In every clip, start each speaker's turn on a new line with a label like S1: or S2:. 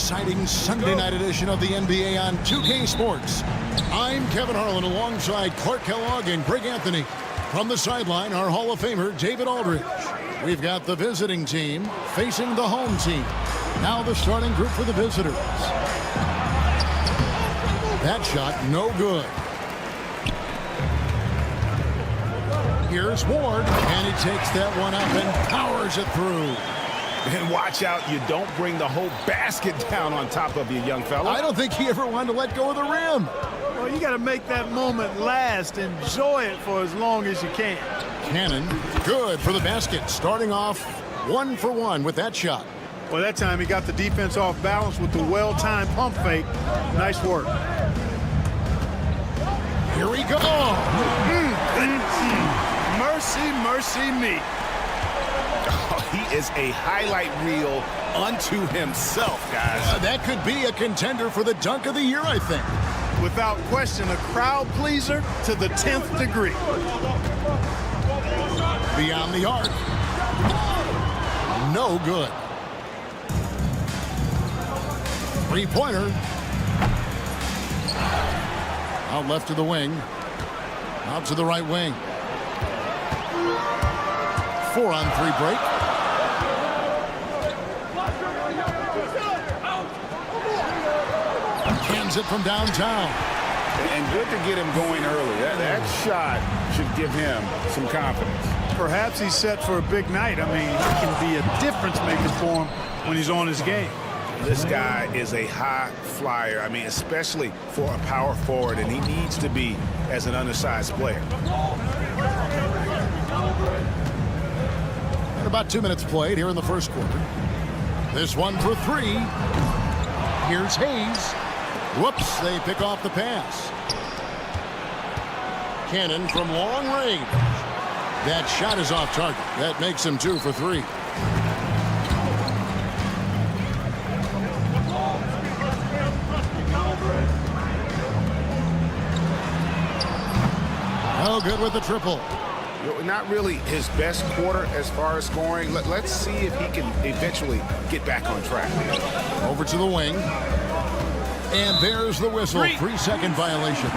S1: exciting Sunday night edition of the NBA on 2K Sports. I'm Kevin Harlan alongside Clark Kellogg and Greg Anthony. From the sideline, our Hall of Famer, David Aldridge. We've got the visiting team facing the home team. Now the starting group for the visitors. That shot, no good. Here's Ward, and he takes that one up and powers it through.
S2: And watch out, you don't bring the whole basket down on top of you, young fella.
S1: I don't think he ever wanted to let go of the rim.
S3: Well, you got to make that moment last. Enjoy it for as long as you can.
S1: Cannon, good for the basket. Starting off 1 for 1 with that shot.
S3: Well, that time he got the defense off balance with the well-timed pump fake. Nice work.
S1: Here we go.
S3: Mercy, mercy me.
S2: Oh, he is a highlight reel unto himself, guys.
S1: That could be a contender for the dunk of the year, I think.
S3: Without question, a crowd pleaser to the 10th degree.
S1: Beyond the arc. No good. Three-pointer. Out left to the wing. Out to the right wing. 4-on-3 break. Cans it from downtown.
S2: And good to get him going early. That shot should give him some confidence.
S3: Perhaps he's set for a big night. I mean, he can be a difference maker for him when he's on his game.
S2: This guy is a high flyer. I mean, especially for a power forward, and he needs to be as an undersized player.
S1: And about 2 minutes played here in the first quarter. This one for three. Here's Hayes. Whoops, they pick off the pass. Cannon from long range. That shot is off target. That makes him 2 for 3. Oh, good with the triple.
S2: Not really his best quarter as far as scoring. Let's see if he can eventually get back on track.
S1: Over to the wing. And there's the whistle. 3-second violation.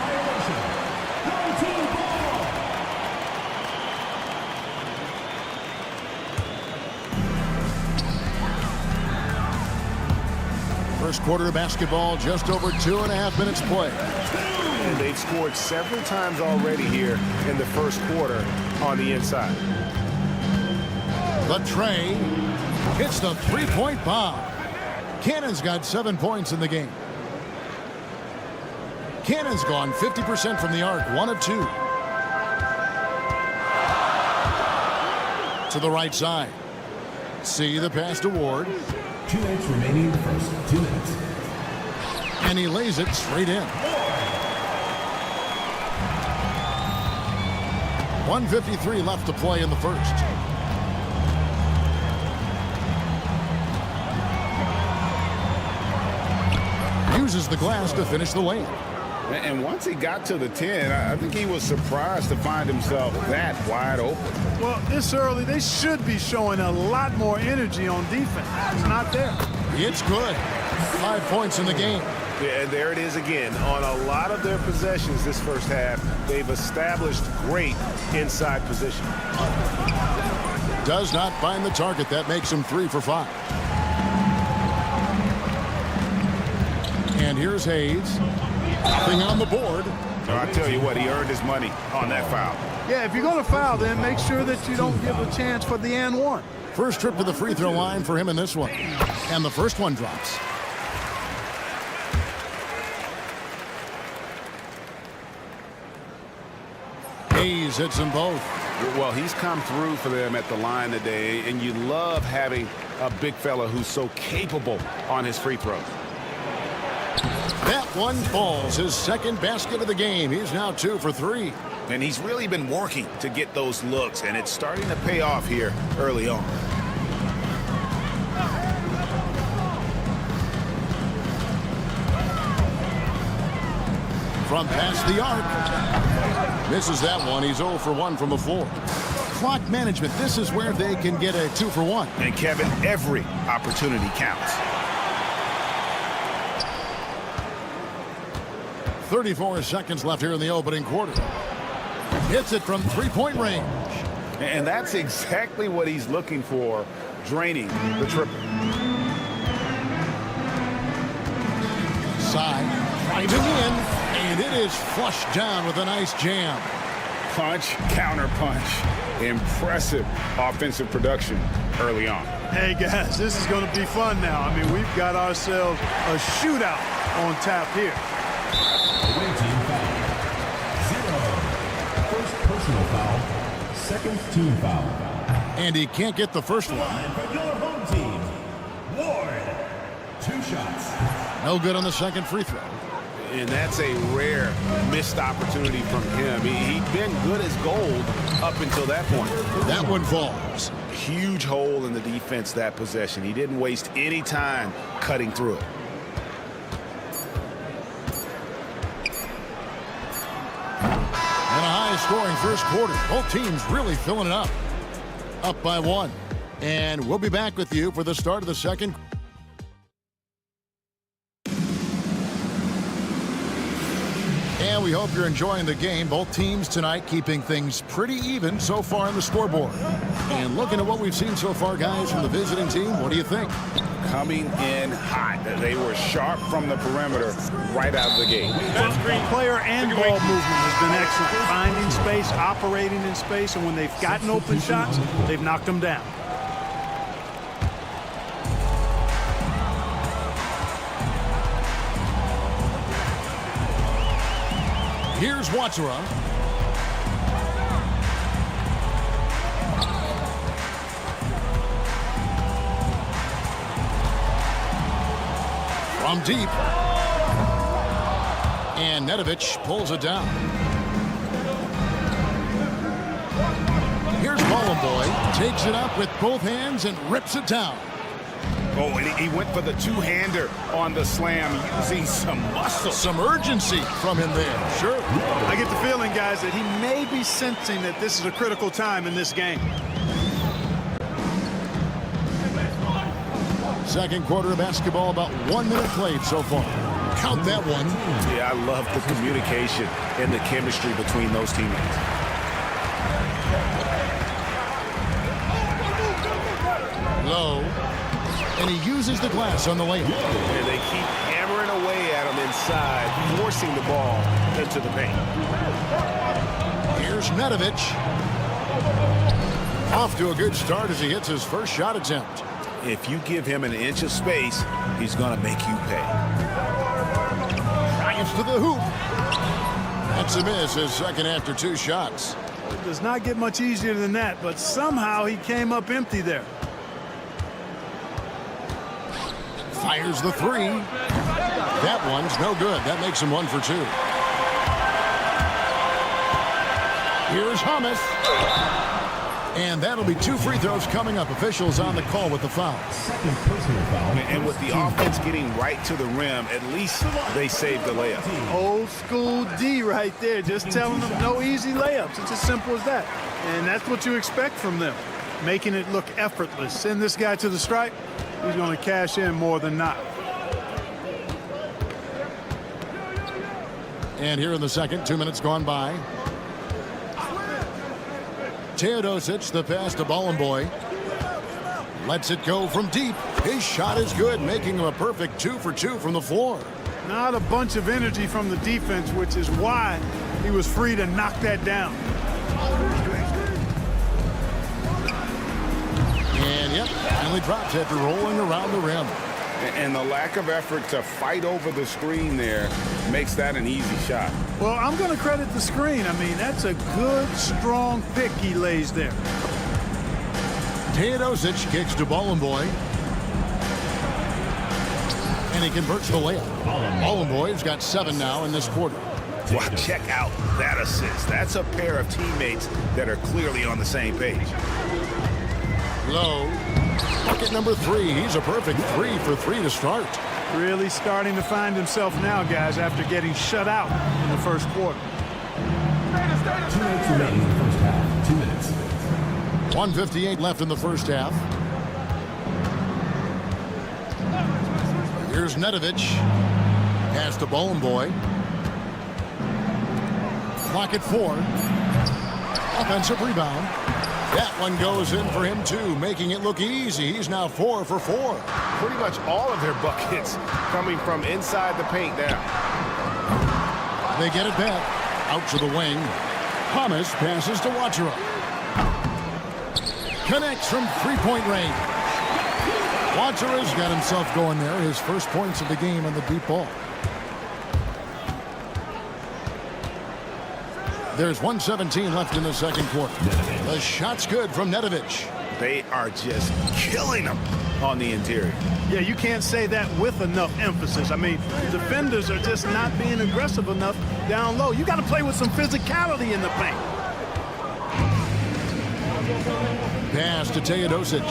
S1: First quarter of basketball, just over 2.5 minutes played.
S2: And they've scored several times already here in the first quarter on the inside.
S1: The tray hits the three-point bomb. Cannon's got 7 points in the game. Cannon's gone 50% from the arc, 1 of 2. To the right side. See the pass to Ward.
S4: 2 minutes remaining in the first 2 minutes.
S1: And he lays it straight in. 1:53 left to play in the first. Uses the glass to finish the lane.
S2: And once he got to the 10, I think he was surprised to find himself that wide open.
S3: Well, this early, they should be showing a lot more energy on defense. It's not there.
S1: It's good. 5 points in the game.
S2: Yeah, and there it is again. On a lot of their possessions this first half, they've established great inside position.
S1: Does not find the target. That makes him 3 for 5. And here's Hayes. Nothing on the board.
S2: I tell you what, he earned his money on that foul.
S3: Yeah, if you're going to foul, then make sure that you don't give a chance for the and one.
S1: First trip to the free throw line for him in this one. And the first one drops. Hayes hits them both.
S2: Well, he's come through for them at the line today, and you love having a big fella who's so capable on his free throws.
S1: That one falls, his second basket of the game. He's now 2 for 3.
S2: And he's really been working to get those looks, and it's starting to pay off here early on.
S1: From past the arc. Misses that one. He's 0 for 1 from the floor. Clock management. This is where they can get a 2 for 1.
S2: And Kevin, every opportunity counts.
S1: 34 seconds left here in the opening quarter. Hits it from three-point range.
S2: And that's exactly what he's looking for, draining the triple.
S1: Side, driving in, and it is flushed down with a nice jam.
S2: Punch, counter punch. Impressive offensive production early on.
S3: Hey, guys, this is going to be fun now. I mean, we've got ourselves a shootout on tap here.
S4: Away team foul. 0. First personal foul. Second team foul.
S1: And he can't get the first one.
S4: Line for your home team. Ward. 2 shots.
S1: No good on the second free throw.
S2: And that's a rare missed opportunity from him. He'd been good as gold up until that point.
S1: That one falls.
S2: Huge hole in the defense that possession. He didn't waste any time cutting through it.
S1: And a high-scoring first quarter. Both teams really filling it up. Up by 1. And we'll be back with you for the start of the second. And we hope you're enjoying the game. Both teams tonight keeping things pretty even so far on the scoreboard. And looking at what we've seen so far, guys, from the visiting team, what do you think?
S2: Coming in hot. They were sharp from the perimeter right out of the gate.
S3: Player and ball movement has been excellent. Finding space, operating in space, and when they've gotten open shots, they've knocked them down.
S1: Here's Watsura. From deep. And Nedovic pulls it down. Here's Bologna. Takes it up with both hands and rips it down.
S2: Oh, and he went for the two-hander on the slam, using some muscle.
S1: Some urgency from him there. Sure.
S3: I get the feeling, guys, that he may be sensing that this is a critical time in this game.
S1: Second quarter of basketball, about 1 minute played so far. Count that one.
S2: Yeah, I love the communication and the chemistry between those teammates.
S1: Low. And he uses the glass on the layup.
S2: And they keep hammering away at him inside, forcing the ball into the paint.
S1: Here's Nedovic. Off to a good start as he hits his first shot attempt.
S2: If you give him an inch of space, he's going to make you pay.
S1: Drives to the hoop. That's a miss, his second after 2 shots.
S3: It does not get much easier than that, but somehow he came up empty there.
S1: Fires the 3. That one's no good. That makes him 1 for 2. Here's Hummus. And that'll be 2 free throws coming up. Officials on the call with the foul.
S4: Second personal foul.
S2: And with the offense getting right to the rim, at least they saved the layup.
S3: Old school D right there, just telling them no easy layups. It's as simple as that. And that's what you expect from them, making it look effortless. Send this guy to the stripe, he's going to cash in more than not.
S1: And here in the second, 2 minutes gone by. Teodosic, the pass to Bologna. Lets it go from deep. His shot is good, making him a perfect 2 for 2 from the floor.
S3: Not a bunch of energy from the defense, which is why he was free to knock that down.
S1: And yep, finally drops after rolling around the rim.
S2: And the lack of effort to fight over the screen there makes that an easy shot.
S3: Well, I'm going to credit the screen. I mean, that's a good, strong pick he lays there.
S1: Teodosic kicks to Bologna. And he converts the layup. Bologna's got 7 now in this quarter.
S2: Wow, check out that assist. That's a pair of teammates that are clearly on the same page.
S1: Low. Bucket number 3. He's a perfect 3 for 3 to start.
S3: Really starting to find himself now, guys, after getting shut out in the first quarter.
S4: 2 minutes remaining in the first half. 2 minutes.
S1: 1:58 left in the first half. Here's Nedovic. Pass to Bologna. clock at 4. Offensive rebound. That one goes in for him, too, making it look easy. He's now 4 for 4.
S2: Pretty much all of their buckets coming from inside the paint now.
S1: They get it back. Out to the wing. Thomas passes to Wachera. Connects from three-point range. Wachera's got himself going there. His first points of the game on the deep ball. There's 1:17 left in the second quarter. The shot's good from Nedovic.
S2: They are just killing them on the interior.
S3: Yeah, you can't say that with enough emphasis. I mean, the defenders are just not being aggressive enough down low. You got to play with some physicality in the paint.
S1: Pass to Teodosic.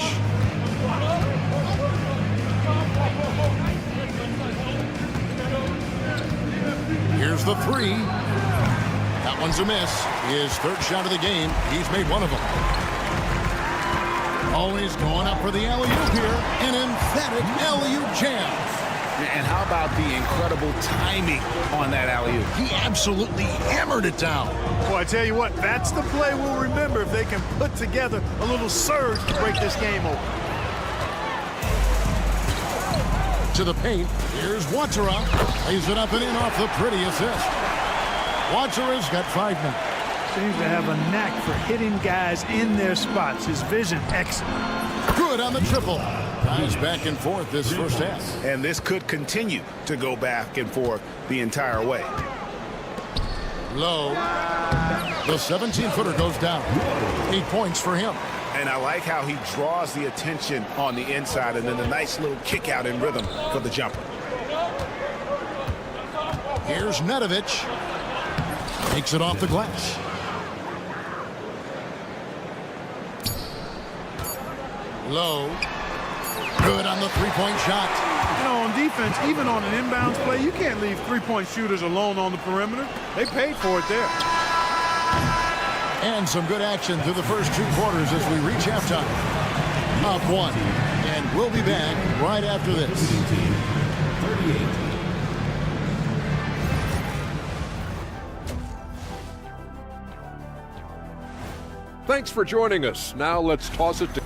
S1: Here's the three. That one's a miss. His third shot of the game. He's made one of them. Always going up for the alley-oop here. An emphatic alley-oop jam.
S2: And how about the incredible timing on that alley-oop?
S1: He absolutely hammered it down.
S3: Boy, I tell you what, that's the play we'll remember if they can put together a little surge to break this game open.
S1: To the paint. Here's Wachera. Lays it up and in off the pretty assist. Wachera's got 5 now.
S3: Seems to have a knack for hitting guys in their spots. His vision, excellent.
S1: Good on the triple. Guys back and forth this first half.
S2: And this could continue to go back and forth the entire way.
S1: Low. The 17-footer goes down. 8 points for him.
S2: And I like how he draws the attention on the inside and then the nice little kick out in rhythm for the jumper.
S1: Here's Nedovic. Takes it off the glass. Low. Good on the three-point shot.
S3: You know, on defense, even on an inbounds play, you can't leave three-point shooters alone on the perimeter. They paid for it there.
S1: And some good action through the first 2 quarters as we reach halftime. Up 1. And we'll be back right after this.
S4: 38.
S5: Thanks for joining us. Now let's toss it to...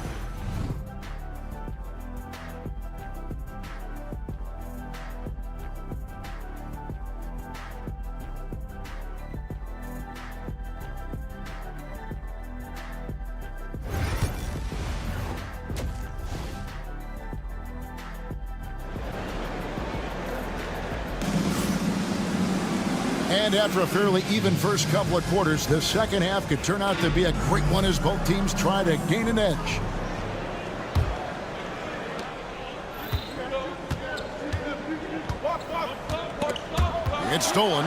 S1: And after a fairly even first couple of quarters, the second half could turn out to be a great one as both teams try to gain an edge. It's stolen.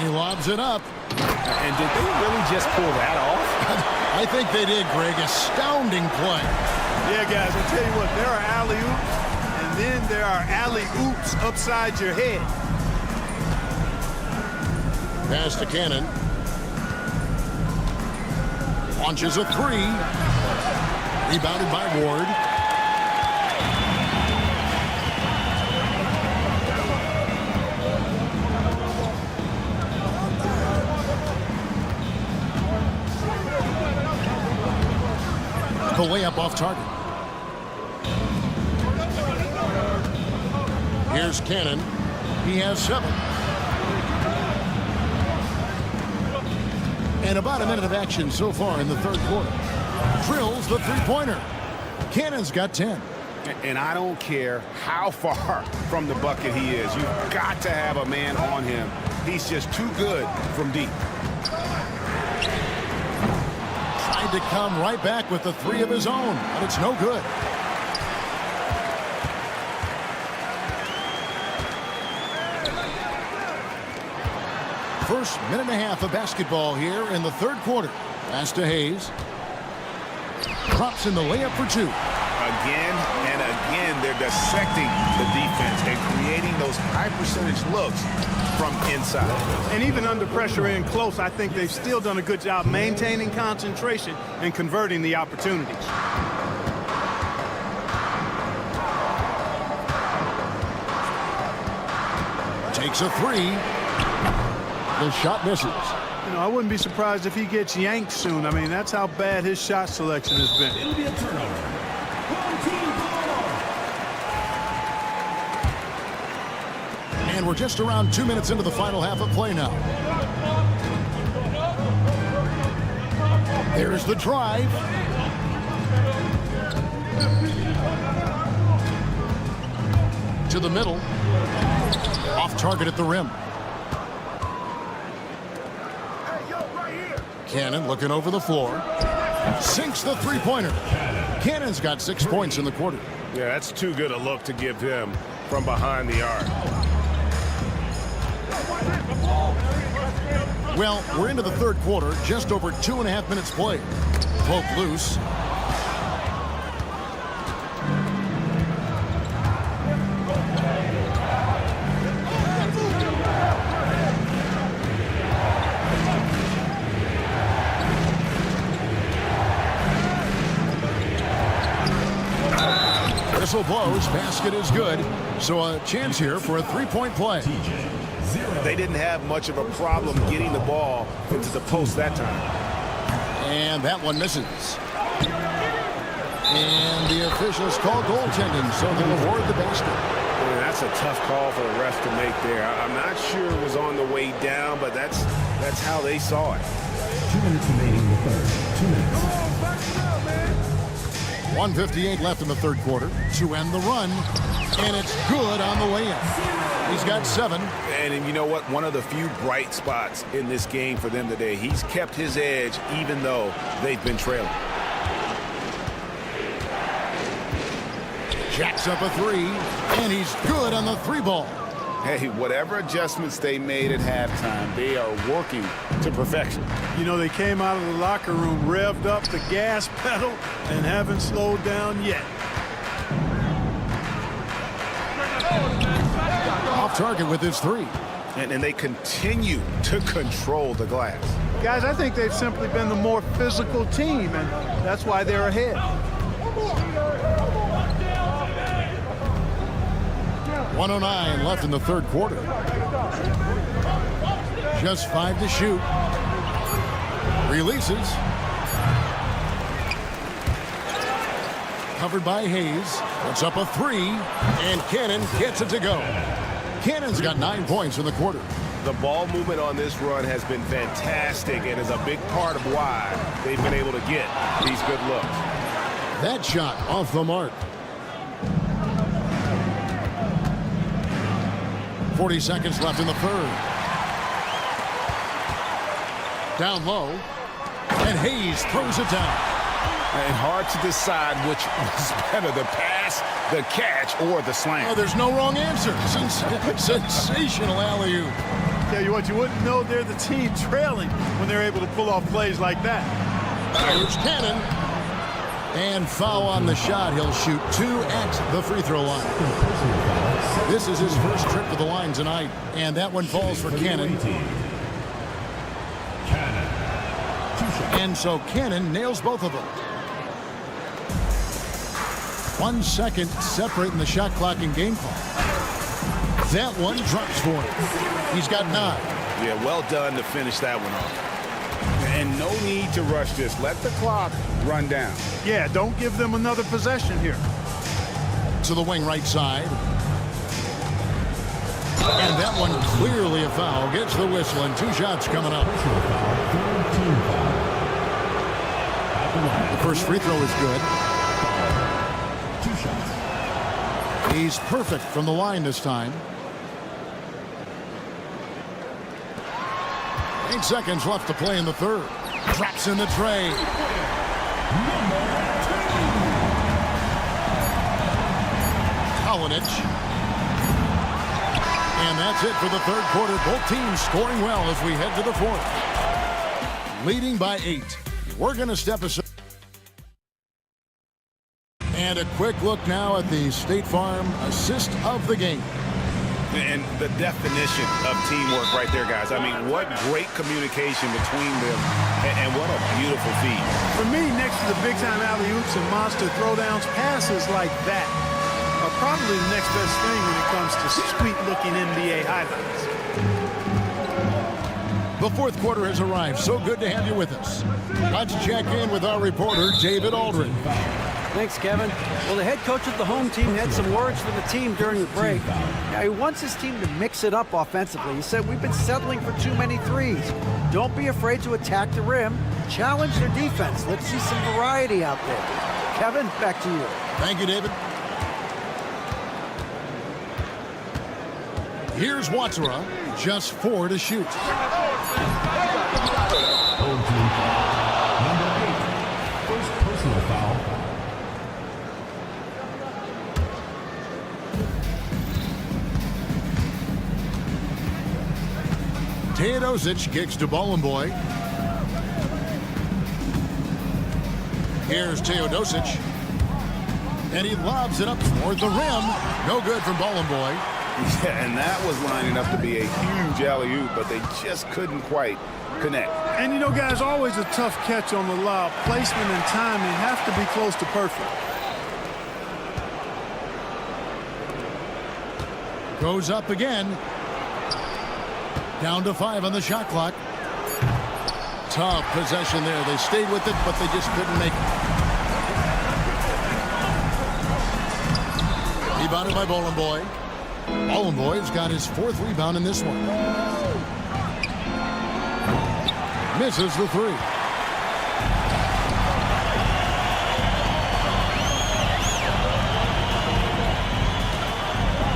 S1: He lobs it up.
S2: And did they really just pull that off?
S1: I think they did, Greg. Astounding play.
S3: Yeah, guys, I'll tell you what, there are alley-oops, and then there are alley-oops upside your head.
S1: Pass to Cannon. Launches a three. Rebounded by Ward. The layup off target. Here's Cannon. He has 7. And about a minute of action so far in the third quarter. Drills the three-pointer. Cannon's got 10.
S2: And I don't care how far from the bucket he is. You've got to have a man on him. He's just too good from deep.
S1: Tried to come right back with the 3 of his own, but it's no good. First minute and a half of basketball here in the third quarter. Pass to Hayes. Drops in the layup for 2.
S2: Again and again, they're dissecting the defense and creating those high-percentage looks from inside.
S3: And even under pressure in close, I think they've still done a good job maintaining concentration and converting the opportunities.
S1: Takes a 3. The shot misses.
S3: You know, I wouldn't be surprised if he gets yanked soon. I mean, that's how bad his shot selection has been.
S4: It'll be a turnover. Home team ball.
S1: And we're just around 2 minutes into the final half of play now. There's the drive. To the middle. Off target at the rim. Cannon looking over the floor. Sinks the three-pointer. Cannon's got 6 points in the quarter.
S2: Yeah, that's too good a look to give him from behind the arc.
S1: Well, we're into the third quarter, just over 2.5 minutes played. Poke loose. Whistle blows, basket is good. So a chance here for a three-point play.
S2: They didn't have much of a problem getting the ball into the post that time.
S1: And that one misses. And the officials call goaltending, so they'll award the basket.
S2: Man, that's a tough call for the refs to make there. I'm not sure it was on the way down, but that's how they saw it.
S4: 2 minutes remaining in the third. 2 minutes.
S1: 1:58 left in the third quarter to end the run. And it's good on the way in. He's got 7.
S2: And you know what? One of the few bright spots in this game for them today. He's kept his edge even though they've been trailing.
S1: Jacks up a 3, and he's good on the 3-ball.
S2: Hey, whatever adjustments they made at halftime, they are working to perfection.
S3: You know, they came out of the locker room, revved up the gas pedal, and haven't slowed down yet.
S1: Off target with his 3.
S2: And they continue to control the glass.
S3: Guys, I think they've simply been the more physical team, and that's why they're ahead.
S1: 1:09 left in the third quarter. Just 5 to shoot. Releases. Covered by Hayes. Puts up a 3, and Cannon gets it to go. Cannon's got 9 points in the quarter.
S2: The ball movement on this run has been fantastic and is a big part of why they've been able to get these good looks.
S1: That shot off the mark. 40 seconds left in the third. Down low. And Hayes throws it down.
S2: And hard to decide which was better, the pass, the catch, or the slam.
S1: Oh, there's no wrong answer. Sensational alley-oop.
S3: Tell you what, you wouldn't know they're the team trailing when they're able to pull off plays like that.
S1: Here's Cannon. And foul on the shot. He'll shoot 2 at the free throw line. This is his first trip to the line tonight. And that one falls for Cannon. And so Cannon nails both of them. 1 second separating the shot clock and game clock. That one drops for him. He's got 9.
S2: Yeah, well done to finish that one off. And no need to rush this. Let the clock run down.
S3: Yeah, don't give them another possession here.
S1: To the wing right side. And that one clearly a foul. Gets the whistle and 2 shots coming up. The first free throw is good.
S4: 2 shots.
S1: He's perfect from the line this time. 8 seconds left to play in the third. Drops in the tray. Kalinich. And that's it for the third quarter. Both teams scoring well as we head to the fourth. Leading by 8. We're going to step aside. And a quick look now at the State Farm assist of the game.
S2: And the definition of teamwork right there, guys. I mean, what great communication between them, and what a beautiful feed.
S3: For me, next to the big-time alley-oops and monster throwdowns, passes like that are probably the next best thing when it comes to sweet-looking NBA highlights.
S1: The fourth quarter has arrived. So good to have you with us. Let's check in with our reporter, David Aldridge.
S6: Thanks, Kevin. Well, the head coach of the home team had some words for the team during the break. Now, he wants his team to mix it up offensively. He said, we've been settling for too many threes. Don't be afraid to attack the rim. Challenge their defense. Let's see some variety out there. Kevin, back to you.
S1: Thank you, David. Here's Watsura, just 4 to shoot.
S4: Number 8, first personal foul.
S1: Teodosic kicks to Bologna. Here's Teodosic. And he lobs it up toward the rim. No good from Bologna.
S2: Yeah, and that was lining up to be a huge alley-oop, but they just couldn't quite connect.
S3: And you know, guys, always a tough catch on the lob. Placement and timing have to be close to perfect.
S1: Goes up again. Down to 5 on the shot clock. Tough possession there. They stayed with it, but they just couldn't make it. Rebounded by Bologna. Bologna's got his 4th rebound in this one. Misses the 3.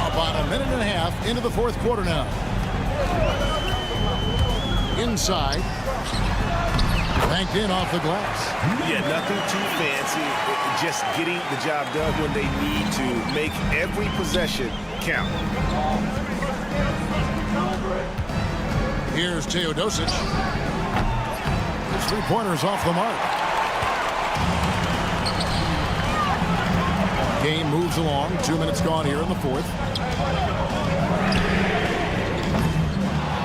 S1: About a minute and a half into the 4th quarter now. Inside. Banked in off the glass.
S2: Yeah, nothing too fancy. Just getting the job done when they need to. Make every possession count.
S1: Here's Teodosic. His 3-pointer's off the mark. Game moves along. 2 minutes gone here in the 4th.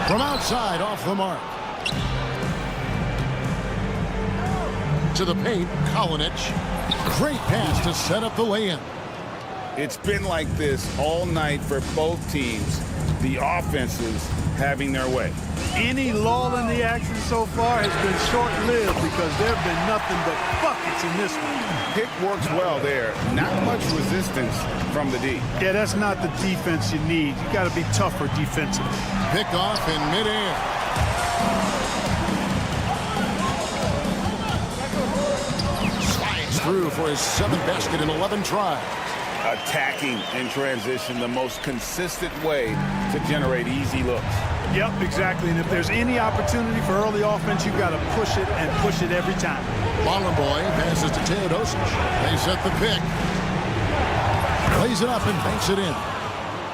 S1: From outside, off the mark. To the paint, Kalinic. Great pass to set up the lay-in.
S2: It's been like this all night for both teams. The offenses having their way.
S3: Any lull in the action so far has been short-lived because there have been nothing but buckets in this one.
S2: Pick works well there. Not much resistance from the D.
S3: Yeah, that's not the defense you need. You got to be tougher defensively.
S1: Picked off in midair. Slides through for his 7th basket in 11 tries.
S2: Attacking in transition, the most consistent way to generate easy looks.
S3: Yep, exactly. And if there's any opportunity for early offense, you've got to push it and push it every time.
S1: Bologna passes to Teodosic. They set the pick. Plays it up and banks it in.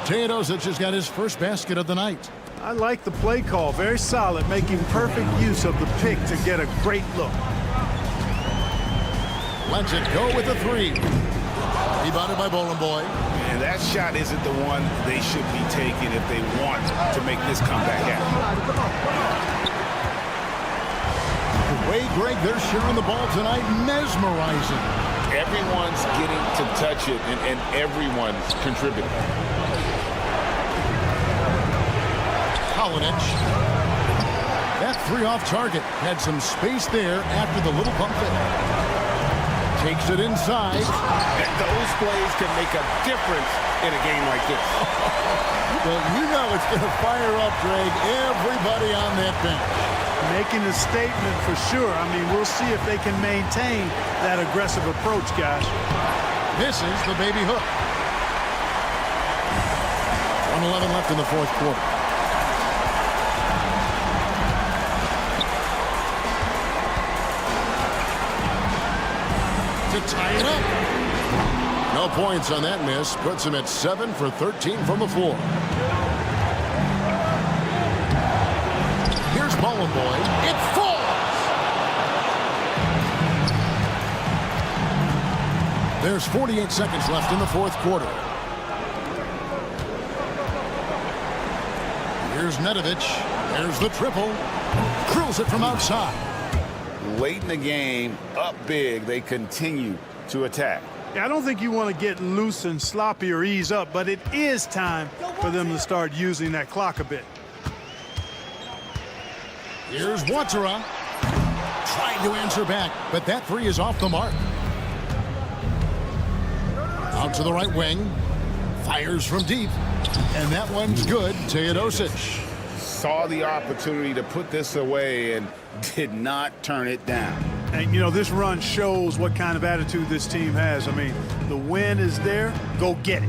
S1: Teodosic has got his 1st basket of the night.
S3: I like the play call. Very solid, making perfect use of the pick to get a great look.
S1: Lets it go with a 3. Rebounded by Bologna.
S2: And that shot isn't the one they should be taking if they want to make this comeback happen.
S1: The way, Greg, they're sharing the ball tonight, mesmerizing.
S2: Everyone's getting to touch it, and everyone's contributing.
S1: Kalinic. That 3 off target. Had some space there after the little pump fake. Takes it inside.
S2: And those plays can make a difference in a game like this.
S1: Well, you know it's going to fire up, Greg, everybody on that bench.
S3: Making a statement for sure. I mean, we'll see if they can maintain that aggressive approach, guys.
S1: This is the baby hook. 1:11 left in the 4th quarter. To tie it up. No points on that miss. Puts him at 7 for 13 from the floor. Here's Bologna. It falls. There's 48 seconds left in the 4th quarter. Here's Nedovic. There's the triple. Drills it from outside.
S2: Late in the game, up big, they continue to attack.
S3: Yeah, I don't think you want to get loose and sloppy or ease up, but it is time for them to start using that clock a bit.
S1: Here's Watera. Trying to answer back, but that three is off the mark. Out to the right wing. Fires from deep. And that one's good. Teodosic.
S2: Saw the opportunity to put this away and did not turn it down.
S3: And, you know, this run shows what kind of attitude this team has. I mean, the win is there. Go get it.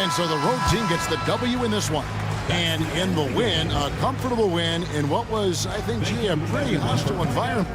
S1: And so the road team gets the W in this one. And in the win, a comfortable win in what was, I think, gee, a pretty hostile environment.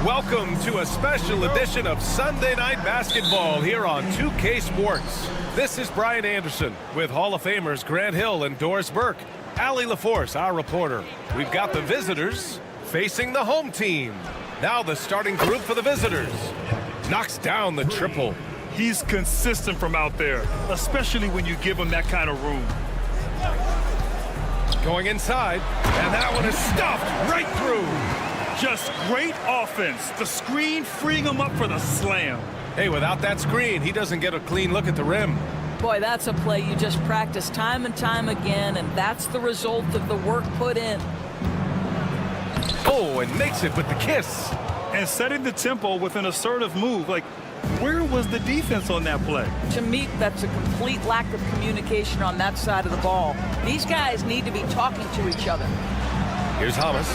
S7: Welcome to a special edition of Sunday Night Basketball here on 2K Sports. This is Brian Anderson with Hall of Famers Grant Hill and Doris Burke. Allie LaForce, our reporter. We've got the visitors facing the home team. Now the starting group for the visitors. Knocks down the triple.
S8: He's consistent from out there, especially when you give him that kind of room.
S7: Going inside, and that one is stuffed right through.
S8: Just great offense. The screen freeing him up for the slam.
S7: Hey, without that screen, he doesn't get a clean look at the rim.
S9: Boy, that's a play you just practice time and time again, and that's the result of the work put in.
S7: Oh, and makes it with the kiss.
S8: And setting the tempo with an assertive move. Like, where was the defense on that play?
S9: To me, that's a complete lack of communication on that side of the ball. These guys need to be talking to each other.
S7: Here's Hamas.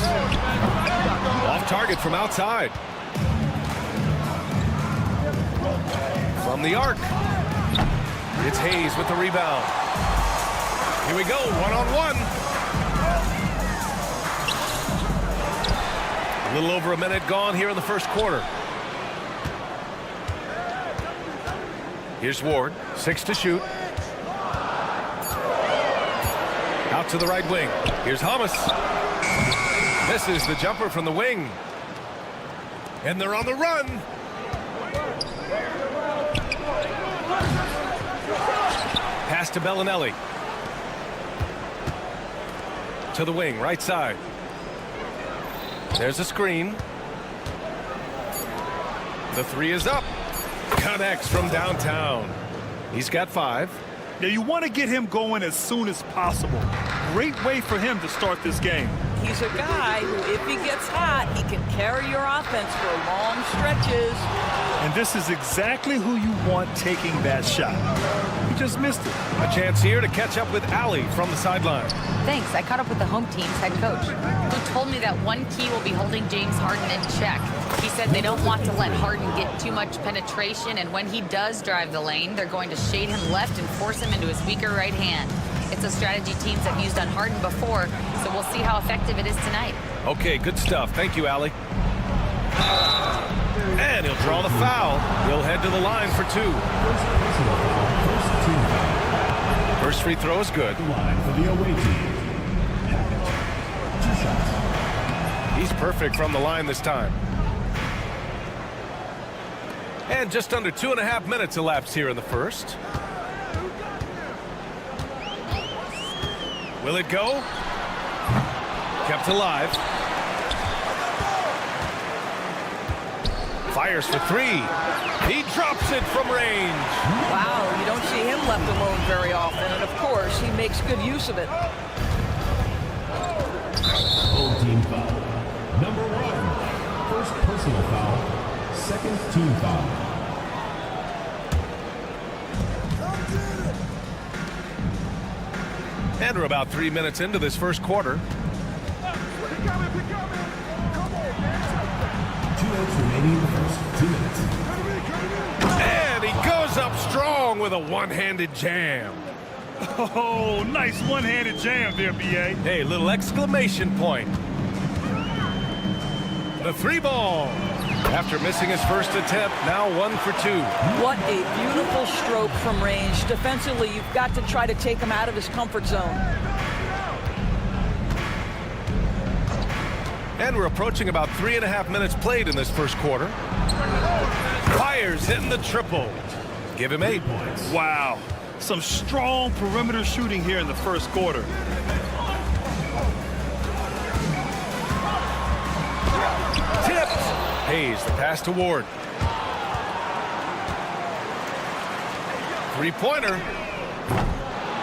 S7: Off target from outside. From the arc. It's Hayes with the rebound. Here we go, one-on-one. A little over a minute gone here in the first quarter. Here's Ward, 6 to shoot. Out to the right wing. Here's Hamas. Misses the jumper from the wing. And they're on the run. Pass to Bellinelli. To the wing, right side. There's a screen. The three is up. Connects from downtown. He's got 5.
S8: Now, you want to get him going as soon as possible. Great way for him to start this game.
S9: He's a guy who, if he gets hot, he can carry your offense for long stretches.
S8: And this is exactly who you want taking that shot. He just missed it.
S7: A chance here to catch up with Allie from the sideline.
S10: Thanks. I caught up with the home team's head coach, who told me that one key will be holding James Harden in check. He said they don't want to let Harden get too much penetration, and when he does drive the lane, they're going to shade him left and force him into his weaker right hand. It's a strategy teams have used on Harden before, so we'll see how effective it is tonight.
S7: Okay, good stuff. Thank you, Allie. And he'll draw the foul. He'll head to the line for 2. First free throw is good. He's perfect from the line this time. And just under 2.5 minutes elapsed here in the first. Will it go? Kept alive. Fires for 3. He drops it from range.
S9: Wow, you don't see him left alone very often, and of course, he makes good use of it.
S4: Full team foul. Number 1. First personal foul. Second team foul.
S7: And we're about 3 minutes into this first quarter.
S4: 2 minutes remaining in the first 2 minutes.
S7: And he goes up strong with a one-handed jam.
S8: Oh, nice one-handed jam there, B.A.
S7: Hey, little exclamation point. The 3 ball. After missing his first attempt, now 1 for 2.
S9: What a beautiful stroke from range. Defensively, you've got to try to take him out of his comfort zone.
S7: And we're approaching about 3.5 minutes played in this first quarter. Fires hitting the triple. Give him 8 points.
S8: Wow. Some strong perimeter shooting here in the first quarter.
S7: Tipped. Hayes, the pass to Ward. 3-pointer.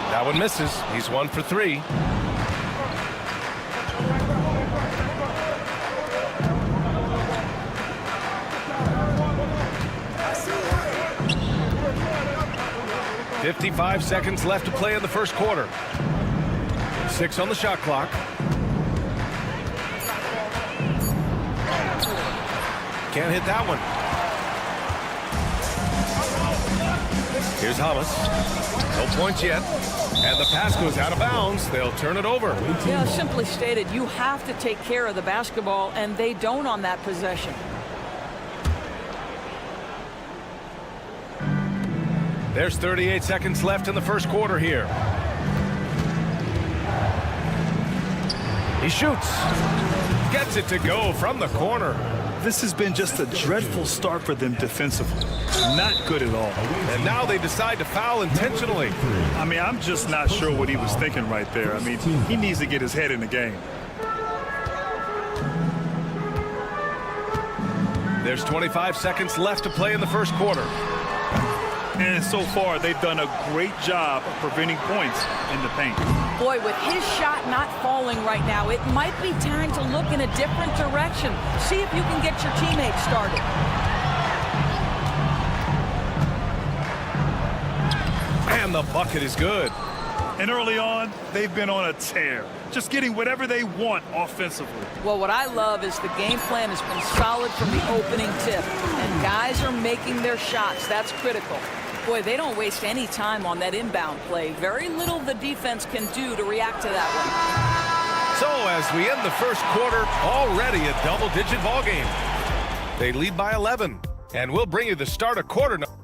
S7: That one misses. He's 1 for 3. .55 seconds left to play in the first quarter. 6 on the shot clock. Can't hit that one. Here's Hamas. No points yet. And the pass goes out of bounds. They'll turn it over.
S9: Yeah, simply stated, you have to take care of the basketball, and they don't on that possession.
S7: There's 38 seconds left in the first quarter here. He shoots. Gets it to go from the corner.
S8: This has been just a dreadful start for them defensively. Not good at all.
S7: And now they decide to foul intentionally.
S8: I mean, I'm just not sure what he was thinking right there. I mean, he needs to get his head in the game.
S7: There's 25 seconds left to play in the first quarter.
S8: And so far, they've done a great job of preventing points in the paint.
S9: Boy, with his shot not falling right now, it might be time to look in a different direction. See if you can get your teammates started.
S7: And the bucket is good.
S8: And early on, they've been on a tear, just getting whatever they want offensively.
S9: Well, what I love is the game plan has been solid from the opening tip, and guys are making their shots. That's critical. Boy, they don't waste any time on that inbound play. Very little the defense can do to react to that one.
S7: So as we end the first quarter, already a double-digit ball game. They lead by 11, and we'll bring you the start of quarter number.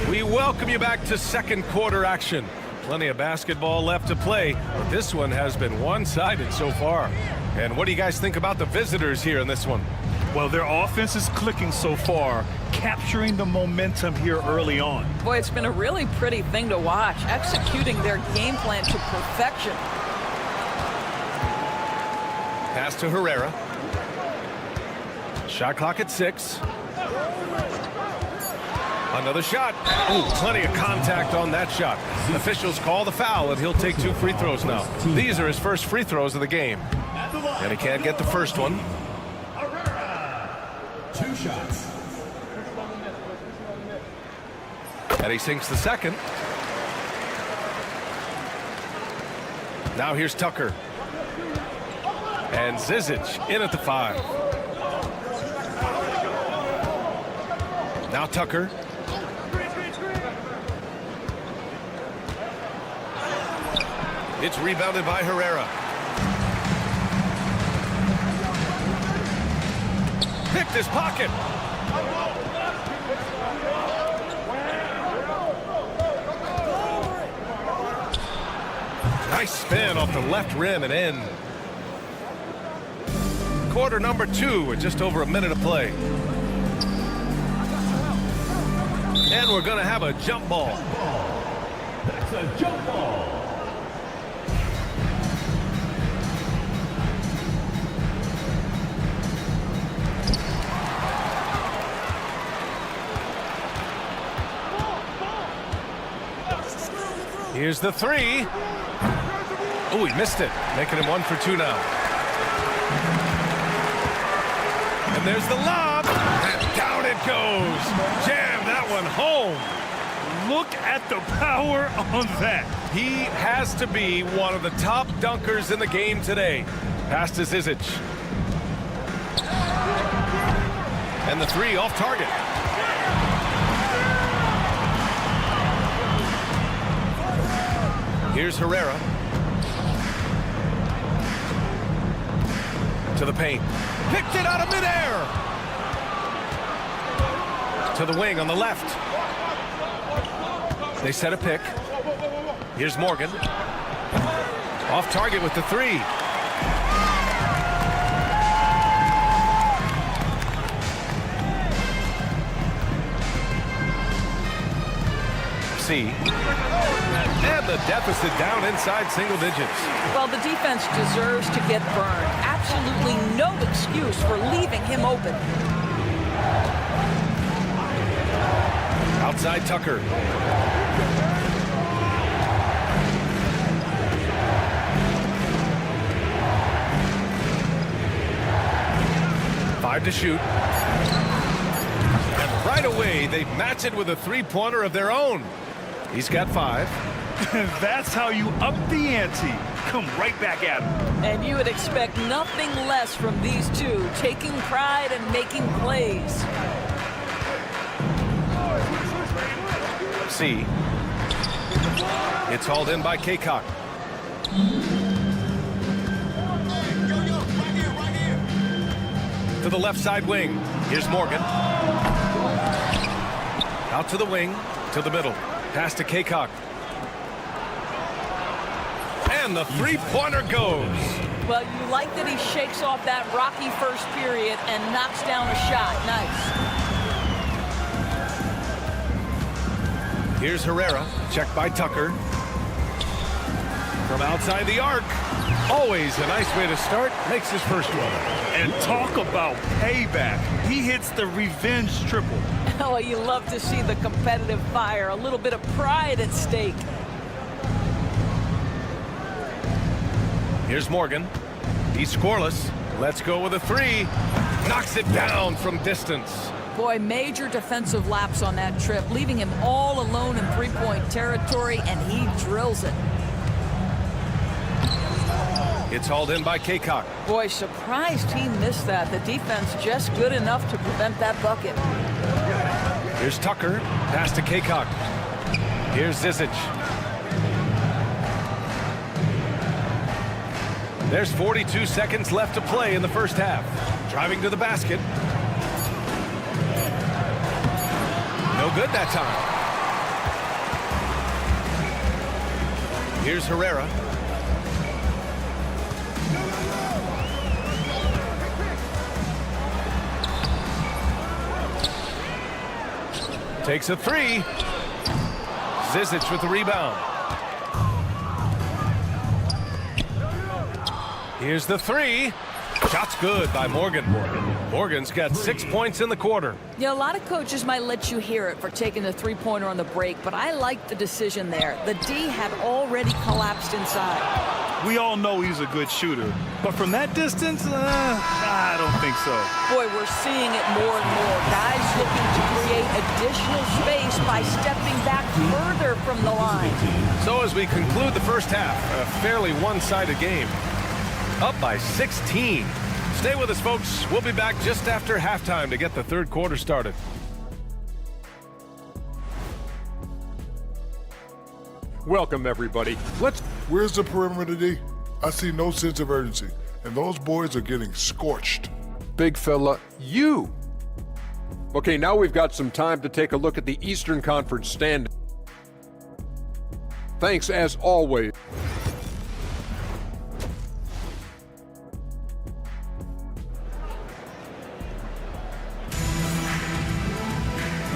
S7: We welcome you back to second quarter action. Plenty of basketball left to play, but this one has been one-sided so far. And what do you guys think about the visitors here in this one?
S8: Well, their offense is clicking so far, capturing the momentum here early on.
S9: Boy, it's been a really pretty thing to watch, executing their game plan to perfection.
S7: Pass to Herrera. Shot clock at 6. Another shot. Ooh, plenty of contact on that shot. Officials call the foul, and he'll take 2 free throws now. These are his first free throws of the game. And he can't get the first one.
S4: 2 shots.
S7: And he sinks the second. Now here's Tucker. And Zizic in at the 5. Now Tucker. It's rebounded by Herrera. Picked his pocket. Nice spin off the left rim and in. Quarter number 2 with just over a minute of play. And we're going to have a jump ball.
S4: That's a jump ball.
S7: Here's the 3. Oh, he missed it, making him 1 for 2 now. And there's the lob, and down it goes. Jam that one home.
S8: Look at the power on that.
S7: He has to be one of the top dunkers in the game today. Pass to Zizic. And the 3 off target. Here's Herrera. To the paint. Picked it out of midair. To the wing on the left. They set a pick. Here's Morgan. Off target with the 3. C. And the deficit down inside single digits.
S9: Well, the defense deserves to get burned. Absolutely no excuse for leaving him open.
S7: Outside Tucker. Five to shoot. And right away, they match it with a three-pointer of their own. He's got 5.
S8: That's how you up the ante. Come right back at him.
S9: And you would expect nothing less from these two, taking pride and making plays.
S7: C. It's hauled in by Kaycock. To the left side wing. Here's Morgan. Out to the wing, to the middle. Pass to Kaycock. And the three-pointer goes.
S9: Well, you like that he shakes off that rocky first period and knocks down a shot. Nice.
S7: Here's Herrera, checked by Tucker. From outside the arc. Always a nice way to start. Makes his first one.
S8: And talk about payback. He hits the revenge triple.
S9: Oh, you love to see the competitive fire. A little bit of pride at stake.
S7: Here's Morgan. He's scoreless. Let's go with a three. Knocks it down from distance.
S9: Boy, major defensive lapse on that trip, leaving him all alone in three-point territory, and he drills it.
S7: It's hauled in by Kaycock.
S9: Boy, surprised he missed that. The defense just good enough to prevent that bucket.
S7: Here's Tucker. Pass to Kaycock. Here's Zizic. There's 42 seconds left to play in the first half. Driving to the basket. No good that time. Here's Herrera. Takes a three. Zizic with the rebound. Here's the three. Shot's good by Morgan. Morgan's got 6 points in the quarter.
S9: Yeah, a lot of coaches might let you hear it for taking the three-pointer on the break, but I like the decision there. The D had already collapsed inside.
S8: We all know he's a good shooter, but from that distance, I don't think so.
S9: Boy, we're seeing it more and more. Guys looking to create additional space by stepping back further from the line.
S7: So as we conclude the first half, a fairly one-sided game. Up by 16. Stay with us, folks. We'll be back just after halftime to get the third quarter started.
S5: Welcome, everybody.
S11: Where's the perimeter D? I see no sense of urgency, and those boys are getting scorched.
S5: Big fella, you. Okay, now we've got some time to take a look at the Eastern Conference standings. Thanks, as always.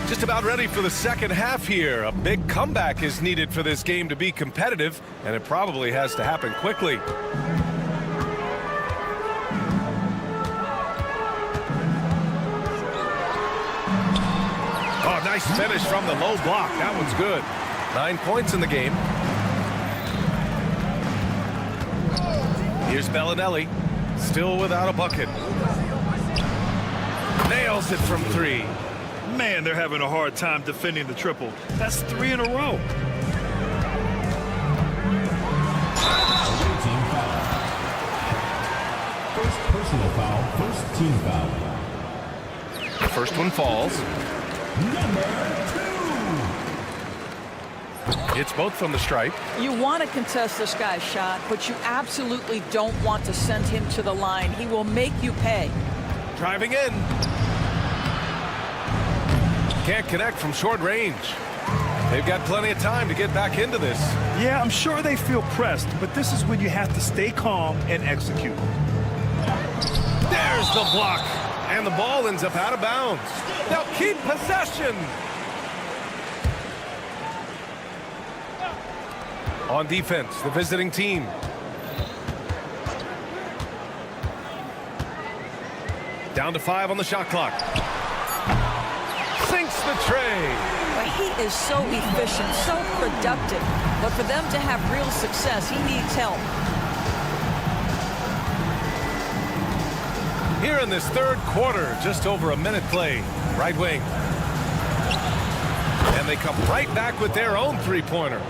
S7: Just about ready for the second half here. A big comeback is needed for this game to be competitive, and it probably has to happen quickly. Oh, nice finish from the low block. That one's good. 9 points in the game. Here's Bellinelli, still without a bucket. Nails it from three.
S8: Man, they're having a hard time defending the triple. That's 3 in a row.
S4: First personal foul, first team foul.
S7: First one falls.
S4: Number 2.
S7: It's both from the stripe.
S9: You want to contest this guy's shot, but you absolutely don't want to send him to the line. He will make you pay.
S7: Driving in. Can't connect from short range. They've got plenty of time to get back into this.
S8: Yeah, I'm sure they feel pressed, but this is when you have to stay calm and execute.
S7: There's the block. And the ball ends up out of bounds. They'll keep possession. On defense, the visiting team. Down to 5 on the shot clock. Sinks the tray.
S9: But he is so efficient, so productive. But for them to have real success, he needs help.
S7: Here in this third quarter, just over a minute play. Right wing. And they come right back with their own three-pointer.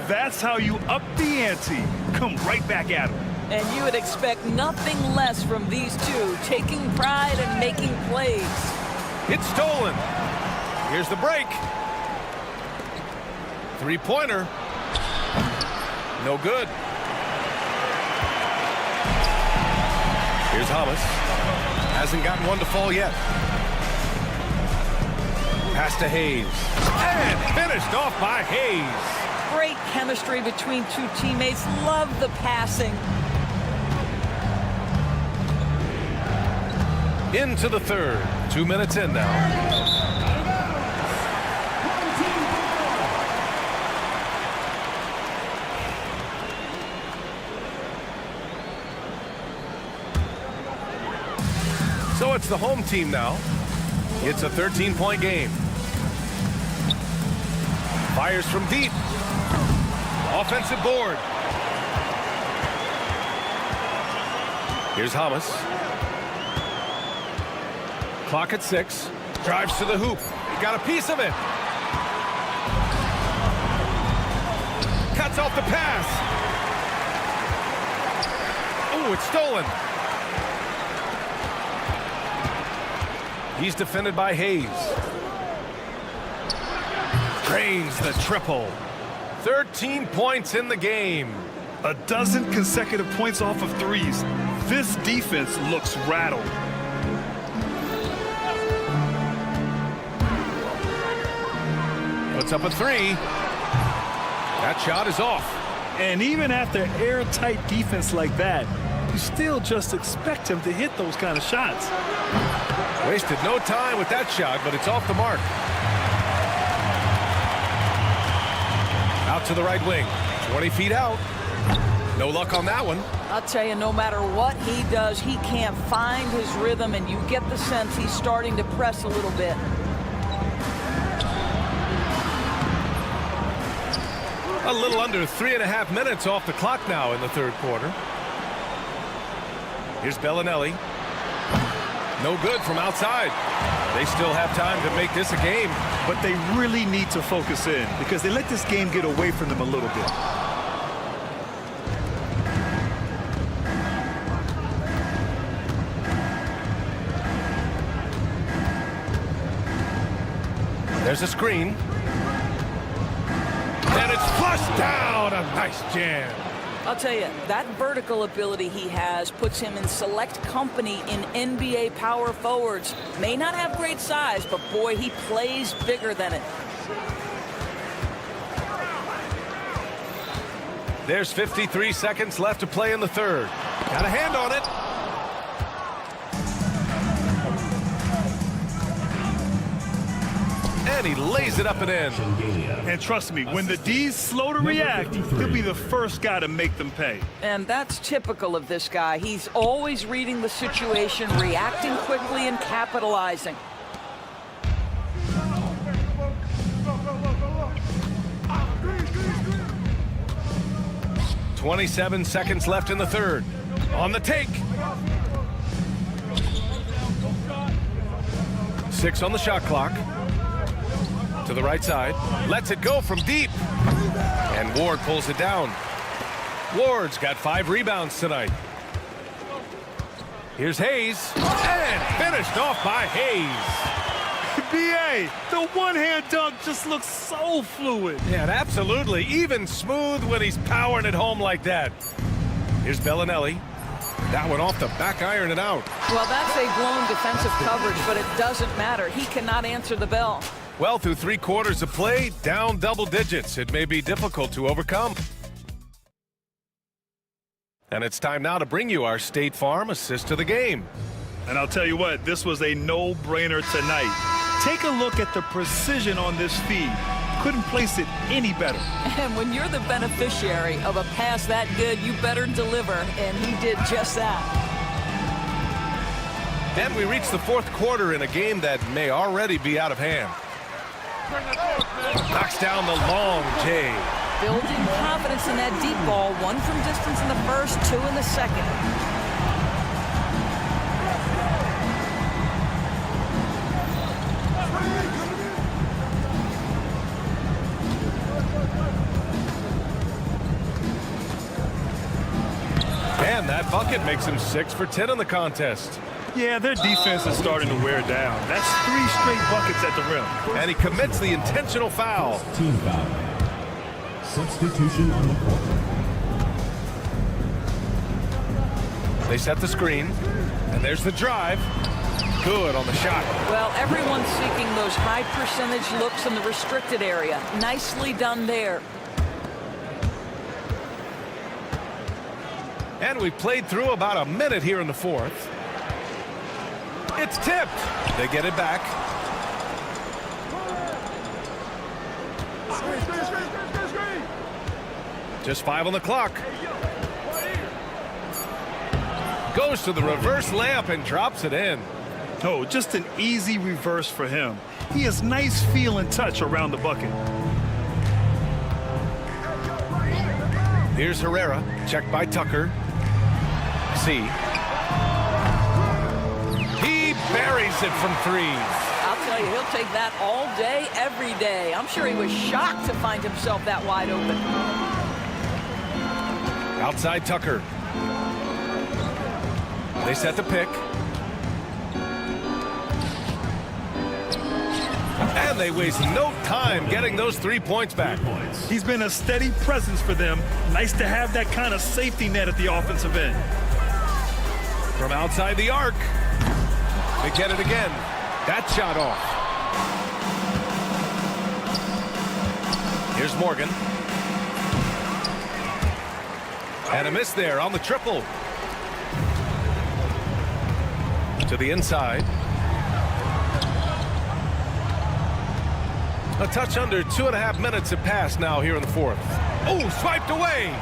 S8: That's how you up the ante. Come right back at them.
S9: And you would expect nothing less from these two, taking pride and making plays.
S7: It's stolen. Here's the break. Three-pointer. No good. Here's Hamas. Hasn't gotten one to fall yet. Pass to Hayes. And finished off by Hayes.
S9: Great chemistry between two teammates. Love the passing.
S7: Into the third. 2 minutes in now. So it's the home team now. It's a 13-point game. Fires from deep. Offensive board. Here's Hamas. Clock at 6. Drives to the hoop. He got a piece of it. Cuts off the pass. Oh, it's stolen. He's defended by Hayes. Drains the triple. 13 points in the game.
S8: A dozen consecutive points off of threes. This defense looks rattled.
S7: Puts up a 3. That shot is off.
S8: And even after airtight defense like that, you still just expect him to hit those kind of shots.
S7: Wasted no time with that shot, but it's off the mark. Out to the right wing. 20 feet out. No luck on that one.
S9: I'll tell you, no matter what he does, he can't find his rhythm, and you get the sense he's starting to press a little bit.
S7: A little under 3.5 minutes off the clock now in the third quarter. Here's Bellinelli. No good from outside. They still have time to make this a game.
S8: But they really need to focus in because they let this game get away from them a little bit.
S7: There's a screen. And it's flushed down. A nice jam.
S9: I'll tell you, that vertical ability he has puts him in select company in NBA power forwards. May not have great size, but boy, he plays bigger than it.
S7: There's 53 seconds left to play in the third. Got a hand on it. And he lays it up and in.
S8: And trust me, when the D's slow to react, he'll be the first guy to make them pay.
S9: And that's typical of this guy. He's always reading the situation, reacting quickly, and capitalizing.
S7: .27 seconds left in the third. On the take. 6 on the shot clock. To the right side. Lets it go from deep. And Ward pulls it down. Ward's got 5 rebounds tonight. Here's Hayes. And finished off by Hayes.
S8: B.A., the one-hand dunk just looks so fluid.
S7: Yeah, and absolutely. Even smooth when he's powering it home like that. Here's Bellinelli. That one off the back iron and out.
S9: Well, that's a blown defensive coverage, but it doesn't matter. He cannot answer the bell.
S7: Well, through 3 quarters of play, down double digits. It may be difficult to overcome. And it's time now to bring you our State Farm assist to the game.
S8: And I'll tell you what, this was a no-brainer tonight. Take a look at the precision on this feed. Couldn't place it any better.
S9: And when you're the beneficiary of a pass that good, you better deliver, and he did just that.
S7: And we reach the fourth quarter in a game that may already be out of hand. Knocks down the long J.
S9: Building confidence in that deep ball. 1 from distance in the first, 2 in the second.
S7: And that bucket makes him 6 for 10 in the contest.
S8: Yeah, their defense is starting to wear down. That's 3 straight buckets at the rim.
S7: And he commits the intentional foul.
S4: Team foul. Substitution on the court.
S7: They set the screen. And there's the drive. Good on the shot.
S9: Well, everyone's seeking those high percentage looks in the restricted area. Nicely done there.
S7: And we've played through about a minute here in the fourth. It's tipped. They get it back. Just 5 on the clock. Goes to the reverse layup and drops it in.
S8: No, just an easy reverse for him. He has nice feel and touch around the bucket.
S7: Here's Herrera, checked by Tucker. See. He buries it from 3.
S9: I'll tell you, he'll take that all day, every day. I'm sure he was shocked to find himself that wide open.
S7: Outside Tucker. They set the pick. And they waste no time getting those 3 points back.
S8: He's been a steady presence for them. Nice to have that kind of safety net at the offensive end.
S7: From outside the arc. They get it again. That shot off. Here's Morgan. And a miss there on the triple. To the inside. A touch under 2.5 minutes have passed now here in the 4th. Oh, swiped away.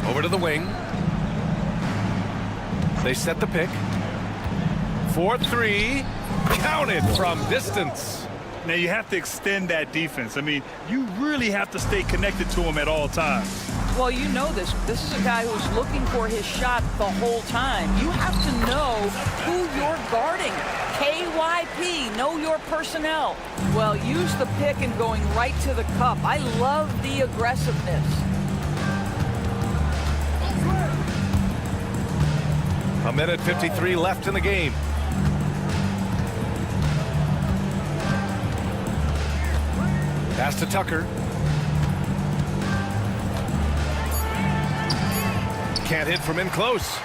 S7: Over to the wing. They set the pick. 4-3. Counted from distance.
S8: Now you have to extend that defense. I mean, you really have to stay connected to him at all times.
S9: Well, you know this. This is a guy who's looking for his shot the whole time. You have to know who you're guarding. KYP, know your personnel. Well, use the pick and going right to the cup. I love the aggressiveness.
S7: A minute 53 left in the game. Pass to Tucker. Can't hit from in close.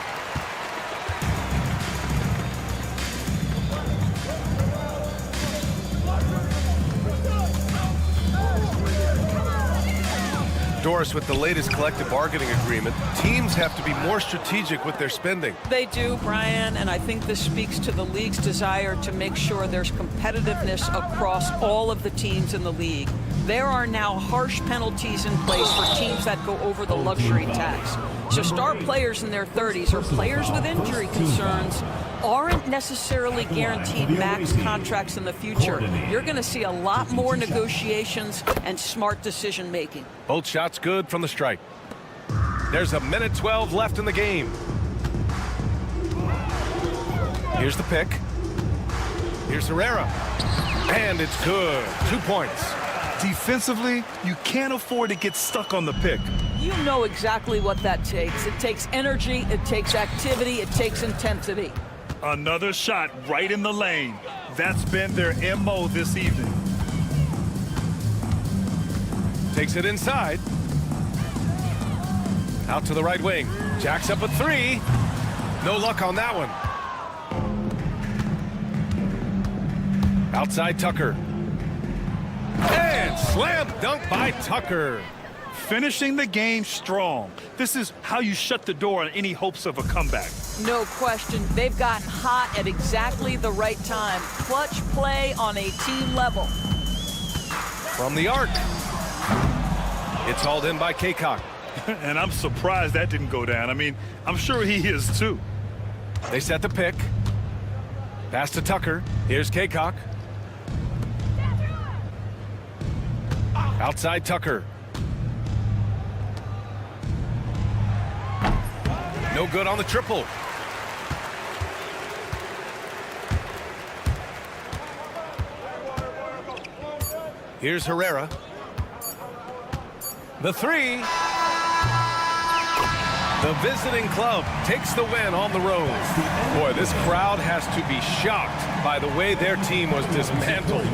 S7: Doris, with the latest collective bargaining agreement, teams have to be more strategic with their spending.
S9: They do, Brian, and I think this speaks to the league's desire to make sure there's competitiveness across all of the teams in the league. There are now harsh penalties in place for teams that go over the luxury tax. So star players in their 30s or players with injury concerns aren't necessarily guaranteed max contracts in the future. You're going to see a lot more negotiations and smart decision making.
S7: Both shots good from the stripe. There's a minute 12 left in the game. Here's the pick. Here's Herrera. And it's good. 2 points.
S8: Defensively, you can't afford to get stuck on the pick.
S9: You know exactly what that takes. It takes energy, it takes activity, it takes intensity.
S8: Another shot right in the lane. That's been their MO this evening.
S7: Takes it inside. Out to the right wing. Jacks up a 3. No luck on that one. Outside Tucker. And slam dunk by Tucker.
S8: Finishing the game strong. This is how you shut the door on any hopes of a comeback.
S9: No question. They've gotten hot at exactly the right time. Clutch play on a team level.
S7: From the arc. It's hauled in by Kaycock.
S8: And I'm surprised that didn't go down. I mean, I'm sure he is too.
S7: They set the pick. Pass to Tucker. Here's Kaycock. Outside Tucker. No good on the triple. Here's Herrera. The 3. The visiting club takes the win on the road. Boy, this crowd has to be shocked by the way their team was dismantled.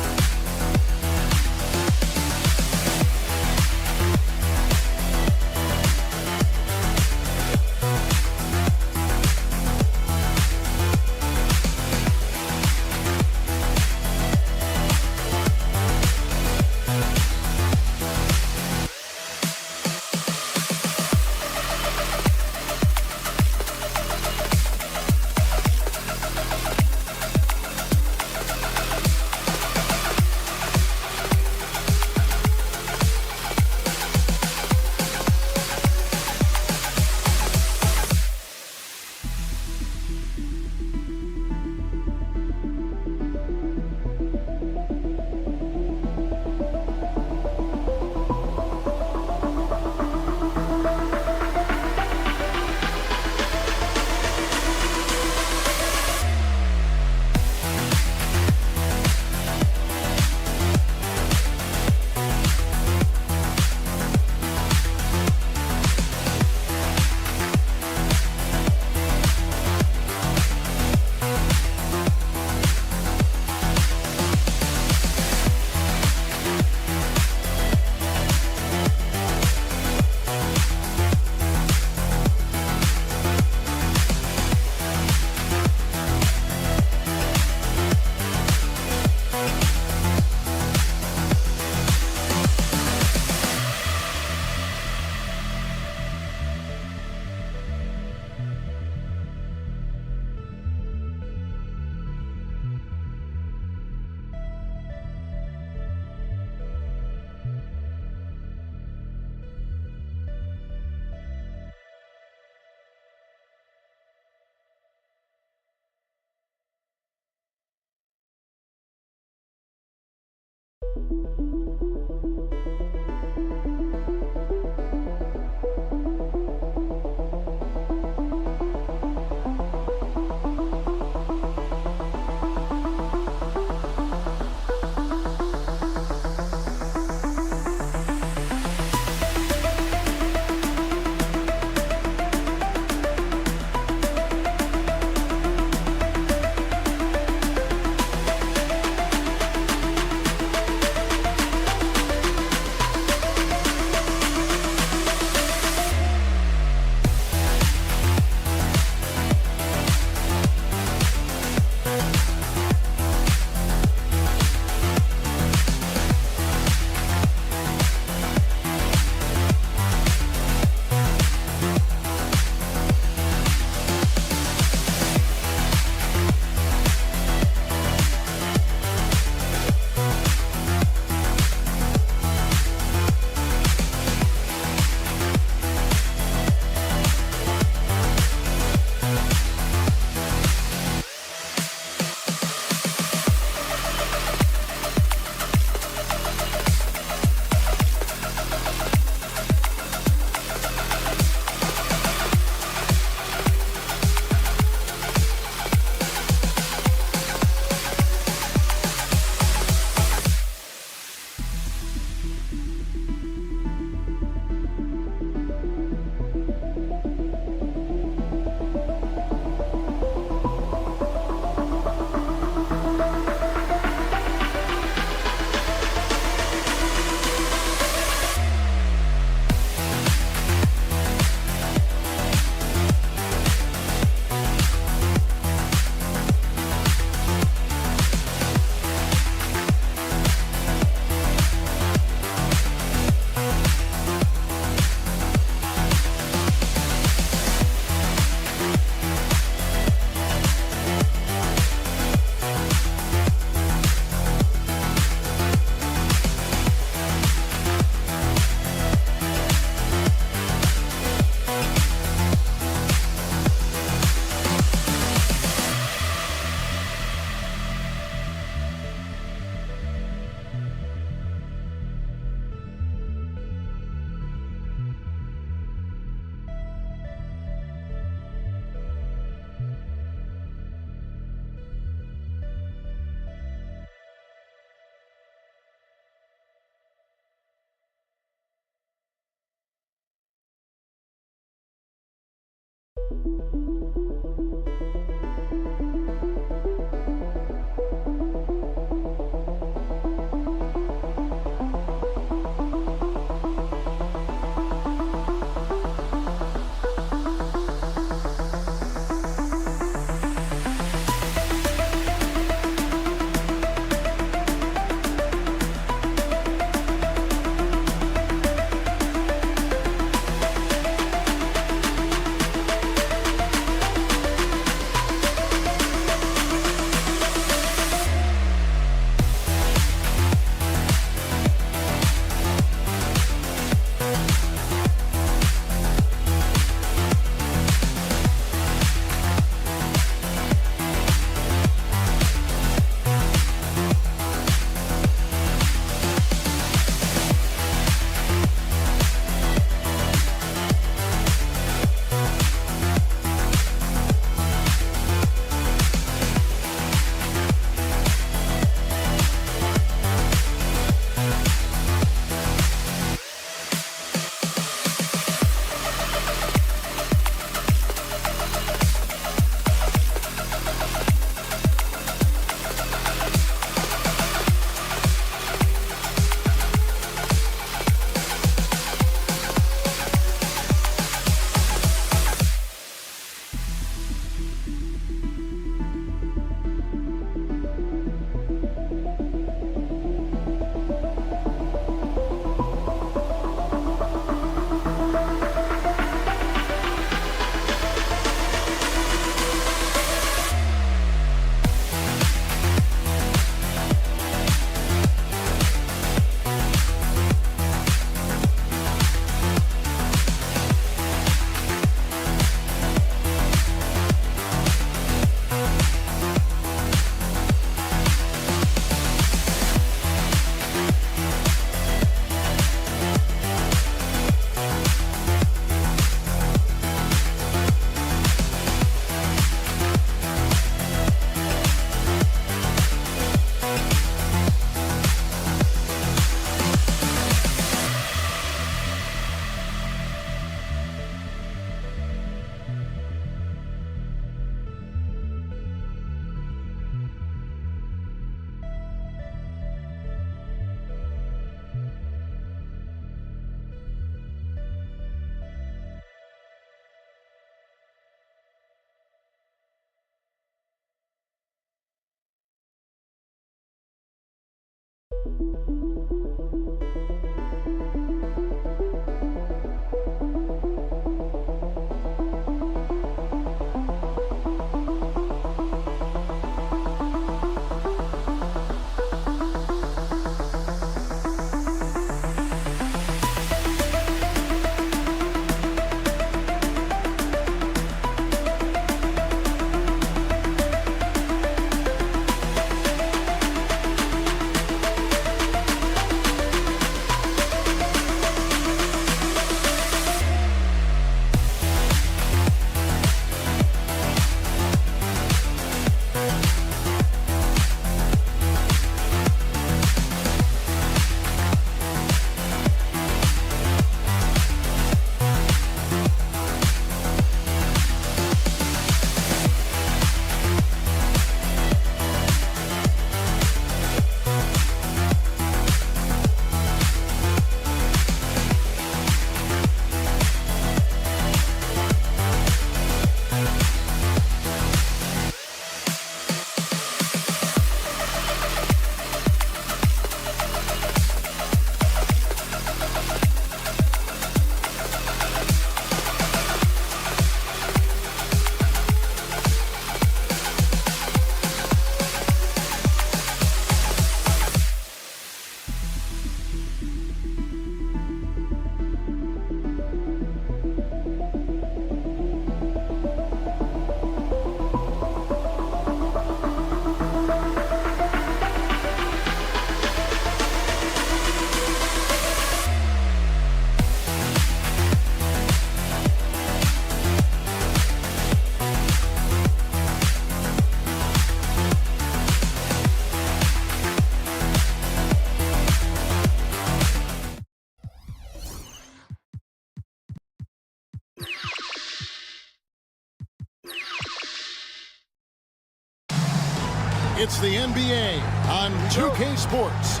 S1: It's the NBA on 2K Sports.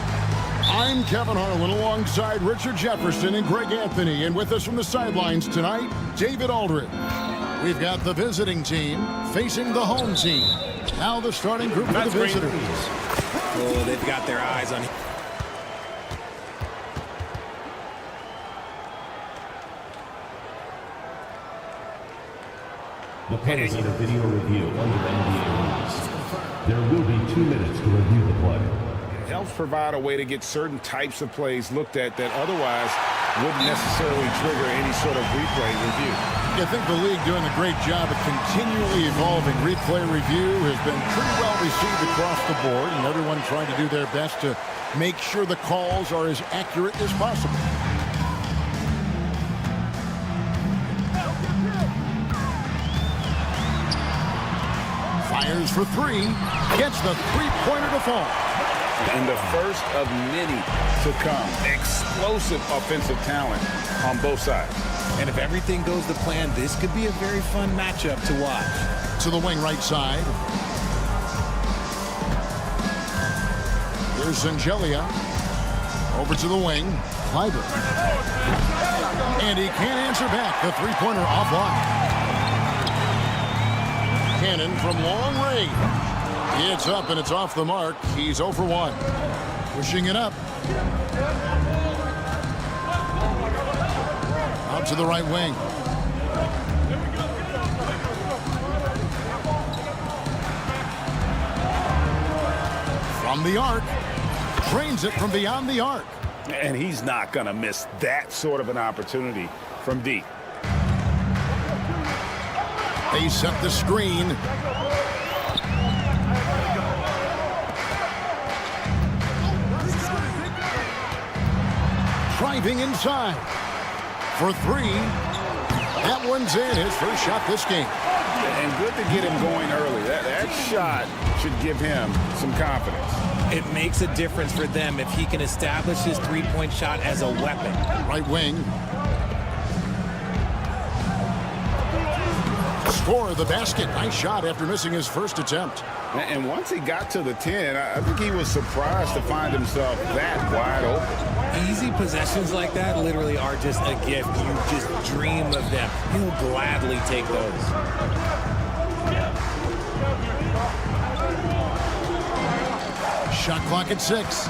S1: I'm Kevin Harlan alongside Richard Jefferson and Greg Anthony. And with us from the sidelines tonight, David Aldridge. We've got the visiting team facing the home team. Now the starting group for the visitors.
S12: Oh, they've got their eyes on him.
S4: The play is under video review under NBA rules. There will be 2 minutes to review the play.
S2: It helps provide a way to get certain types of plays looked at that otherwise wouldn't necessarily trigger any sort of replay review.
S1: I think the league doing a great job of continually evolving. Replay review has been pretty well received across the board, and everyone trying to do their best to make sure the calls are as accurate as possible. Fires for three, gets the three-pointer to fall.
S2: And the first of many to come. Explosive offensive talent on both sides.
S12: And if everything goes to plan, this could be a very fun matchup to watch.
S1: To the wing right side. Here's Zangelia. Over to the wing. Kleiber. And he can't answer back. The three-pointer offline. Cannon from long range. It's up and it's off the mark. He's 0 for 1. Pushing it up. Out to the right wing. From the arc. Drains it from beyond the arc.
S2: And he's not going to miss that sort of an opportunity from deep.
S1: They set the screen. Driving inside for three. That one's in. His first shot this game.
S2: And good to get him going early. That shot should give him some confidence.
S12: It makes a difference for them if he can establish his three-point shot as a weapon.
S1: Right wing. Score the basket. Nice shot after missing his first attempt.
S2: And once he got to the 10, I think he was surprised to find himself that wide open.
S12: Easy possessions like that literally are just a gift. You just dream of them. He'll gladly take those.
S1: Shot clock at 6.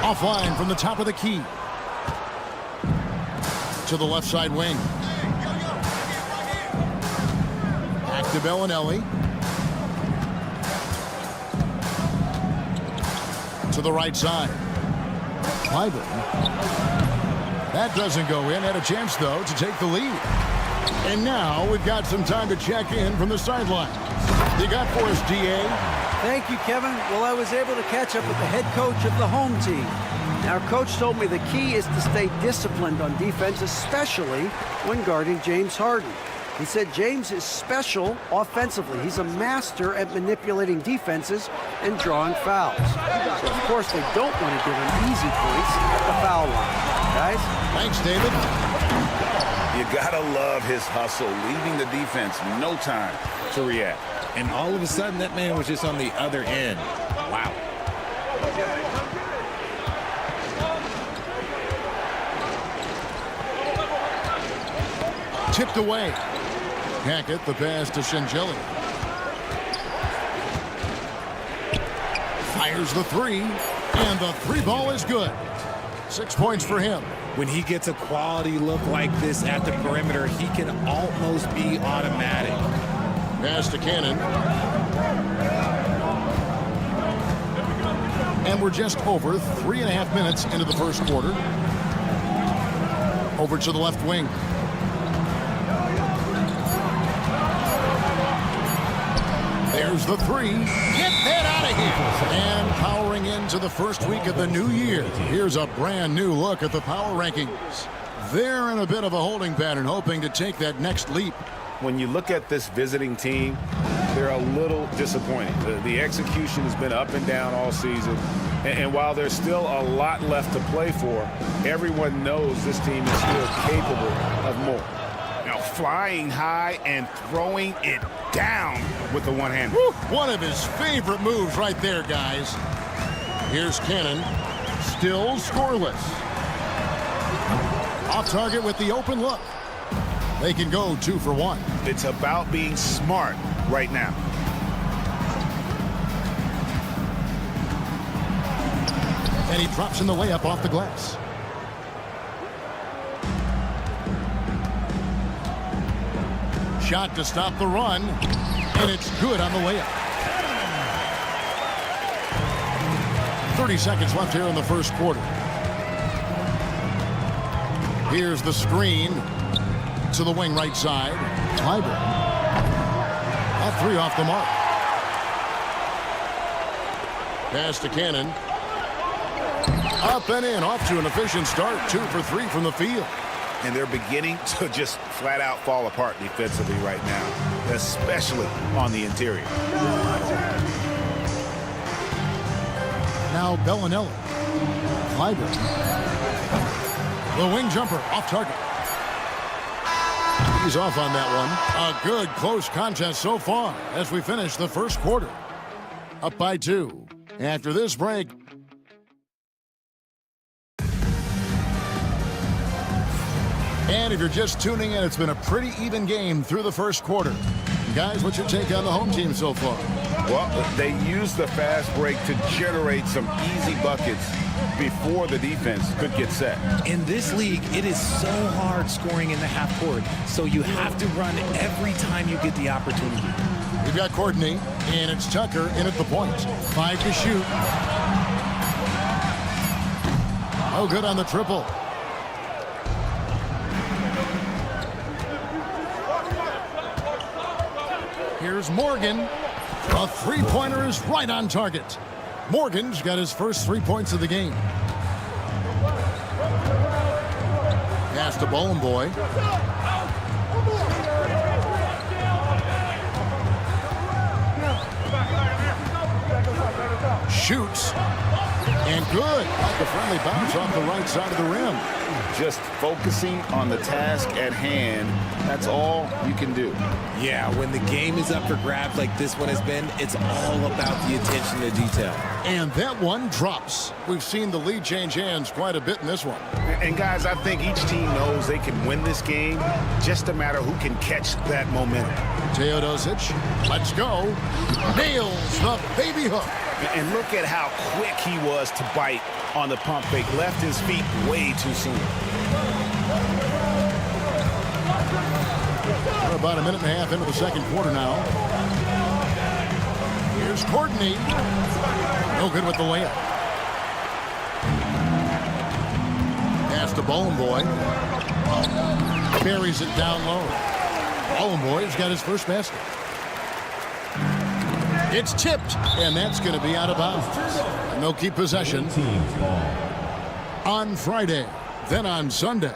S1: Offline from the top of the key. To the left side wing. Back to Bellinelli. To the right side. Kleiber. That doesn't go in. Had a chance, though, to take the lead. And now we've got some time to check in from the sideline. You got for us, DA?
S6: Thank you, Kevin. Well, I was able to catch up with the head coach of the home team. Our coach told me the key is to stay disciplined on defense, especially when guarding James Harden. He said James is special offensively. He's a master at manipulating defenses and drawing fouls. So, of course, they don't want to give him easy points at the foul line. Guys?
S1: Thanks, David.
S2: You gotta love his hustle, leaving the defense no time to react.
S12: And all of a sudden, that man was just on the other end. Wow.
S1: Tipped away. Hackett, the pass to Zangelia. Fires the three, and the three ball is good. 6 points for him.
S12: When he gets a quality look like this at the perimeter, he can almost be automatic.
S1: Pass to Cannon. And we're just over 3.5 minutes into the first quarter. Over to the left wing. There's the three. Get that out of here. And powering into the first week of the new year. Here's a brand new look at the power rankings. They're in a bit of a holding pattern, hoping to take that next leap.
S2: When you look at this visiting team, they're a little disappointing. The execution has been up and down all season. And while there's still a lot left to play for, everyone knows this team is still capable of more.
S8: Now
S2: flying high and throwing it down with the one-hand.
S1: One of his favorite moves right there, guys. Here's Cannon, still scoreless. Off target with the open look. They can go 2 for 1.
S2: It's about being smart right now.
S1: And he drops in the layup off the glass. Shot to stop the run, and it's good on the layup. 30 seconds left here in the first quarter. Here's the screen to the wing right side. Clyburn. That 3 off the mark. Pass to Cannon. Up and in, off to an efficient start. 2 for 3 from the field.
S2: And they're beginning to just flat out fall apart defensively right now, especially on the interior.
S1: Now Bellinelli. Clyburn. The wing jumper off target. He's off on that one. A good close contest so far as we finish the first quarter. Up by 2. After this break. And if you're just tuning in, it's been a pretty even game through the first quarter. Guys, what's your take on the home team so far?
S2: Well, they used the fast break to generate some easy buckets before the defense could get set.
S12: In this league, it is so hard scoring in the half court, so you have to run every time you get the opportunity.
S1: We've got Courtney, and it's Tucker in at the point. 5 to shoot. Oh, good on the triple. Here's Morgan. A three-pointer is right on target. Morgan's got his first 3 points of the game. Pass to Bowling Boy. Shoots. And good. Like a friendly bounce off the right side of the rim.
S2: Just focusing on the task at hand, that's all you can do.
S12: Yeah, when the game is up for grabs like this one has been, it's all about the attention to detail.
S1: And that one drops. We've seen the lead change hands quite a bit in this one.
S2: And guys, I think each team knows they can win this game, just a matter who can catch that momentum.
S1: Teodosic, let's go. Nails the baby hook.
S2: And look at how quick he was to bite on the pump fake. Left his feet way too soon.
S1: We're about a minute and a half into the second quarter now. Here's Courtney. No good with the layup. Pass to Bowling Boy. Buries it down low. Bowling Boy's got his first basket. It's tipped, and that's going to be out of bounds. And they'll keep possession on Friday, then on Sunday.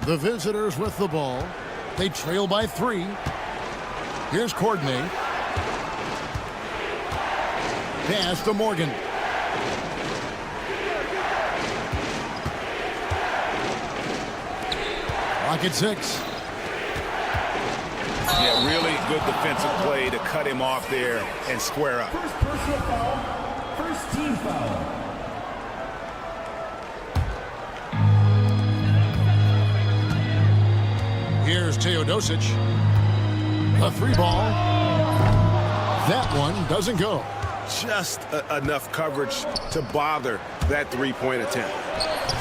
S1: The visitors with the ball. They trail by 3. Here's Courtney. Pass to Morgan. Clock at 6.
S2: Yeah, really good defensive play to cut him off there and square up.
S4: First personal foul, first team foul.
S1: Here's Teodosic. A 3-ball. That one doesn't go.
S2: Just enough coverage to bother that 3-point attempt.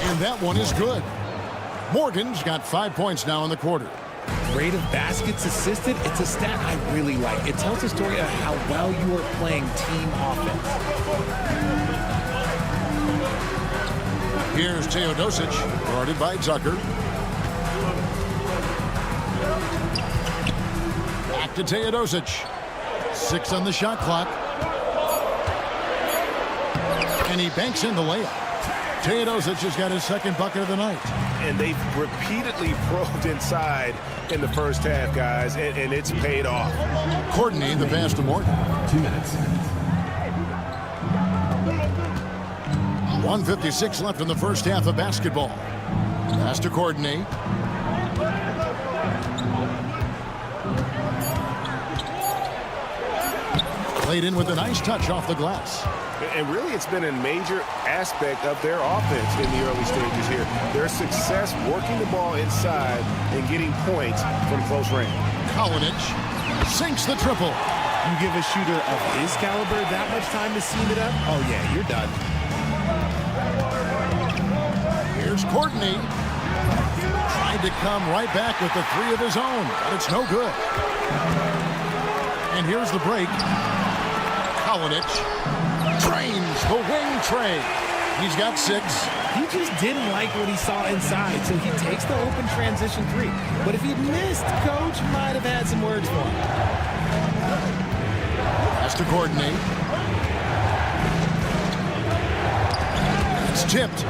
S1: And that one is good. Morgan's got 5 points now in the quarter.
S12: Rate of baskets assisted, it's a stat I really like. It tells a story of how well you are playing team offense.
S1: Here's Teodosic, guarded by Tucker. Back to Teodosic. 6 on the shot clock. And he banks in the layup. Teodosic has got his second bucket of the night.
S2: And they've repeatedly probed inside in the first half, guys, and it's paid off.
S1: Courtney, the pass to Morgan.
S4: 2 minutes.
S1: 1:56 left in the first half of basketball. Pass to Courtney. Played in with a nice touch off the glass.
S2: And really, it's been a major aspect of their offense in the early stages here. Their success working the ball inside and getting points from close range.
S1: Kalinic sinks the triple.
S12: You give a shooter of his caliber that much time to seam it up? Oh, yeah, you're done.
S1: Here's Courtney. Tried to come right back with the three of his own, but it's no good. And here's the break. Kalinic trains the wing trade. He's got 6.
S12: He just didn't like what he saw inside, so he takes the open transition 3. But if he'd missed, Coach might have had some words for him.
S1: Pass to Courtney. It's tipped.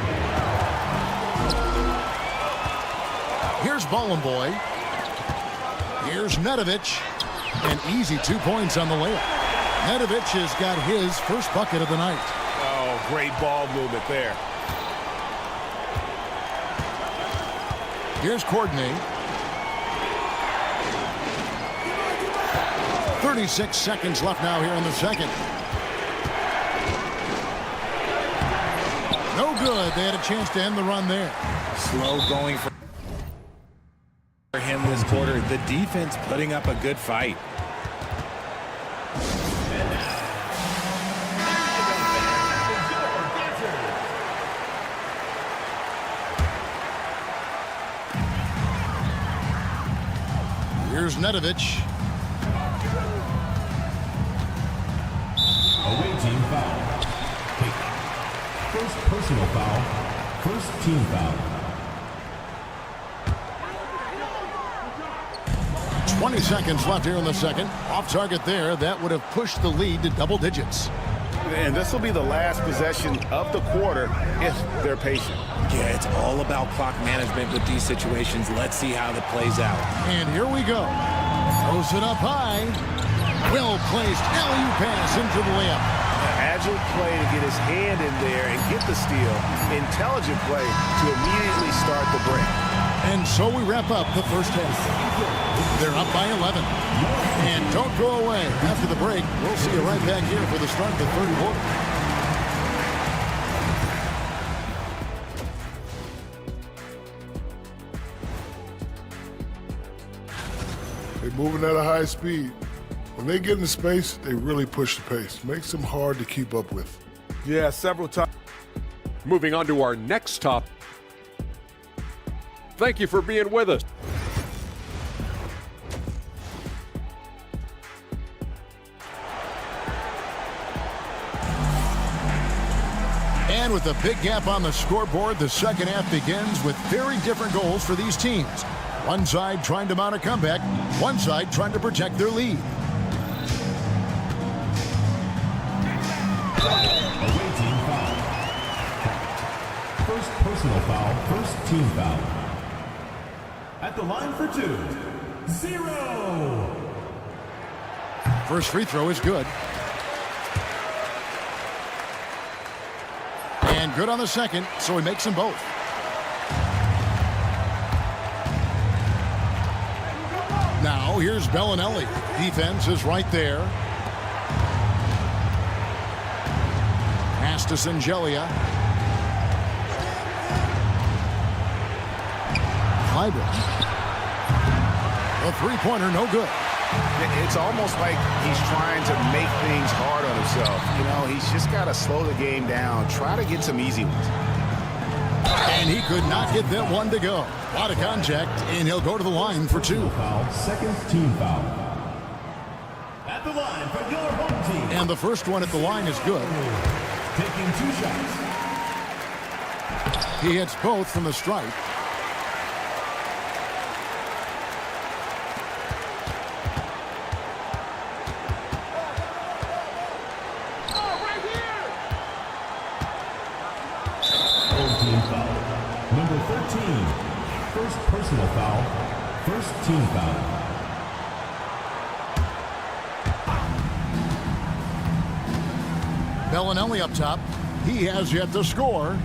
S1: Here's Bollenboy. Here's Nedovic. An easy 2 points on the layup. Nedovic has got his first bucket of the night.
S2: Oh, great ball movement there.
S1: Here's Courtney. 36 seconds left now here in the second. No good. They had a chance to end the run there.
S12: Slow going for him this quarter. The defense putting up a good fight.
S1: Here's Nedovic.
S4: Away team foul. First personal foul. First team foul.
S1: 20 seconds left here in the second. Off target there. That would have pushed the lead to double digits.
S2: And this will be the last possession of the quarter if they're patient.
S12: Yeah, it's all about clock management with these situations. Let's see how that plays out.
S1: And here we go. Throws it up high. Well-placed alley-oop pass into the layup.
S2: Agile play to get his hand in there and get the steal. Intelligent play to immediately start the break.
S1: And so we wrap up the first half. They're up by 11. And don't go away. After the break, we'll see you right back here for the start of the third quarter.
S11: They're moving at a high speed. When they get in space, they really push the pace. Makes them hard to keep up with.
S2: Yeah, several times.
S5: Moving on to our next top. Thank you for being with us.
S1: And with a big gap on the scoreboard, the second half begins with very different goals for these teams. One side trying to mount a comeback, one side trying to protect their lead.
S4: Away team foul. First personal foul. First team foul. At the line for 2. 0.
S1: First free throw is good. And good on the second, so he makes them both. Now here's Bellinelli. Defense is right there. Pass to Singelia. Clyburn. A three-pointer, no good.
S2: It's almost like he's trying to make things hard on himself. You know, he's just got to slow the game down, try to get some easy ones.
S1: And he could not get that one to go. A lot of contact, and he'll go to the line for 2.
S4: Foul. Second team foul. At the line for your home team.
S1: And the first one at the line is good.
S4: Taking 2 shots.
S1: He hits both from the stripe.
S4: Number 13, first personal foul, first team foul.
S1: Bellinelli up top. He has yet to score.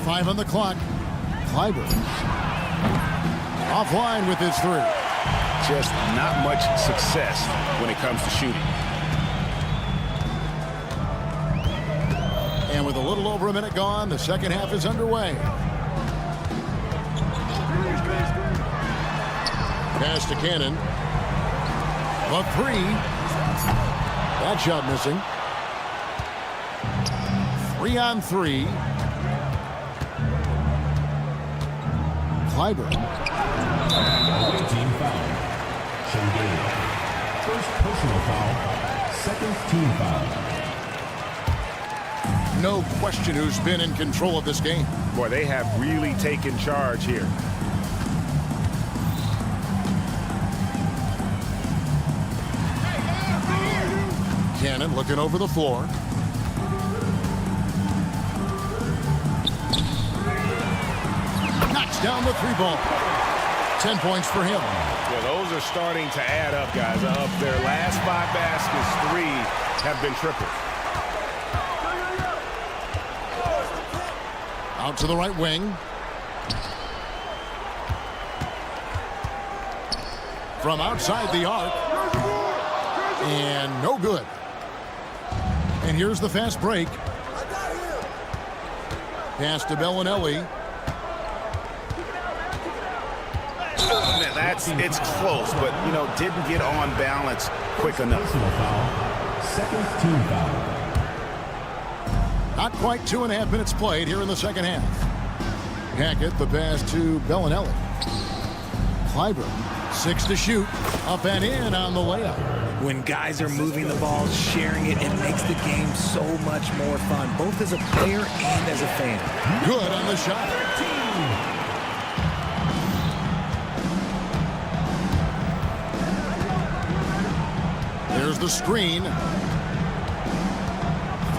S1: 5 on the clock. Kleiber. Offline with his 3.
S2: Just not much success when it comes to shooting.
S1: And with a little over a minute gone, the second half is underway. Pass to Cannon. A 3. That shot missing. 3 on 3. Kleiber.
S4: Team foul. Schengen. First personal foul. Second team foul.
S1: No question who's been in control of this game.
S2: Boy, they have really taken charge here.
S1: Cannon looking over the floor. Knocks down the 3 ball. 10 points for him.
S2: Well, those are starting to add up, guys. Of their last 5 baskets, 3 have been triple.
S1: Out to the right wing. From outside the arc. And no good. And here's the fast break. Pass to Bellinelli.
S2: It's close, but, didn't get on balance quick enough.
S4: Personal foul. Second team foul.
S1: Not quite 2.5 minutes played here in the second half. Hackett, the pass to Bellinelli. Kleiber, 6 to shoot. Up and in on the layup.
S12: When guys are moving the ball, sharing it, it makes the game so much more fun, both as a player and as a fan.
S1: Good on the shot. There's the screen.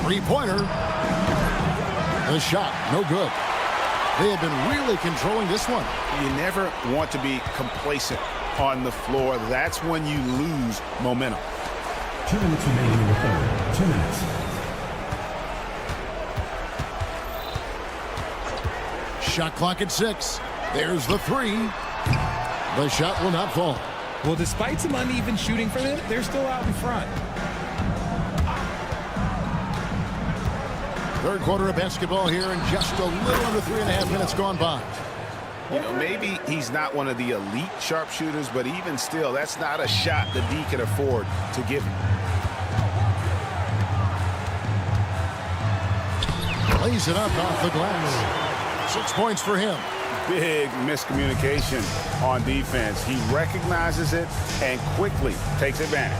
S1: 3-pointer. The shot, no good. They have been really controlling this one.
S2: You never want to be complacent on the floor. That's when you lose momentum.
S4: 2 minutes remaining in the third. 2 minutes.
S1: Shot clock at 6. There's the 3. The shot will not fall.
S12: Well, despite some uneven shooting from him, they're still out in front.
S1: Third quarter of basketball here, and just a little under 3.5 minutes gone by.
S2: Maybe he's not one of the elite sharpshooters, but even still, that's not a shot that D can afford to give him.
S1: Lays it up off the glass. 6 points for him.
S2: Big miscommunication on defense. He recognizes it and quickly takes advantage.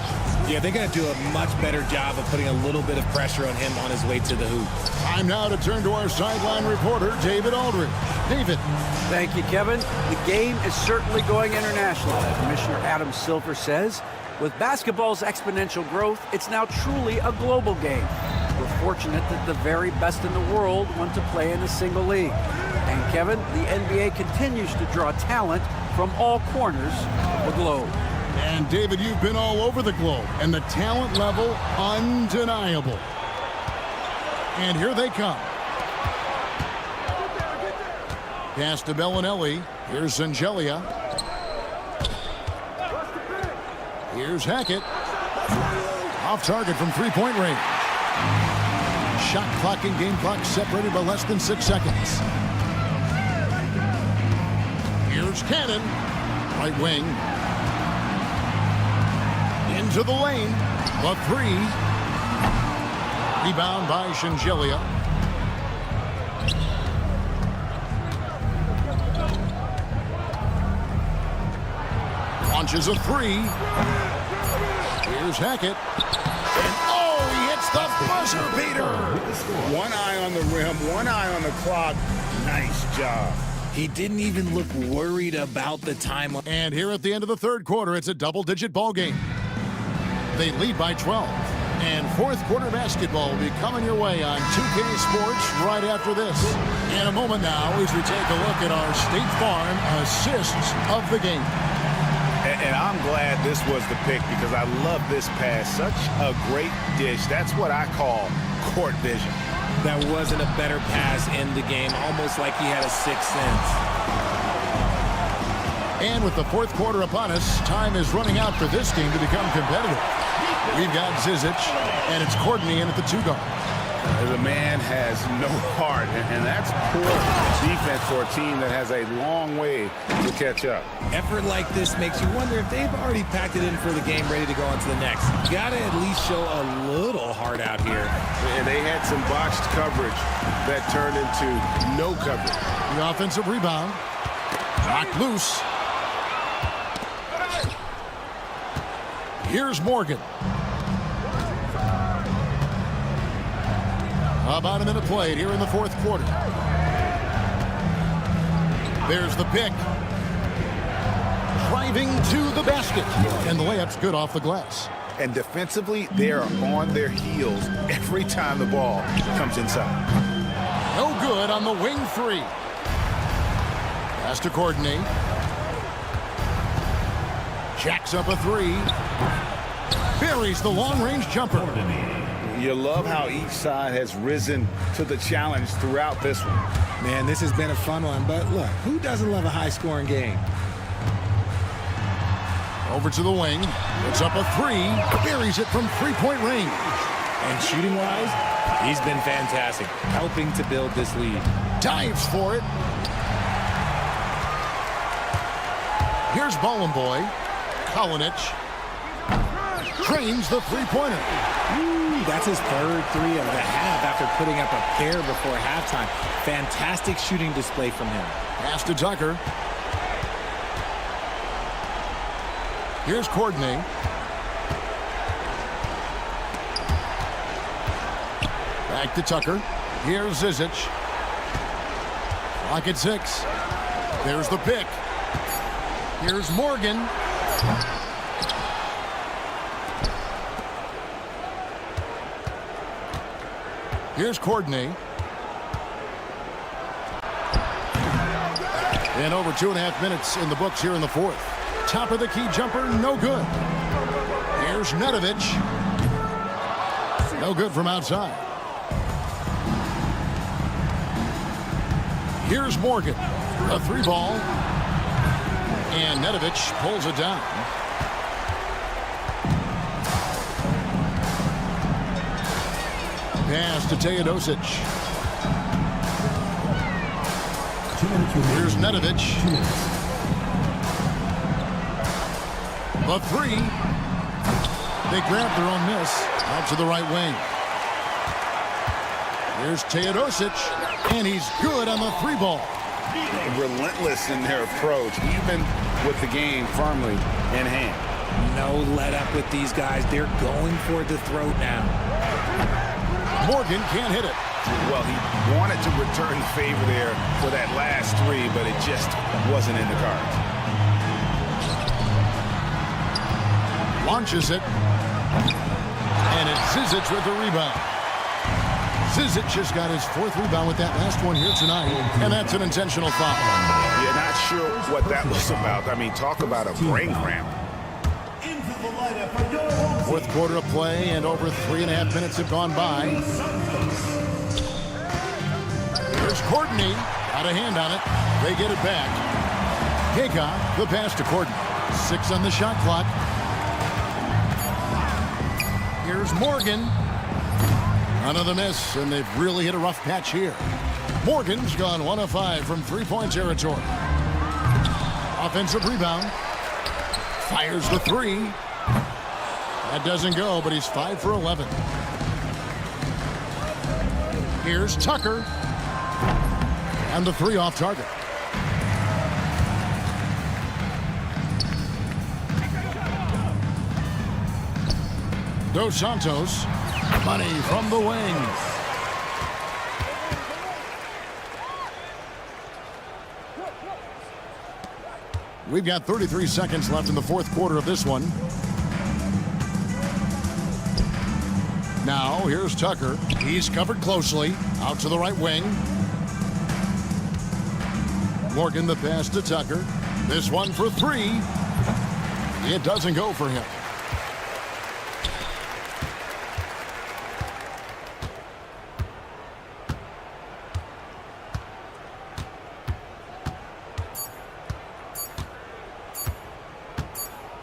S12: Yeah, they're going to do a much better job of putting a little bit of pressure on him on his way to the hoop.
S1: Time now to turn to our sideline reporter, David Aldridge. David.
S6: Thank you, Kevin. The game is certainly going international. Commissioner Adam Silver says, with basketball's exponential growth, it's now truly a global game. We're fortunate that the very best in the world want to play in a single league. And Kevin, the NBA continues to draw talent from all corners of the globe.
S1: And David, you've been all over the globe, and the talent level undeniable. And here they come. Pass to Bellinelli. Here's Zangelia. Here's Hackett. Off target from 3-point range. Shot clock and game clock separated by less than 6 seconds. Here's Cannon. Right wing. Into the lane. The 3. Rebound by Zangelia. Launches a 3. Here's Hackett. And he hits the buzzer beater.
S2: One eye on the rim, one eye on the clock. Nice job.
S12: He didn't even look worried about the time.
S1: And here at the end of the third quarter, it's a double-digit ball game. They lead by 12. And fourth quarter basketball will be coming your way on 2K Sports right after this. In a moment now, as we take a look at our State Farm assists of the game.
S2: And I'm glad this was the pick because I love this pass. Such a great dish. That's what I call court vision.
S12: That wasn't a better pass in the game, almost like he had a sixth sense.
S1: And with the fourth quarter upon us, time is running out for this team to become competitive. We've got Zizic, and it's Courtney in at the 2 guard.
S2: The man has no heart, and that's poor defense for a team that has a long way to catch up.
S12: Effort like this makes you wonder if they've already packed it in for the game, ready to go on to the next. You gotta at least show a little heart out here.
S2: And they had some botched coverage that turned into no coverage.
S1: The offensive rebound. Knocked loose. Here's Morgan. About a minute played here in the fourth quarter. There's the pick. Driving to the basket. And the layup's good off the glass.
S2: And defensively, they are on their heels every time the ball comes inside.
S1: No good on the wing 3. Pass to Courtney. Jacks up a 3. Buries the long-range jumper.
S2: You love how each side has risen to the challenge throughout this one.
S12: Man, this has been a fun one, but look, who doesn't love a high-scoring game?
S1: Over to the wing. It's up a 3. Buries it from 3-point range.
S12: And shooting-wise, he's been fantastic, helping to build this lead.
S1: Dives for it. Here's Boy. Kolinich. Trains the 3-pointer.
S12: That's his third 3 of the half after putting up a pair before halftime. Fantastic shooting display from him.
S1: Pass to Tucker. Here's Courtney. Back to Tucker. Here's Zizic. Clock at 6. There's the pick. Here's Morgan. Here's Courtney. And over 2.5 minutes in the books here in the fourth. Top of the key jumper, no good. Here's Nedovic. No good from outside. Here's Morgan. A 3-ball. And Nedovic pulls it down. Pass to Teodosic. Here's Nedovic. The 3. They grabbed their own miss. Out to the right wing. Here's Teodosic. And he's good on the 3-ball.
S2: Relentless in their approach, even with the game firmly in hand.
S12: No let up with these guys. They're going for the throat now.
S1: Morgan can't hit it.
S2: Well, he wanted to return the favor there for that last 3, but it just wasn't in the cards.
S1: Launches it. And it's Zizic with the rebound. Zizic has got his 4th rebound with that last one here tonight. And that's an intentional foul.
S2: Yeah, not sure what that was about. I mean, talk about a brain cramp.
S1: Fourth quarter of play, and over 3.5 minutes have gone by. Here's Courtney. Got a hand on it. They get it back. Haycock, the pass to Courtney. 6 on the shot clock. Here's Morgan. Another miss, and they've really hit a rough patch here. Morgan's gone 1 of 5 from 3-point territory. Offensive rebound. Fires the 3. That doesn't go, but he's 5 for 11. Here's Tucker. And the 3 off target. Dos Santos. Money from the wing. We've got 33 seconds left in the fourth quarter of this one. Now, here's Tucker. He's covered closely. Out to the right wing. Morgan the pass to Tucker. This one for 3. It doesn't go for him.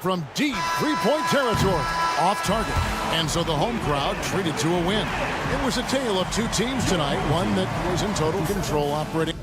S1: From deep three-point territory, off target. And so the home crowd treated to a win. It was a tale of two teams tonight, one that was in total control operating.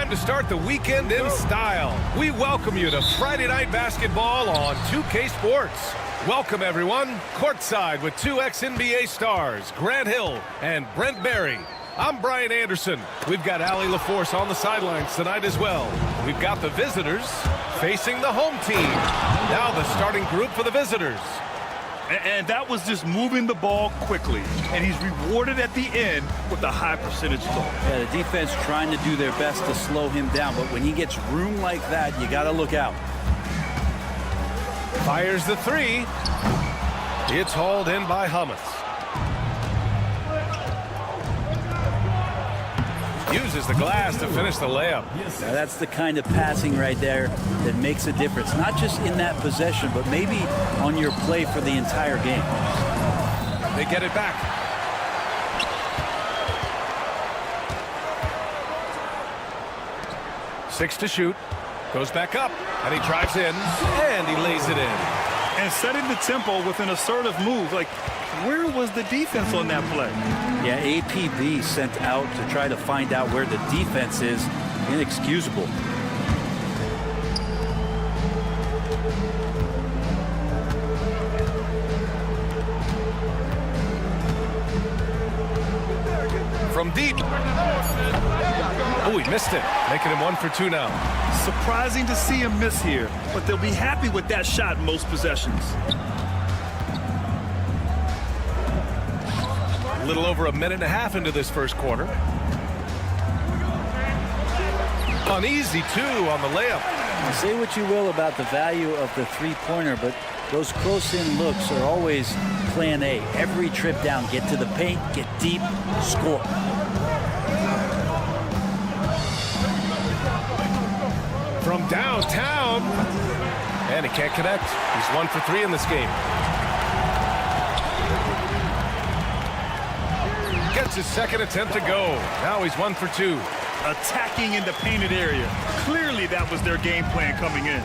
S7: Time to start the weekend in style. We welcome you to Friday Night Basketball on 2K Sports. Welcome, everyone. Courtside with two ex-NBA stars, Grant Hill and Brent Barry. I'm Brian Anderson. We've got Allie LaForce on the sidelines tonight as well. We've got the visitors, facing the home team. Now the starting group for the visitors.
S8: And that was just moving the ball quickly. And he's rewarded at the end with a high percentage goal.
S13: Yeah, the defense trying to do their best to slow him down. But when he gets room like that, you got to look out.
S7: Fires the three. It's hauled in by Hummus. Uses the glass to finish the layup.
S13: Now that's the kind of passing right there that makes a difference. Not just in that possession, but maybe on your play for the entire game.
S7: They get it back. Six to shoot. Goes back up. And he drives in. And he lays it in.
S8: And setting the tempo with an assertive move. Like, where was the defense on that play?
S13: Yeah, APB sent out to try to find out where the defense is. Inexcusable.
S7: From deep. Oh, he missed it. Making him 1 for 2 now.
S8: Surprising to see him miss here, but they'll be happy with that shot most possessions.
S7: A little over a minute and a half into this first quarter. Uneasy, too, on the layup.
S13: Now, say what you will about the value of the three-pointer, but those close-in looks are always plan A. Every trip down, get to the paint, get deep, score.
S7: From downtown. And he can't connect. He's 1 for 3 in this game. Gets his second attempt to go. Now he's 1 for 2.
S8: Attacking in the painted area. Clearly that was their game plan coming in.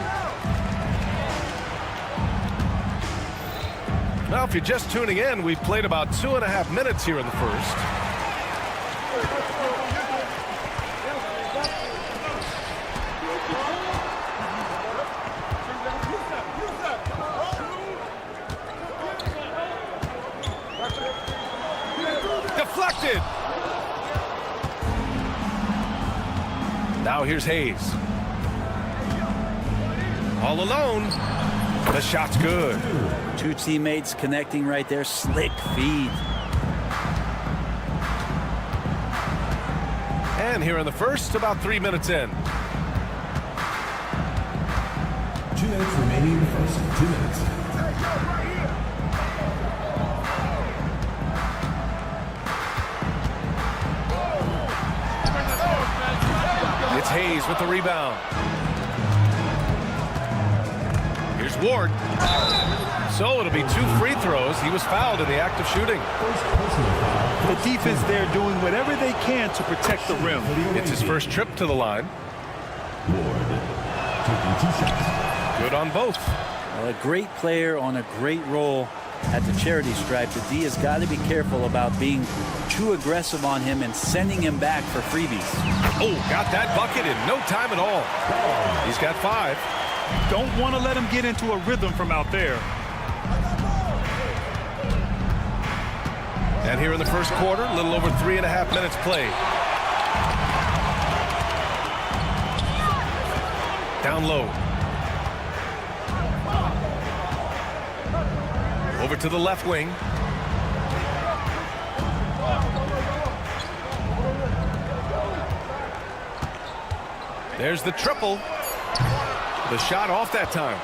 S7: Now, if you're just tuning in, we've played about 2.5 minutes here in the first. Deflected. Now here's Hayes. All alone. The shot's good.
S13: Two teammates connecting right there. Slick feed.
S7: And here in the first, about 3 minutes in.
S4: 2 minutes remaining in the first. 2 minutes.
S7: It's Hayes with the rebound. Here's Ward. So it'll be 2 free throws. He was fouled in the act of shooting.
S8: The defense there doing whatever they can to protect the rim.
S7: It's his first trip to the line.
S4: Ward taking 2 shots.
S7: Good on both.
S13: Well, a great player on a great role at the charity stripe. The D has got to be careful about being too aggressive on him and sending him back for freebies.
S7: Oh, got that bucket in no time at all. He's got 5.
S8: Don't want to let him get into a rhythm from out there.
S7: And here in the first quarter, a little over 3.5 minutes played. Down low. Over to the left wing. There's the triple. The shot off that time.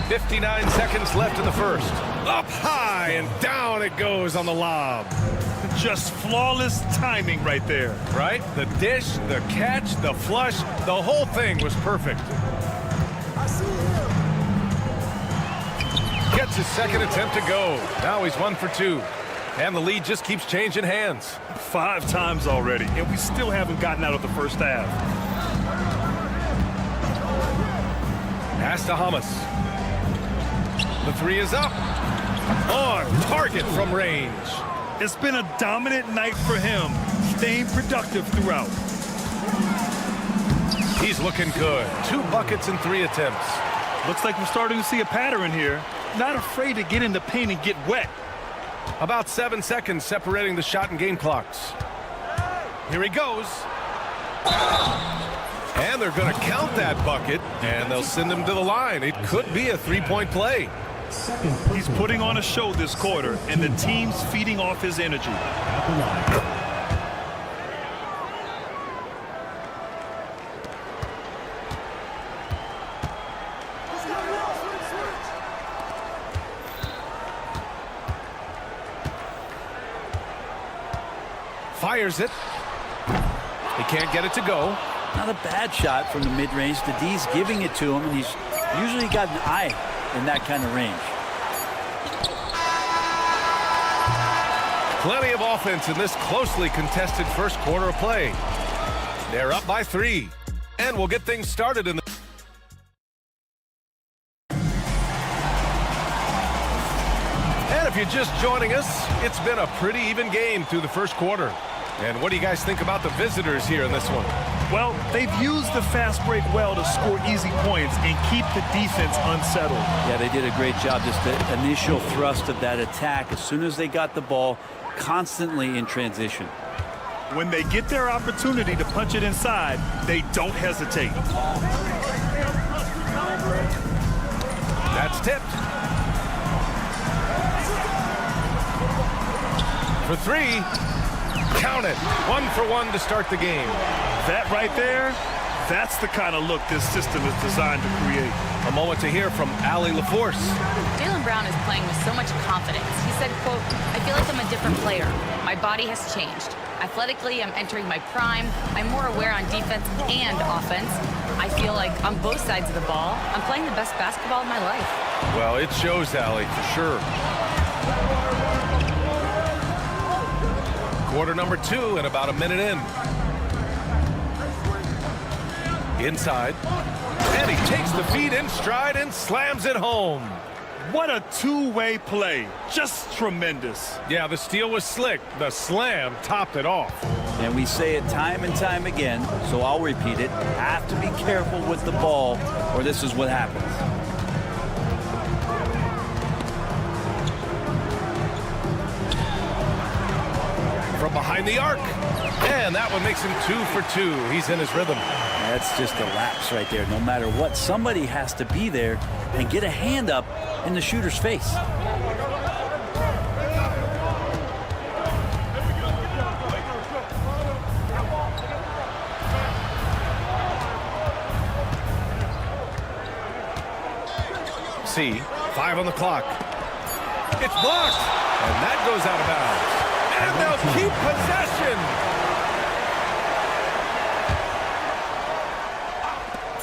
S7: 59 seconds left in the first. Up high and down it goes on the lob.
S8: Just flawless timing right there.
S7: Right? The dish, the catch, the flush, the whole thing was perfect. Gets his second attempt to go. Now he's 1 for 2. And the lead just keeps changing hands.
S8: 5 times already, and we still haven't gotten out of the first half.
S7: Pass to Hummus. The 3 is up. On target from range.
S8: It's been a dominant night for him, staying productive throughout.
S7: He's looking good. 2 buckets and 3 attempts.
S8: Looks like we're starting to see a pattern here. Not afraid to get in the paint and get wet.
S7: About 7 seconds separating the shot and game clocks. Here he goes. And they're going to count that bucket, and they'll send him to the line. It could be a three-point play.
S8: He's putting on a show this quarter, and the team's feeding off his energy.
S7: Fires it. He can't get it to go.
S13: Not a bad shot from the mid-range. The D's giving it to him, and he's usually got an eye in that kind of range.
S7: Plenty of offense in this closely contested first quarter of play. They're up by 3, and we'll get things started in the... And if you're just joining us, it's been a pretty even game through the first quarter. And what do you guys think about the visitors here in this one?
S8: Well, they've used the fast break well to score easy points and keep the defense unsettled.
S13: Yeah, they did a great job. Just the initial thrust of that attack, as soon as they got the ball, constantly in transition.
S8: When they get their opportunity to punch it inside, they don't hesitate.
S7: That's tipped. For 3. Count it. 1 for 1 to start the game.
S8: That right there, that's the kind of look this system is designed to create.
S7: A moment to hear from Allie LaForce.
S10: Jaylen Brown is playing with so much confidence. He said, quote, "I feel like I'm a different player. My body has changed. Athletically, I'm entering my prime. I'm more aware on defense and offense. I feel like on both sides of the ball, I'm playing the best basketball of my life."
S7: Well, it shows, Allie, for sure. Quarter number 2 and about a minute in. Inside. And he takes the feed in stride and slams it home.
S8: What a two-way play. Just tremendous.
S7: Yeah, the steal was slick. The slam topped it off.
S13: And we say it time and time again, so I'll repeat it. Have to be careful with the ball, or this is what happens.
S7: From behind the arc. And that one makes him 2 for 2. He's in his rhythm.
S13: That's just a lapse right there. No matter what, somebody has to be there and get a hand up in the shooter's face.
S7: See, 5 on the clock. It's blocked. And that goes out of bounds. And they'll keep possession.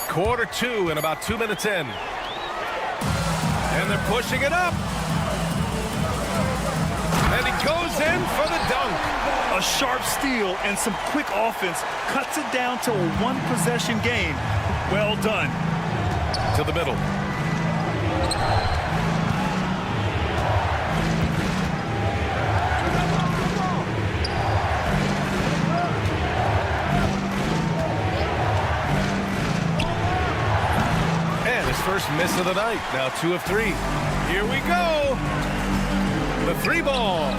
S7: Quarter 2 and about 2 minutes in. And they're pushing it up. And he goes in for the dunk.
S8: A sharp steal and some quick offense cuts it down to a one-possession game. Well done.
S7: To the middle. First miss of the night. Now 2 of 3. Here we go. The 3 ball.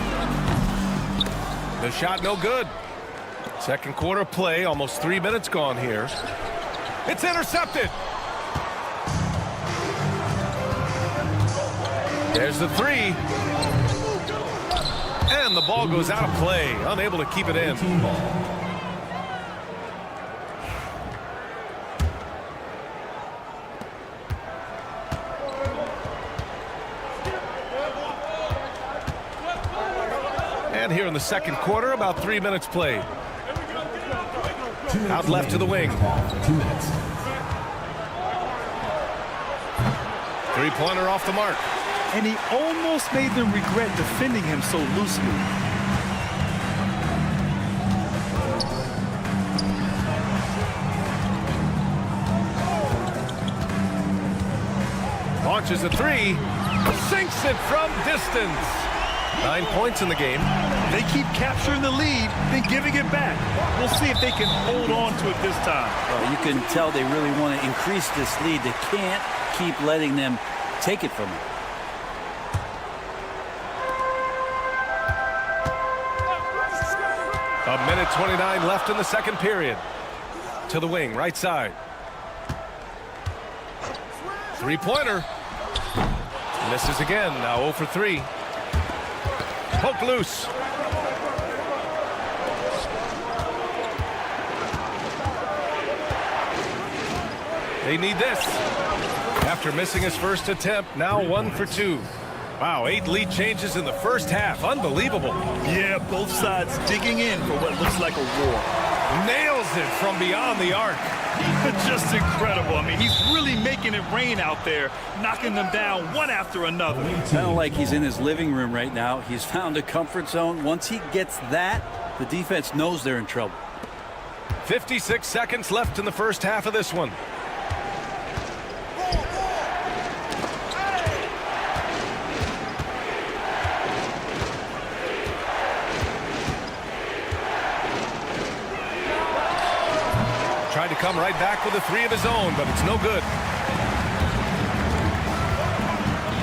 S7: The shot no good. Second quarter play. Almost 3 minutes gone here. It's intercepted. There's the 3. And the ball goes out of play. Unable to keep it in. And here in the second quarter, about 3 minutes played. Out left to the wing.
S4: 2 minutes.
S7: 3-pointer off the mark.
S8: And he almost made them regret defending him so loosely.
S7: Launches a 3. Sinks it from distance. 9 points in the game.
S8: They keep capturing the lead, then giving it back. We'll see if they can hold on to it this time.
S13: Well, you can tell they really want to increase this lead. They can't keep letting them take it from them.
S7: A minute 29 left in the second period. To the wing, right side. Three-pointer. Misses again, now 0 for 3. Poke loose. They need this. After missing his first attempt, now 1 for 2. Wow, 8 lead changes in the first half. Unbelievable.
S8: Yeah, both sides digging in for what looks like a war.
S7: Nails it from beyond the arc.
S8: Just incredible. I mean, he's really making it rain out there, knocking them down one after another.
S13: Kind of like he's in his living room right now. He's found a comfort zone. Once he gets that, the defense knows they're in trouble.
S7: 56 seconds left in the first half of this one. Tried to come right back with a 3 of his own, but it's no good.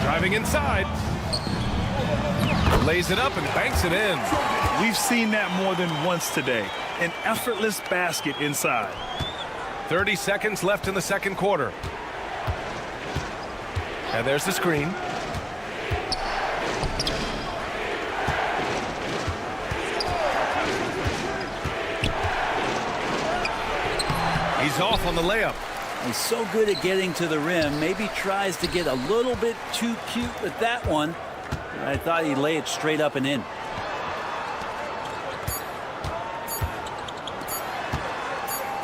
S7: Driving inside. Lays it up and banks it in.
S8: We've seen that more than once today. An effortless basket inside.
S7: 30 seconds left in the second quarter. And there's the screen. He's off on the layup.
S13: He's so good at getting to the rim. Maybe tries to get a little bit too cute with that one. I thought he'd lay it straight up and in.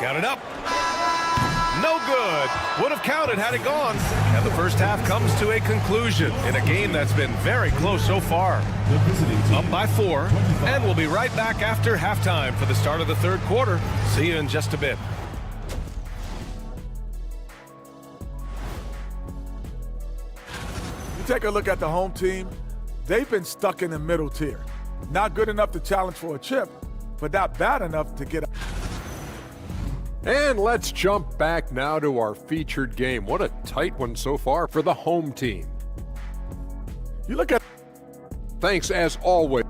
S7: Got it up. No good. Would have counted had it gone. And the first half comes to a conclusion in a game that's been very close so far. Up by 4. And we'll be right back after halftime for the start of the third quarter. See you in just a bit.
S14: Take a look at the home team. They've been stuck in the middle tier. Not good enough to challenge for a chip, but not bad enough to get a...
S5: And let's jump back now to our featured game. What a tight one so far for the home team.
S14: You look at...
S5: Thanks as always.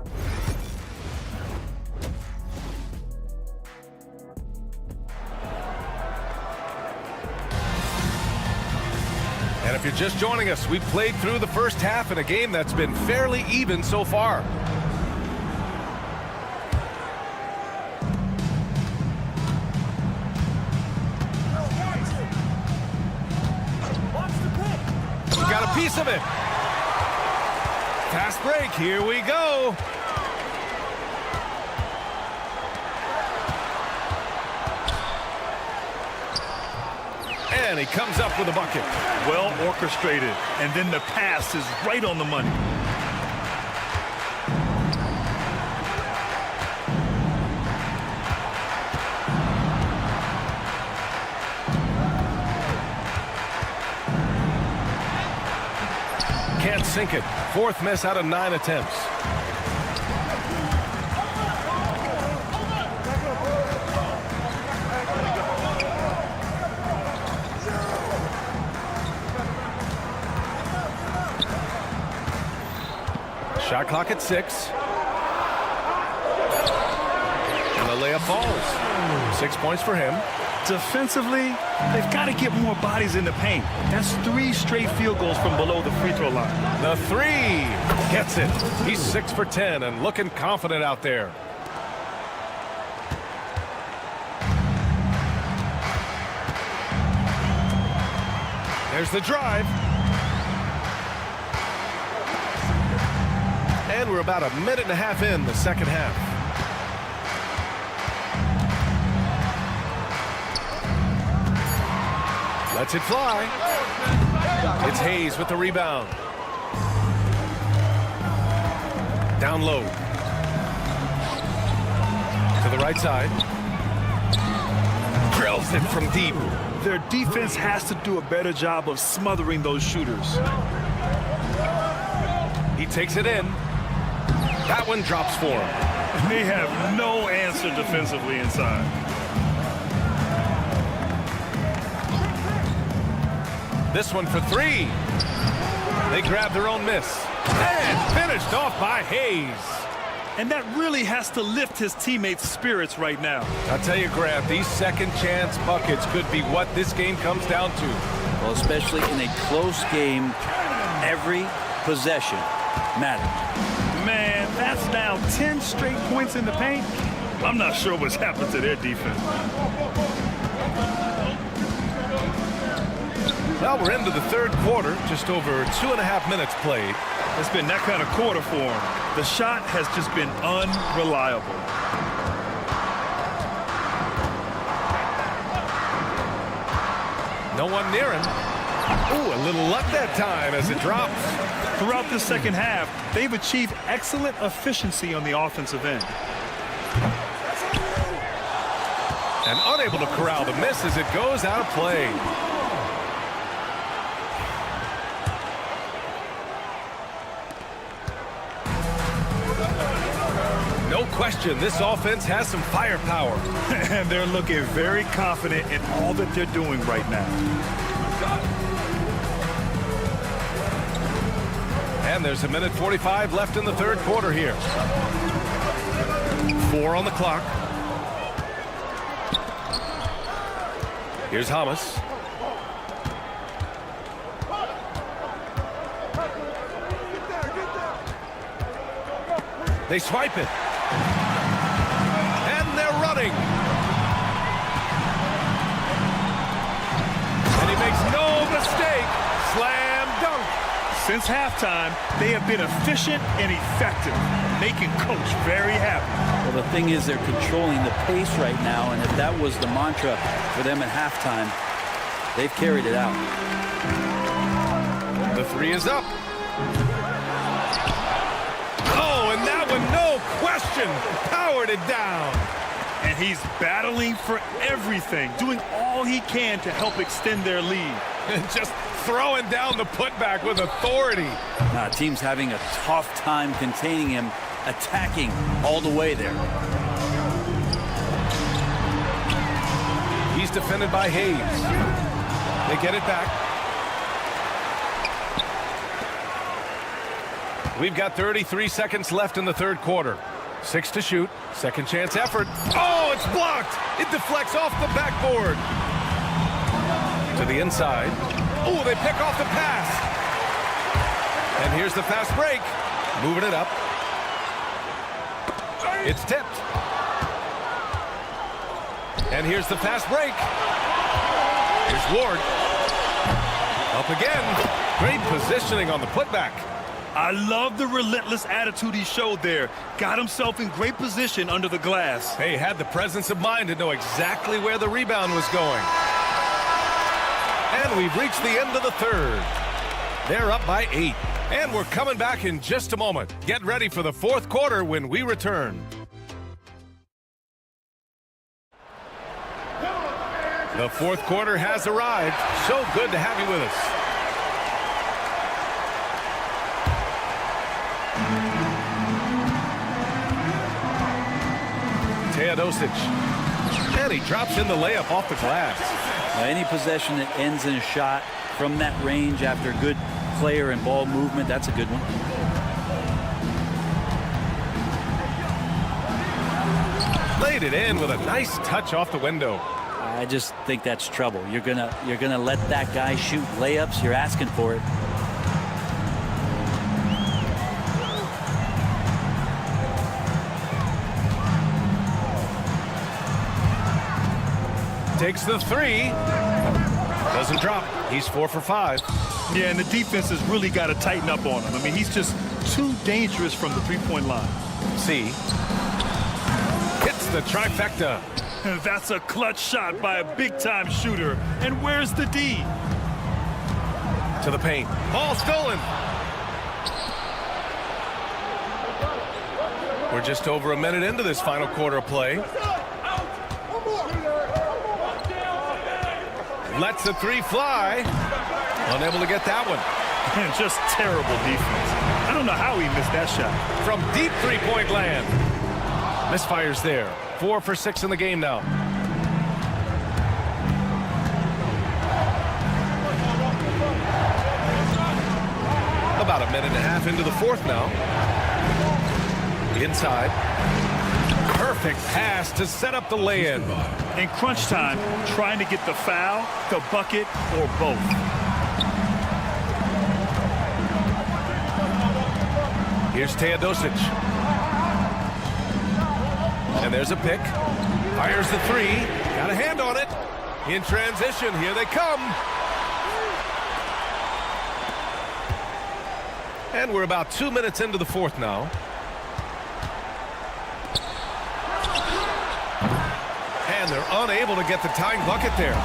S7: And if you're just joining us, we've played through the first half in a game that's been fairly even so far. We got a piece of it. Fast break, here we go. And he comes up with a bucket.
S8: Well orchestrated, and then the pass is right on the money.
S7: Can't sink it. 4th miss out of 9 attempts. Shot clock at 6. And the layup falls. 6 points for him.
S8: Defensively, they've got to get more bodies in the paint. That's 3 straight field goals from below the free throw line.
S7: The 3 gets it. He's 6 for 10 and looking confident out there. There's the drive. And we're about a minute and a half in the second half. Lets it fly. It's Hayes with the rebound. Down low. To the right side. Drills it from deep.
S8: Their defense has to do a better job of smothering those shooters.
S7: He takes it in. That one drops for him.
S8: They have no answer defensively inside.
S7: This one for 3. They grab their own miss. And finished off by Hayes.
S8: and that really has to lift his teammates' spirits right now.
S7: I'll tell you, Grant, these second chance buckets could be what this game comes down to.
S13: Well, especially in a close game, every possession matters.
S8: Man, that's now 10 straight points in the paint. I'm not sure what's happened to their defense.
S7: Well, we're into the third quarter, just over 2.5 minutes played.
S8: It's been that kind of quarter for him. The shot has just been unreliable.
S7: No one near him. Ooh, a little luck that time as it drops.
S8: Throughout the second half, they've achieved excellent efficiency on the offensive end.
S7: And unable to corral the miss as it goes out of play. No question, this offense has some firepower.
S8: And they're looking very confident in all that they're doing right now.
S7: And there's 1:45 left in the third quarter here. 4 on the clock. Here's Hamas. They swipe it. And they're running. And he makes no mistake. Slam dunk.
S8: Since halftime, they have been efficient and effective, making Coach very happy.
S13: Well, the thing is, they're controlling the pace right now, and if that was the mantra for them at halftime, they've carried it out.
S7: The three is up. Oh, and that one, no question, powered it down.
S8: And he's battling for everything, doing all he can to help extend their lead.
S7: Just throwing down the putback with authority.
S13: Team's having a tough time containing him, attacking all the way there.
S7: He's defended by Hayes. They get it back. We've got 33 seconds left in the third quarter. 6 to shoot. Second chance effort. Oh, it's blocked. It deflects off the backboard. To the inside. Oh, they pick off the pass. And here's the fast break. Moving it up. It's tipped. And here's the fast break. Here's Ward. Up again. Great positioning on the putback.
S8: I love the relentless attitude he showed there. Got himself in great position under the glass.
S7: Hey, had the presence of mind to know exactly where the rebound was going. And we've reached the end of the third. They're up by 8. And we're coming back in just a moment. Get ready for the fourth quarter when we return. The fourth quarter has arrived. So good to have you with us. Teodosic. And he drops in the layup off the glass.
S13: Any possession that ends in a shot from that range after good player and ball movement, that's a good one.
S7: Laid it in with a nice touch off the window.
S13: I just think that's trouble. You're gonna let that guy shoot layups. You're asking for it.
S7: Takes the three. Doesn't drop. He's 4 for 5.
S8: Yeah, and the defense has really got to tighten up on him. I mean, he's just too dangerous from the three-point line.
S7: C. Hits the trifecta.
S8: That's a clutch shot by a big-time shooter. And where's the D?
S7: To the paint. Ball stolen. We're just over a minute into this final quarter of play. Lets the three fly. Unable to get that one.
S8: And just terrible defense. I don't know how he missed that shot.
S7: From deep three-point land. Misfires there. 4 for 6 in the game now. About a minute and a half into the fourth now. Inside. Perfect pass to set up the lay-in.
S8: In crunch time, trying to get the foul, the bucket, or both.
S7: Here's Teodosic. And there's a pick. Fires the three. Got a hand on it. In transition, here they come. And we're about 2 minutes into the fourth now. And they're unable to get the tying bucket there.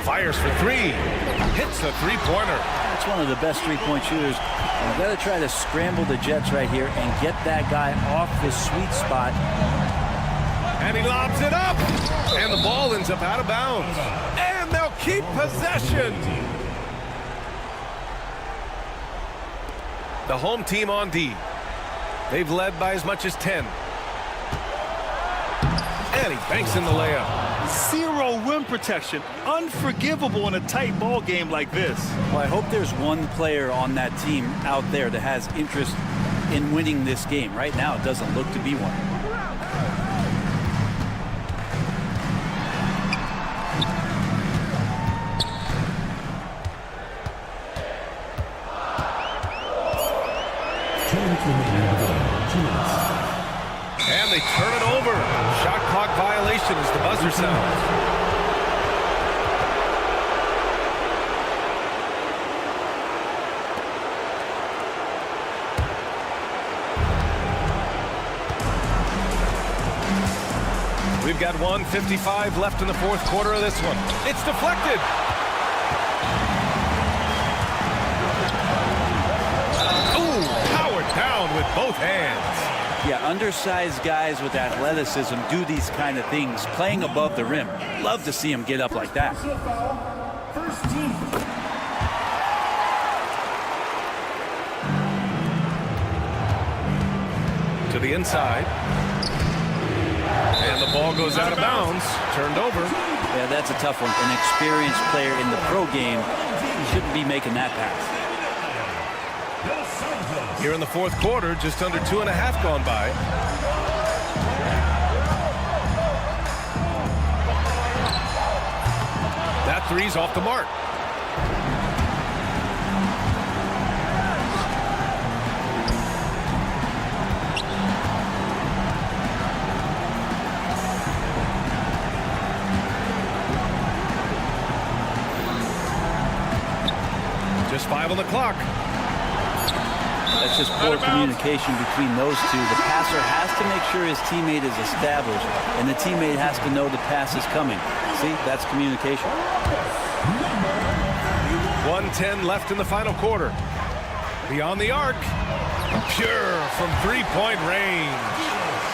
S7: Fires for three. Hits the three-pointer.
S13: That's one of the best three-point shooters. I've got to try to scramble the Jets right here and get that guy off the sweet spot.
S7: And he lobs it up. And the ball ends up out of bounds. And they'll keep possession. The home team on D. They've led by as much as 10. And he banks in the layup.
S8: Zero rim protection. Unforgivable in a tight ball game like this.
S13: Well, I hope there's one player on that team out there that has interest in winning this game. Right now, it doesn't look to be one.
S7: And they turn it over. Shot clock violation as the buzzer sounds. We've got 1:55 left in the fourth quarter of this one. It's deflected. Ooh, powered down with both hands.
S13: Yeah, undersized guys with athleticism do these kind of things, playing above the rim. Love to see him get up like that.
S7: To the inside. And the ball goes out of bounds. Turned over.
S13: Yeah, that's a tough one. An experienced player in the pro game shouldn't be making that pass.
S7: Here in the fourth quarter, just under 2.5 gone by. That three's off the mark. Just 5 on the clock.
S13: That's just poor communication between those two. The passer has to make sure his teammate is established, and the teammate has to know the pass is coming. See, that's communication.
S7: 1:10 left in the final quarter. Beyond the arc. Pure from three-point range.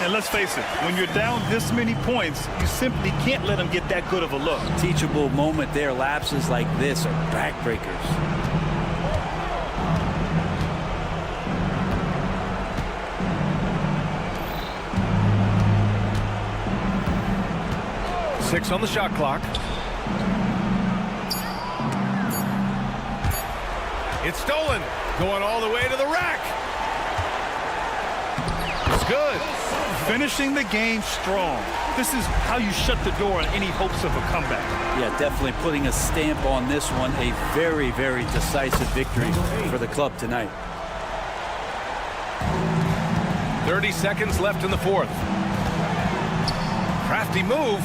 S8: And let's face it, when you're down this many points, you simply can't let them get that good of a look.
S13: Teachable moment there. Lapses like this are backbreakers.
S7: Six on the shot clock. It's stolen. Going all the way to the rack. It's good.
S8: Finishing the game strong. This is how you shut the door on any hopes of a comeback.
S13: Yeah, definitely putting a stamp on this one. A very, very decisive victory for the club tonight.
S7: 30 seconds left in the fourth. Crafty move.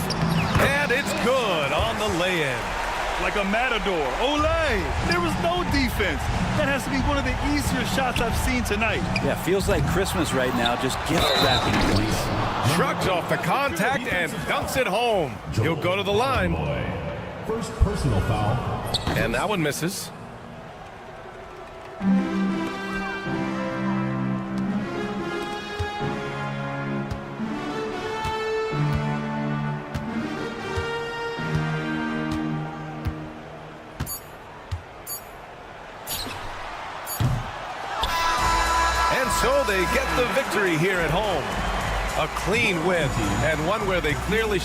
S7: And it's good on the lay-in.
S8: Like a matador. Olay! There was no defense. That has to be one of the easier shots I've seen tonight.
S13: Yeah, feels like Christmas right now. Just gift wrapping points.
S7: Shrugs off the contact and dunks it home. He'll go to the line.
S4: First personal foul.
S7: And that one misses. So they get the victory here at home. A clean win, and one where they clearly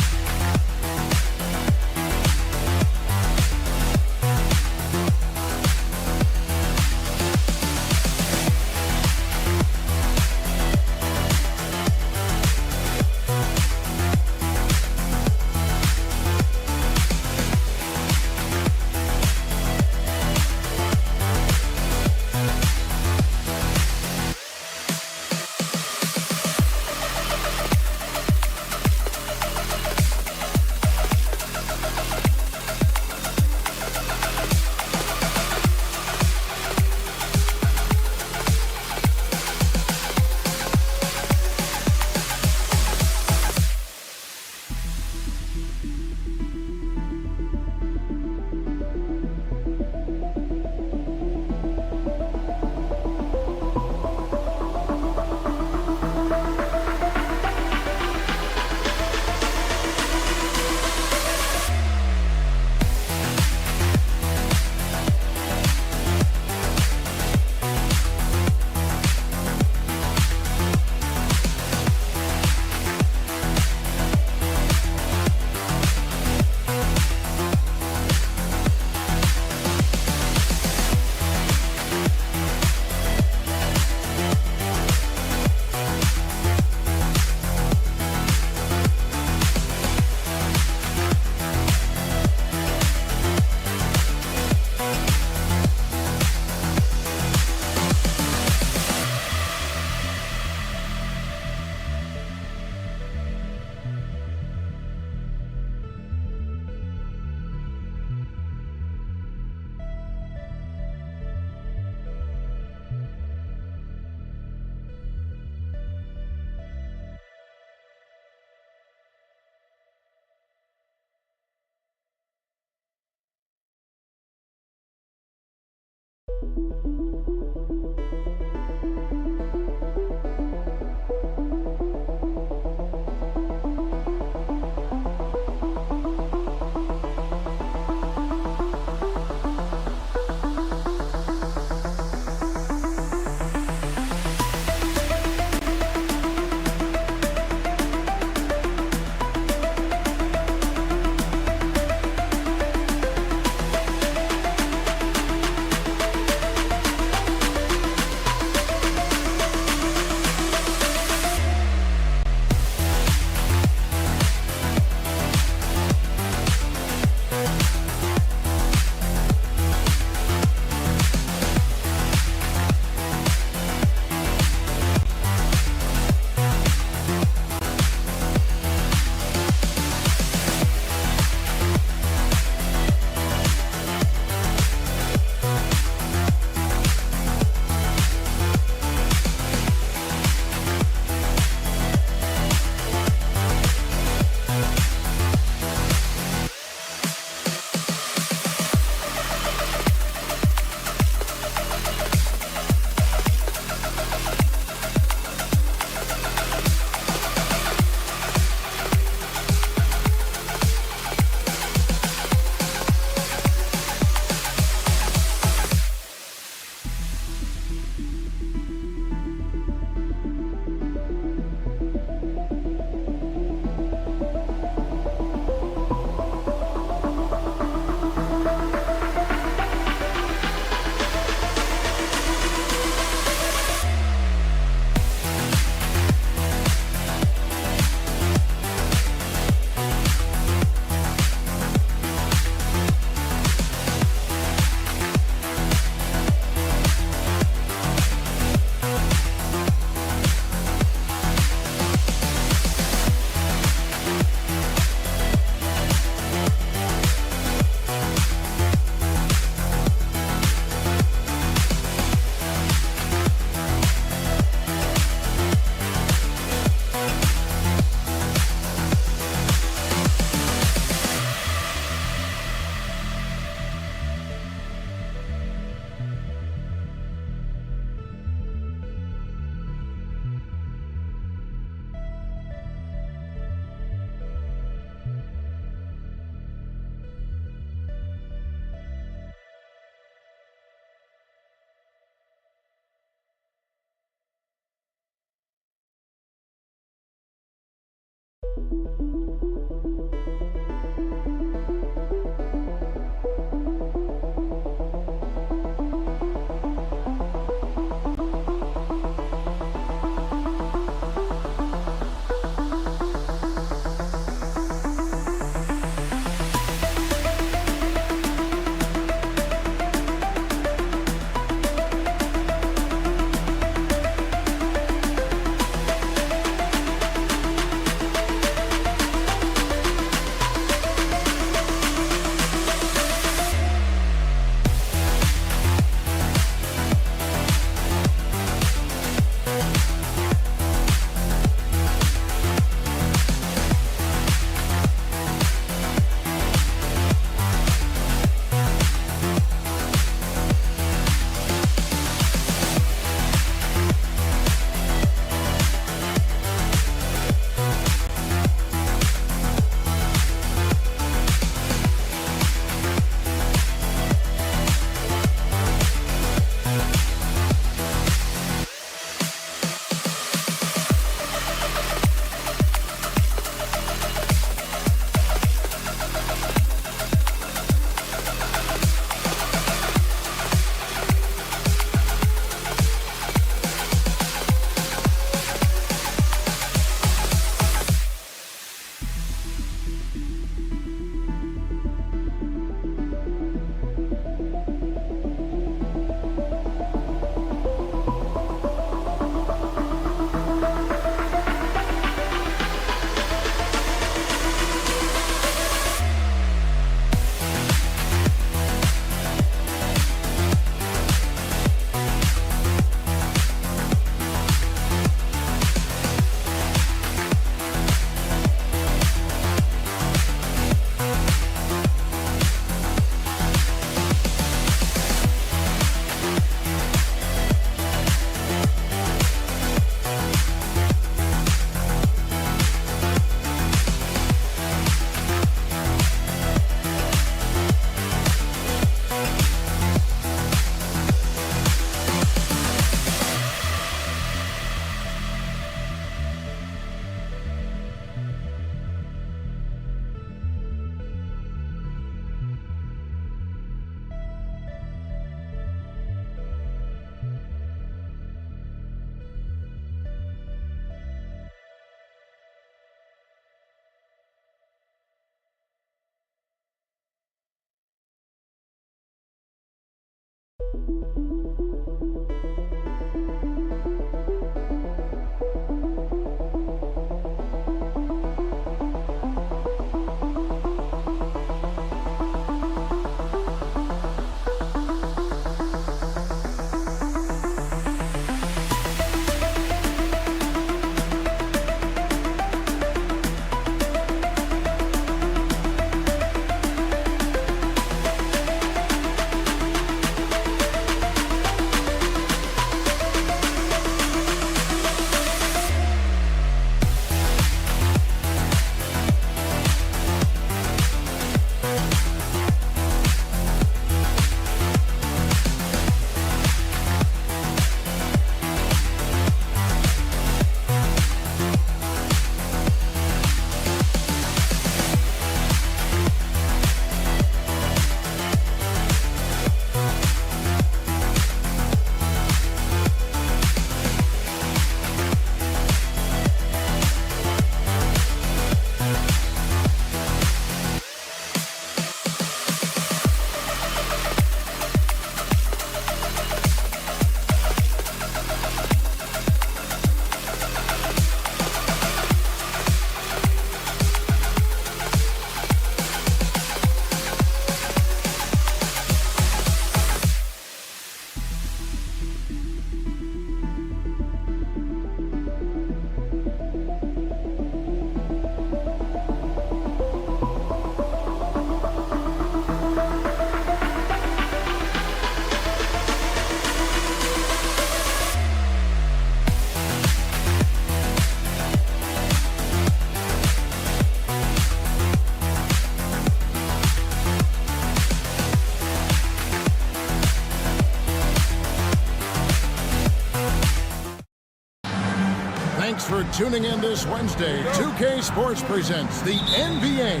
S1: Thanks for tuning in this Wednesday. 2K Sports presents the NBA.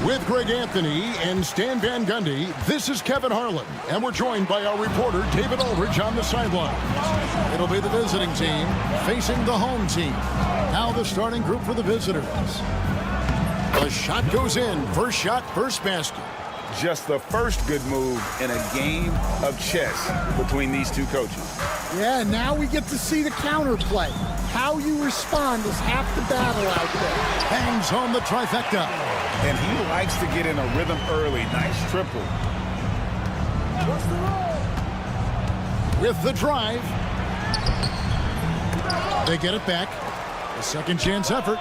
S1: With Greg Anthony and Stan Van Gundy, this is Kevin Harlan, and we're joined by our reporter David Aldridge on the sidelines. It'll be the visiting team facing the home team. Now the starting group for the visitors. The shot goes in. First shot, first basket.
S2: Just the first good move in a game of chess between these two coaches.
S15: Yeah, now we get to see the counterplay. How you respond is half the battle out there.
S1: Hangs home the trifecta.
S2: And he likes to get in a rhythm early. Nice triple.
S1: With the drive. They get it back. A second chance effort.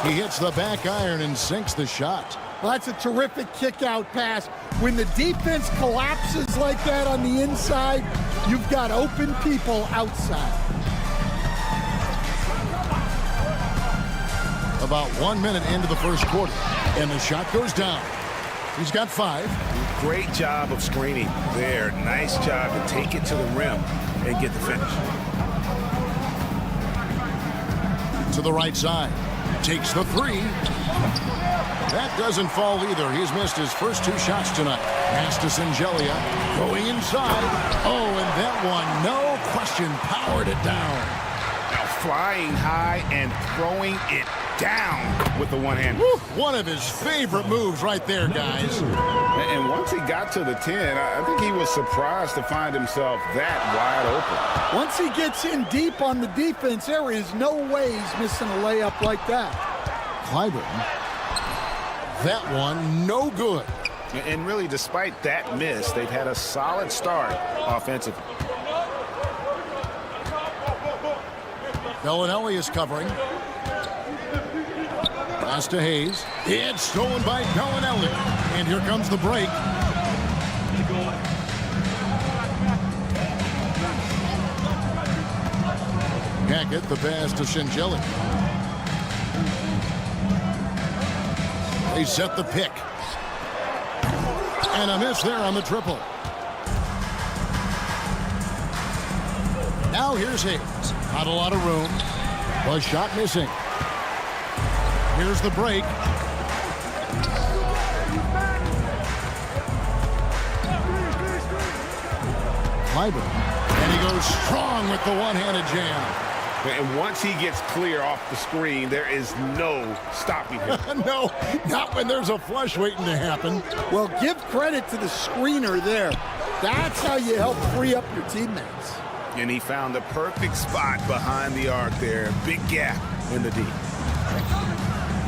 S1: He hits the back iron and sinks the shot.
S15: Well, that's a terrific kick-out pass. When the defense collapses like that on the inside, you've got open people outside.
S1: About 1 minute into the first quarter, and the shot goes down. He's got 5.
S2: Great job of screening there. Nice job to take it to the rim and get the finish.
S1: To the right side. Takes the 3. That doesn't fall either. He's missed his first 2 shots tonight. Pass to Singelia. Going inside. Oh, and that one, no question, powered it down.
S2: Now flying high and throwing it down with the one hand.
S1: One of his favorite moves right there, guys.
S2: And once he got to the 10, I think he was surprised to find himself that wide open.
S15: Once he gets in deep on the defense, there is no way he's missing a layup like that.
S1: Clyburn. That one, no good.
S2: And really, despite that miss, they've had a solid start offensively.
S1: Bellinelli is covering. Pass to Hayes. It's stolen by Bellinelli. And here comes the break. Hackett, the pass to Singelia. They set the pick. And a miss there on the triple. Now here's Hayes. Not a lot of room. A shot missing. Here's the break. Clyburn. And he goes strong with the one-handed jam.
S2: And once he gets clear off the screen, there is no stopping him.
S1: No, not when there's a flush waiting to happen.
S15: Well, give credit to the screener there. That's how you help free up your teammates.
S2: And he found the perfect spot behind the arc there. Big gap in the D.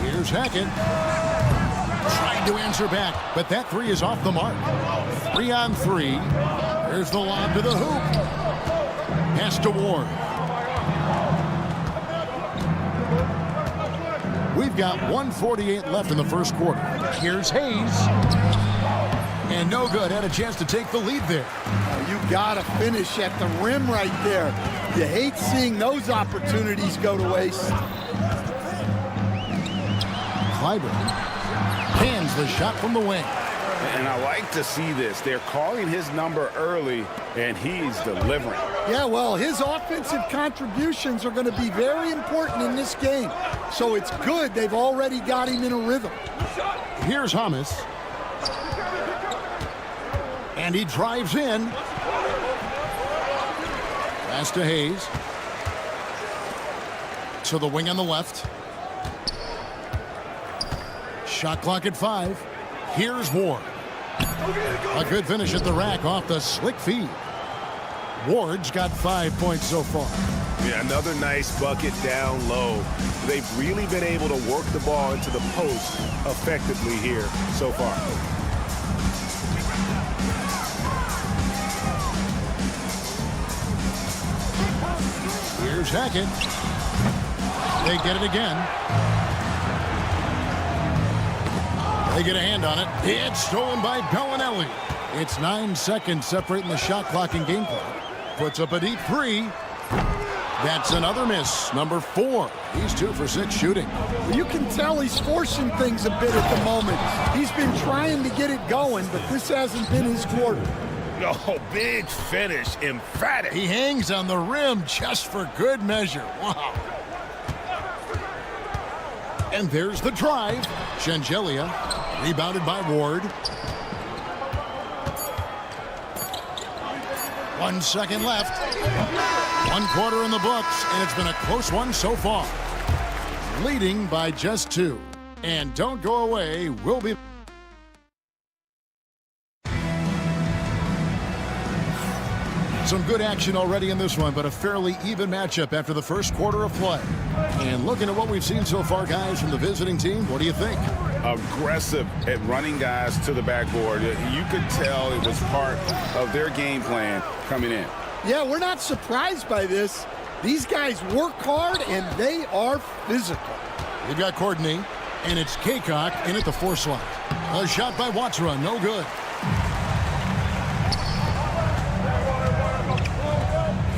S1: Here's Hackett. Trying to answer back, but that three is off the mark. 3 on 3. There's the lob to the hoop. Pass to Ward. We've got 1:48 left in the first quarter. Here's Hayes. And no good. Had a chance to take the lead there.
S15: You got to finish at the rim right there. You hate seeing those opportunities go to waste.
S1: Clyburn cans the shot from the wing.
S2: And I like to see this. They're calling his number early, and he's delivering.
S15: Yeah, well, his offensive contributions are going to be very important in this game. So it's good they've already got him in a rhythm.
S1: Here's Hamas. And he drives in. Pass to Hayes. To the wing on the left. Shot clock at 5. Here's Ward. A good finish at the rack off the slick feed. Ward's got 5 points so far.
S2: Yeah, another nice bucket down low. They've really been able to work the ball into the post effectively here so far.
S1: Here's Hackett. They get it again. They get a hand on it. It's stolen by Bellinelli. It's 9 seconds separating the shot clock and game clock. Puts up a deep 3. That's another miss. Number 4. He's 2 for 6 shooting.
S15: You can tell he's forcing things a bit at the moment. He's been trying to get it going, but this hasn't been his quarter.
S2: Oh, big finish. Emphatic.
S1: He hangs on the rim just for good measure. Wow. And there's the drive. Shengelia rebounded by Ward. 1 second left. 1 quarter in the books, and it's been a close one so far. Leading by just 2. And don't go away. We'll be... Some good action already in this one, but a fairly even matchup after the first quarter of play. And looking at what we've seen so far, guys, from the visiting team, what do you think?
S2: Aggressive at running guys to the backboard. You could tell it was part of their game plan coming in.
S15: Yeah, we're not surprised by this. These guys work hard, and they are physical.
S1: We've got Courtney, and it's Kaycock in at the 4 slot. A shot by Watsra, no good.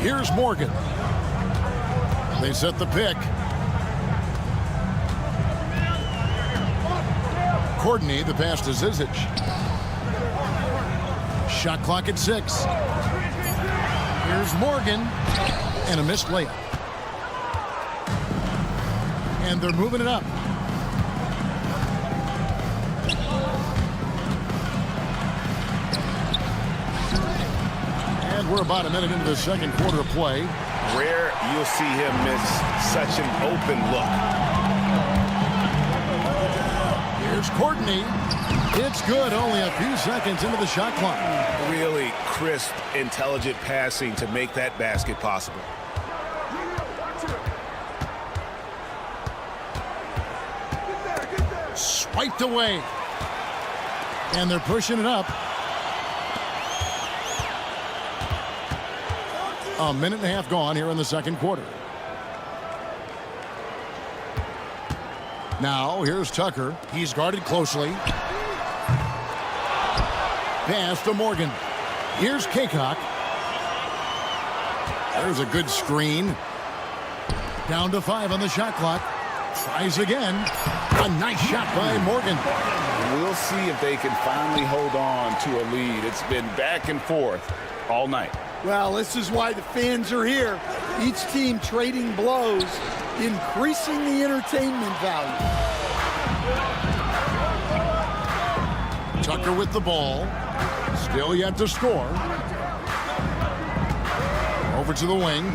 S1: Here's Morgan. They set the pick. Courtney, the pass to Zizic. Shot clock at 6. Here's Morgan. And a missed layup. And they're moving it up. And we're about a minute into the second quarter of play.
S2: Rare you'll see him miss such an open look.
S1: Here's Courtney. It's good, only a few seconds into the shot clock.
S2: Really crisp, intelligent passing to make that basket possible.
S1: Swiped away. And they're pushing it up. A minute and a half gone here in the second quarter. Now, here's Tucker. He's guarded closely. Pass to Morgan. Here's Kaycock. There's a good screen. Down to 5 on the shot clock. Tries again. A nice shot by Morgan.
S2: We'll see if they can finally hold on to a lead. It's been back and forth all night.
S15: Well, this is why the fans are here. Each team trading blows, increasing the entertainment value.
S1: Tucker with the ball. Still yet to score. Over to the wing.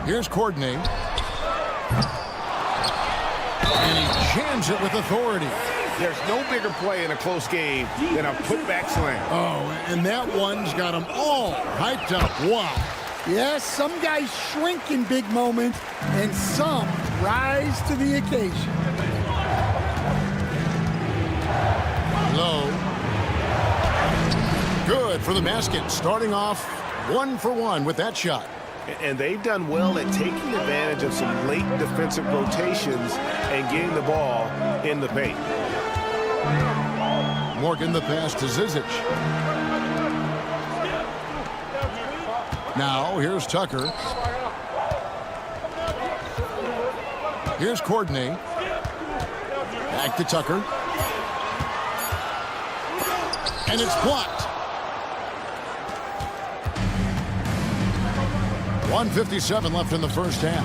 S1: Here's Courtney. And he jams it with authority.
S2: There's no bigger play in a close game than a putback slam.
S1: Oh, and that one's got them all hyped up. Wow.
S15: Yes, some guys shrink in big moments, and some rise to the occasion.
S1: Low. Good for the basket. Starting off 1 for 1 with that shot.
S2: And they've done well at taking advantage of some late defensive rotations and getting the ball in the paint.
S1: Morgan the pass to Zizic. Now here's Tucker. Here's Courtney. Back to Tucker. And it's blocked. 1:57 left in the first half.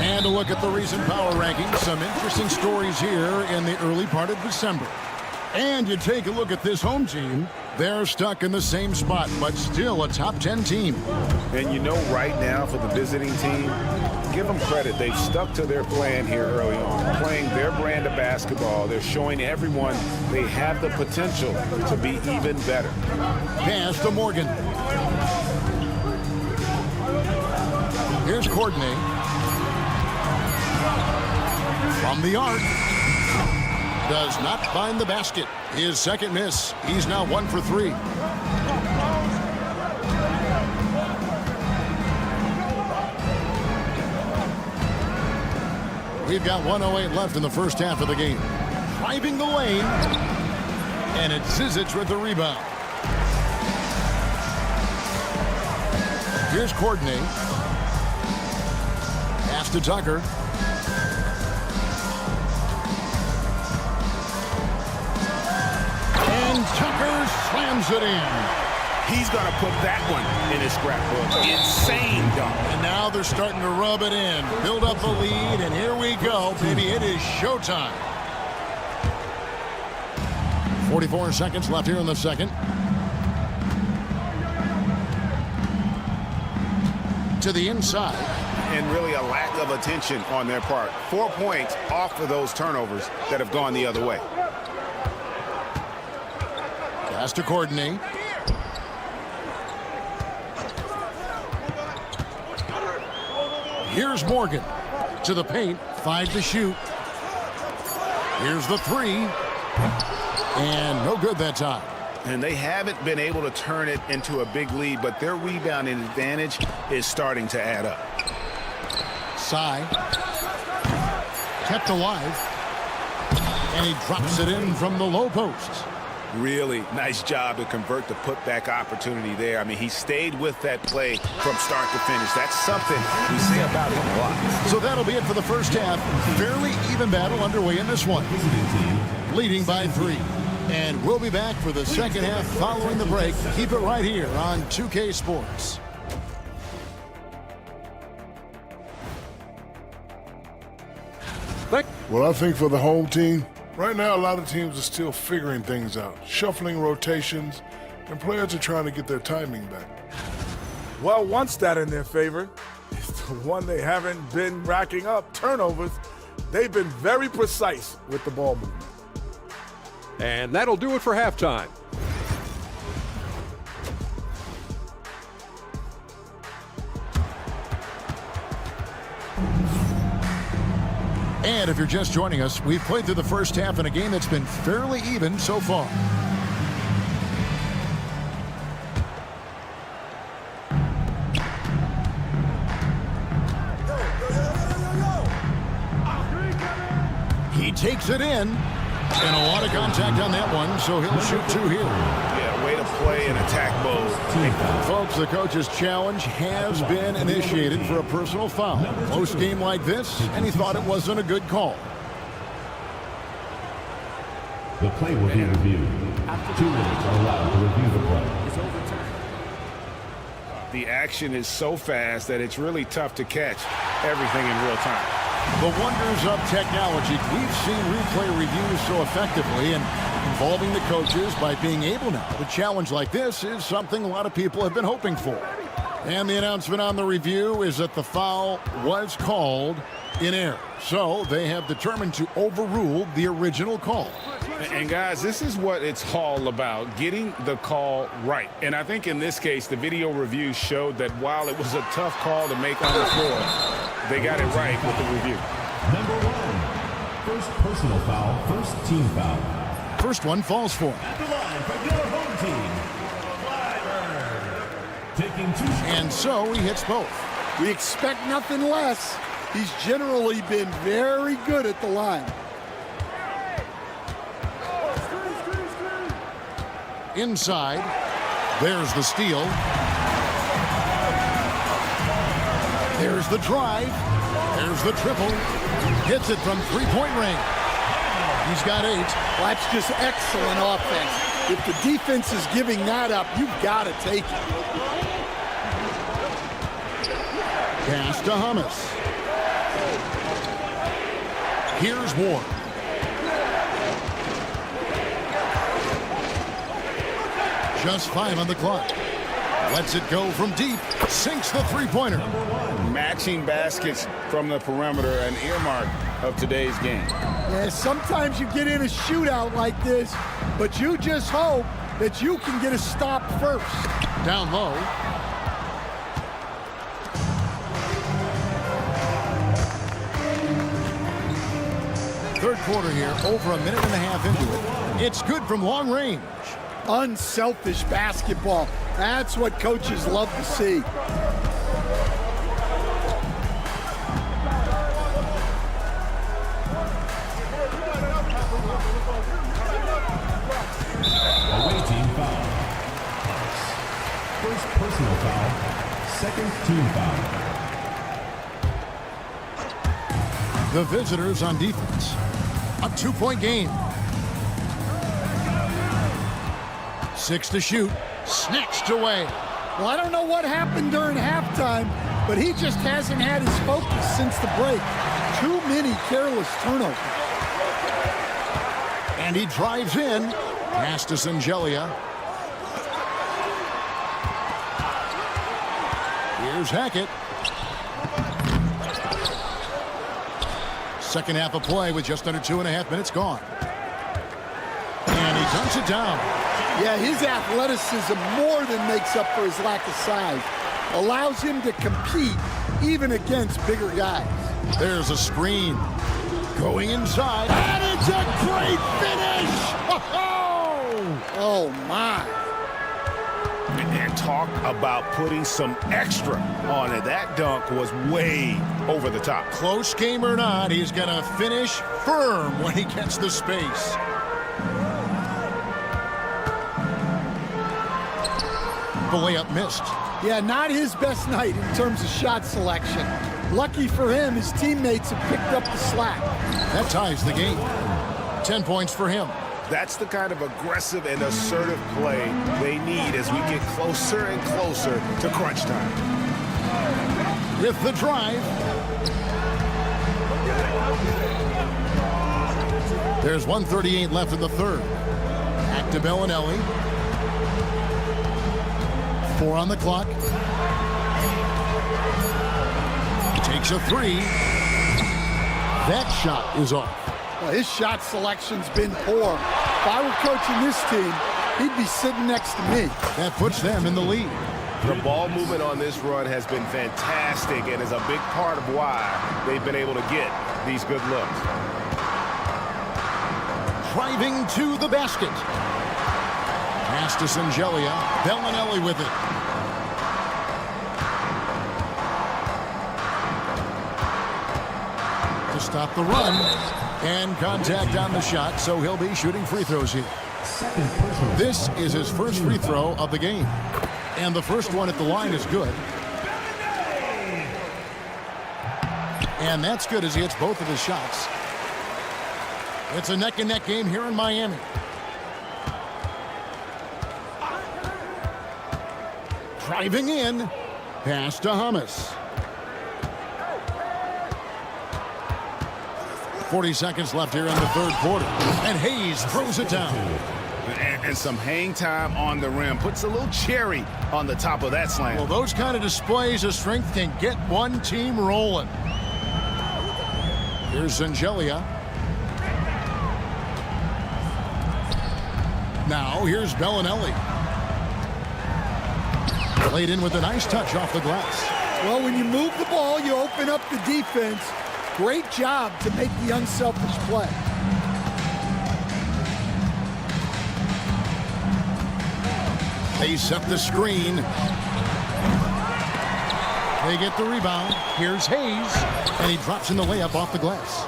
S1: And a look at the recent power rankings. Some interesting stories here in the early part of December. And you take a look at this home team. They're stuck in the same spot, but still a top 10 team.
S2: And you know right now for the visiting team, give them credit. They've stuck to their plan here early on, playing their brand of basketball. They're showing everyone they have the potential to be even better.
S1: Pass to Morgan. Here's Courtney. From the arc. Does not find the basket. His second miss. He's now 1 for 3. We've got 1:08 left in the first half of the game. Driving the lane. And it's Zizic with the rebound. Here's Courtney. Pass to Tucker. And Tucker slams it in.
S2: He's going to put that one in his scrapbook. Insane dunk.
S1: And now they're starting to rub it in. Build up the lead, and here we go, baby. It is showtime. 44 seconds left here in the second. To the inside.
S2: And really a lack of attention on their part. 4 points off of those turnovers that have gone the other way.
S1: Pass to Courtney. Here's Morgan to the paint. 5 to shoot. Here's the 3. And no good that time.
S2: And they haven't been able to turn it into a big lead, but their rebounding advantage is starting to add up.
S1: Sai. Kept alive. And he drops it in from the low post.
S2: Really nice job to convert the putback opportunity there. I mean, he stayed with that play from start to finish. That's something we say about him a lot.
S1: So that'll be it for the first half. Fairly even battle underway in this one. Leading by 3. And we'll be back for the second half following the break. Keep it right here on 2K Sports.
S11: Well, I think for the home team, right now a lot of teams are still figuring things out, shuffling rotations, and players are trying to get their timing back.
S14: Well, one stat in their favor is the one they haven't been racking up, turnovers. They've been very precise with the ball movement.
S5: And that'll do it for halftime.
S1: And if you're just joining us, we've played through the first half in a game that's been fairly even so far. He takes it in. And a lot of contact on that one, so he'll shoot 2 here.
S2: Yeah, way to play in attack mode.
S1: Folks, the coach's challenge has been initiated for a personal foul. Close game like this, and he thought it wasn't a good call.
S4: The play will be reviewed. 2 minutes are allowed to review the play.
S2: The action is so fast that it's really tough to catch everything in real time.
S1: The wonders of technology. We've seen replay reviews so effectively, and involving the coaches by being able now to challenge like this is something a lot of people have been hoping for. And the announcement on the review is that the foul was called in error. So they have determined to overrule the original call.
S2: And guys, this is what it's all about, getting the call right. And I think in this case, the video review showed that while it was a tough call to make on the floor, they got it right with the review.
S4: Number 1, first personal foul, first team foul.
S1: First one falls for him.
S4: At the line for your home team, taking 2 shots.
S1: And so he hits both.
S15: We expect nothing less. He's generally been very good at the line.
S1: Inside, there's the steal. There's the drive. There's the triple. Hits it from three-point range. He's got 8.
S15: Well, that's just excellent offense. If the defense is giving that up, you've got to take it.
S1: Pass to Hummus. Here's Ward. Just 5 on the clock. Lets it go from deep. Sinks the three-pointer.
S2: Matching baskets from the perimeter, an earmark of today's game.
S15: Yeah, sometimes you get in a shootout like this, but you just hope that you can get a stop first.
S1: Down low. Third quarter here, over a minute and a half into it. It's good from long range.
S15: Unselfish basketball. That's what coaches love to see.
S4: Away team foul. First personal foul, second team foul.
S1: The visitors on defense. A 2-point game. 6 to shoot. Snatched away.
S15: Well, I don't know what happened during halftime, but he just hasn't had his focus since the break. Too many careless turnovers.
S1: And he drives in. Pass to Singelia. Here's Hackett. Second half of play with just under 2.5 minutes gone. And he dunks it down.
S15: Yeah, his athleticism more than makes up for his lack of size. Allows him to compete even against bigger guys.
S1: There's a screen. Going inside. And it's a great finish!
S15: Oh, my.
S2: And talk about putting some extra on it. That dunk was way over the top.
S1: Close game or not, he's going to finish firm when he gets the space. The layup missed.
S15: Yeah, not his best night in terms of shot selection. Lucky for him, his teammates have picked up the slack.
S1: That ties the game. 10 points for him.
S2: That's the kind of aggressive and assertive play they need as we get closer and closer to crunch time.
S1: With the drive. There's 1:38 left in the third. Back to Bellinelli. 4 on the clock. Takes a 3. That shot is off.
S15: Well, his shot selection's been poor. If I were coaching this team, he'd be sitting next to me.
S1: That puts them in the lead.
S2: The ball movement on this run has been fantastic and is a big part of why they've been able to get these good looks.
S1: Driving to the basket. Pass to Singelia. Bellinelli with it. To stop the run. And contact on the shot, so he'll be shooting free throws here. This is his first free throw of the game. And the first one at the line is good. And that's good as he hits both of his shots. It's a neck-and-neck game here in Miami. Driving in. Pass to Hummus. 40 seconds left here in the third quarter. And Hayes throws it down.
S2: And some hang time on the rim. Puts a little cherry on the top of that slam.
S1: Well, those kind of displays of strength can get one team rolling. Here's Zangelia. Now, here's Bellinelli. Played in with a nice touch off the glass.
S15: Well, when you move the ball, you open up the defense. Great job to make the unselfish play.
S1: They set the screen. They get the rebound. Here's Hayes. And he drops in the layup off the glass.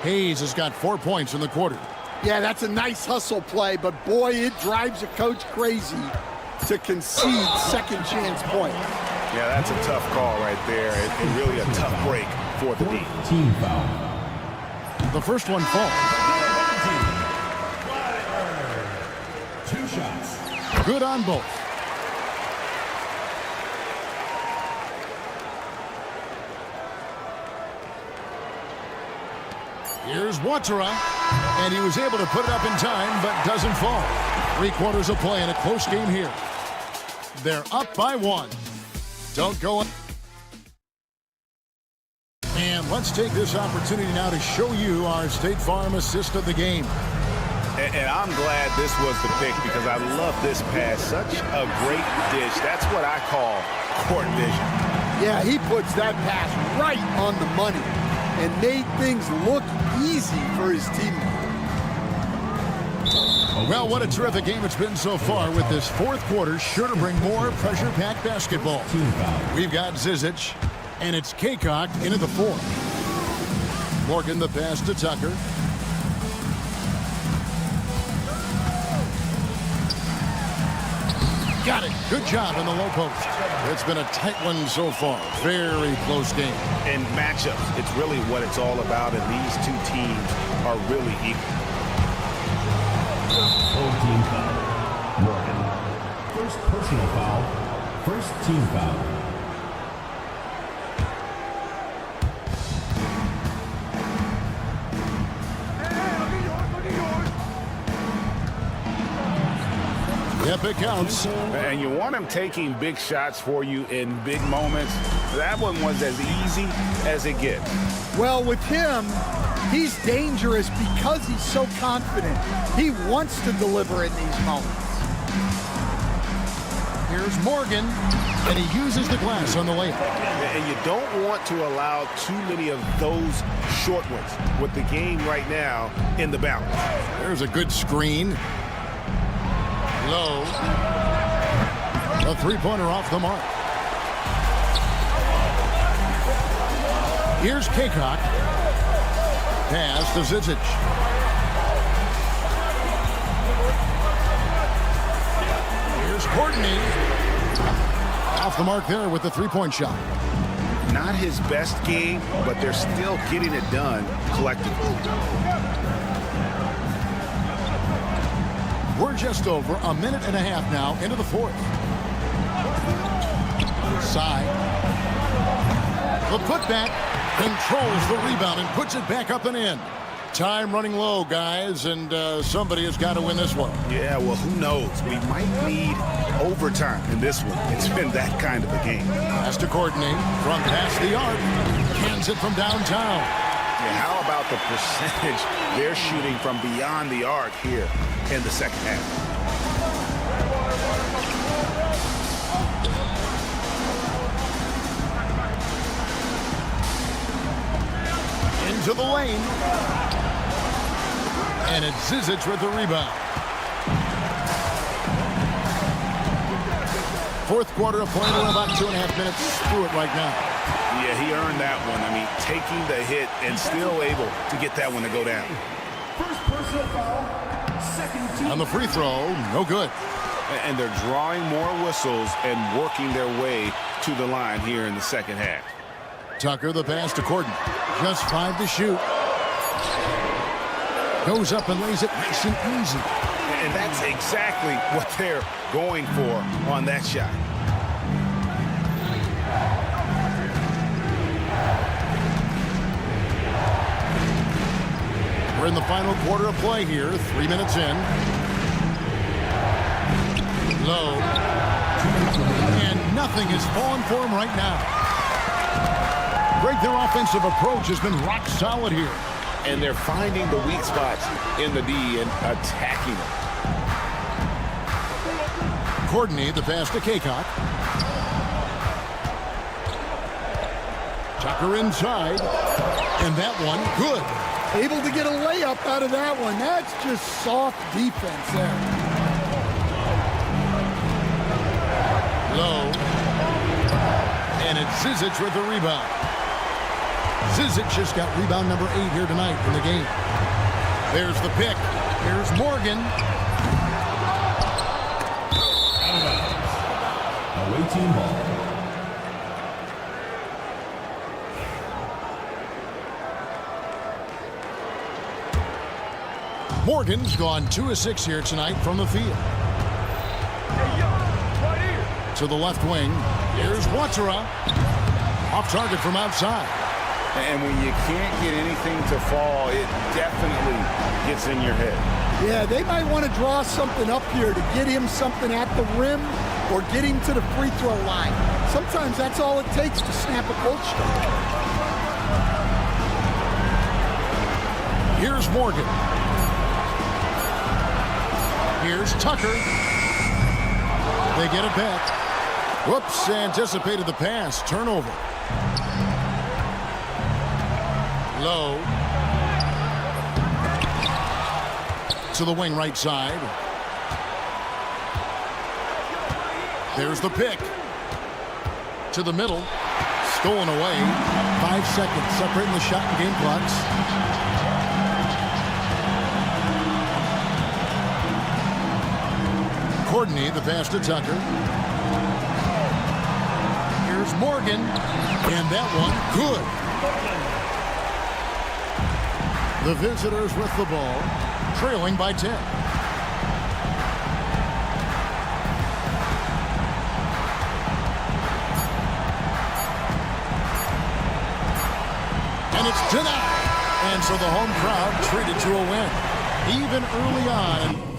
S1: Hayes has got 4 points in the quarter.
S15: Yeah, that's a nice hustle play, but boy, it drives a coach crazy to concede second chance points.
S2: Yeah, that's a tough call right there, and really a tough break for the D.
S4: Team foul.
S1: The first one falls.
S4: 2 shots.
S1: Good on both. Here's Watera, and he was able to put it up in time, but doesn't fall. 3 quarters of play in a close game here. They're up by 1. Don't go. And let's take this opportunity now to show you our State Farm assist of the game.
S2: And I'm glad this was the pick because I love this pass. Such a great dish. That's what I call court vision.
S15: Yeah, he puts that pass right on the money and made things look easy for his teammates.
S1: Well, what a terrific game it's been so far with this fourth quarter. Sure to bring more pressure-packed basketball. We've got Zizic, and it's Kaycock into the fourth. Morgan the pass to Tucker. Got it. Good job in the low post. It's been a tight one so far. Very close game.
S2: And matchups, it's really what it's all about, and these two teams are really equal.
S4: Full team foul. Morgan. First personal foul. First team foul.
S1: Yep, it counts.
S2: And you want him taking big shots for you in big moments. That one was as easy as it gets.
S15: Well, with him, he's dangerous because he's so confident. He wants to deliver in these moments.
S1: Here's Morgan, and he uses the glass on the layup.
S2: And you don't want to allow too many of those short ones with the game right now in the balance.
S1: There's a good screen. Low. A three-pointer off the mark. Here's Kaycock. Pass to Zizic. Here's Courtney. Off the mark there with the three-point shot.
S2: Not his best game, but they're still getting it done collectively.
S1: We're just over a minute and a half now into the fourth. Side. The putback controls the rebound and puts it back up and in. Time running low, guys, and somebody has got to win this one.
S2: Yeah, well, who knows? We might need overtime in this one. It's been that kind of a game.
S1: Pass to Courtney from past the arc. Cans it from downtown.
S2: Yeah, how about the percentage they're shooting from beyond the arc here in the second half?
S1: Into the lane. And it's Zizic with the rebound. Fourth quarter of play. We're about 2.5 minutes through it right now.
S2: Yeah, he earned that one. I mean, taking the hit and still able to get that one to go down.
S4: First personal foul. Second team.
S1: On the free throw, no good.
S2: And they're drawing more whistles and working their way to the line here in the second half.
S1: Tucker, the pass to Corden. Just 5 to shoot. Goes up and lays it nice and easy.
S2: And that's exactly what they're going for on that shot.
S1: We're in the final quarter of play here, 3 minutes in. Low. And nothing is falling for him right now. Greg, their offensive approach has been rock solid here.
S2: And they're finding the weak spots in the D and attacking them.
S1: Courtney, the pass to Kaycock. Tucker inside. And that one, good.
S15: Able to get a layup out of that one. That's just soft defense there.
S1: Low. And it's Zizic with the rebound. Zizic just got rebound number 8 here tonight in the game. There's the pick. Here's Morgan.
S4: Away team ball.
S1: Morgan's gone 2 of 6 here tonight from the field. To the left wing. Here's Watsara. Off target from outside.
S2: And when you can't get anything to fall, it definitely gets in your head.
S15: Yeah, they might want to draw something up here to get him something at the rim or get him to the free throw line. Sometimes that's all it takes to snap a cold streak.
S1: Here's Morgan. Here's Tucker. They get it back. Whoops, anticipated the pass. Turnover. Low. To the wing right side. There's the pick. To the middle. Stolen away. 5 seconds separating the shot and game clocks. Courtney, the pass to Tucker. Here's Morgan. And that one, good. The visitors with the ball, trailing by 10. And it's denied. And so the home crowd treated to a win. Even early on.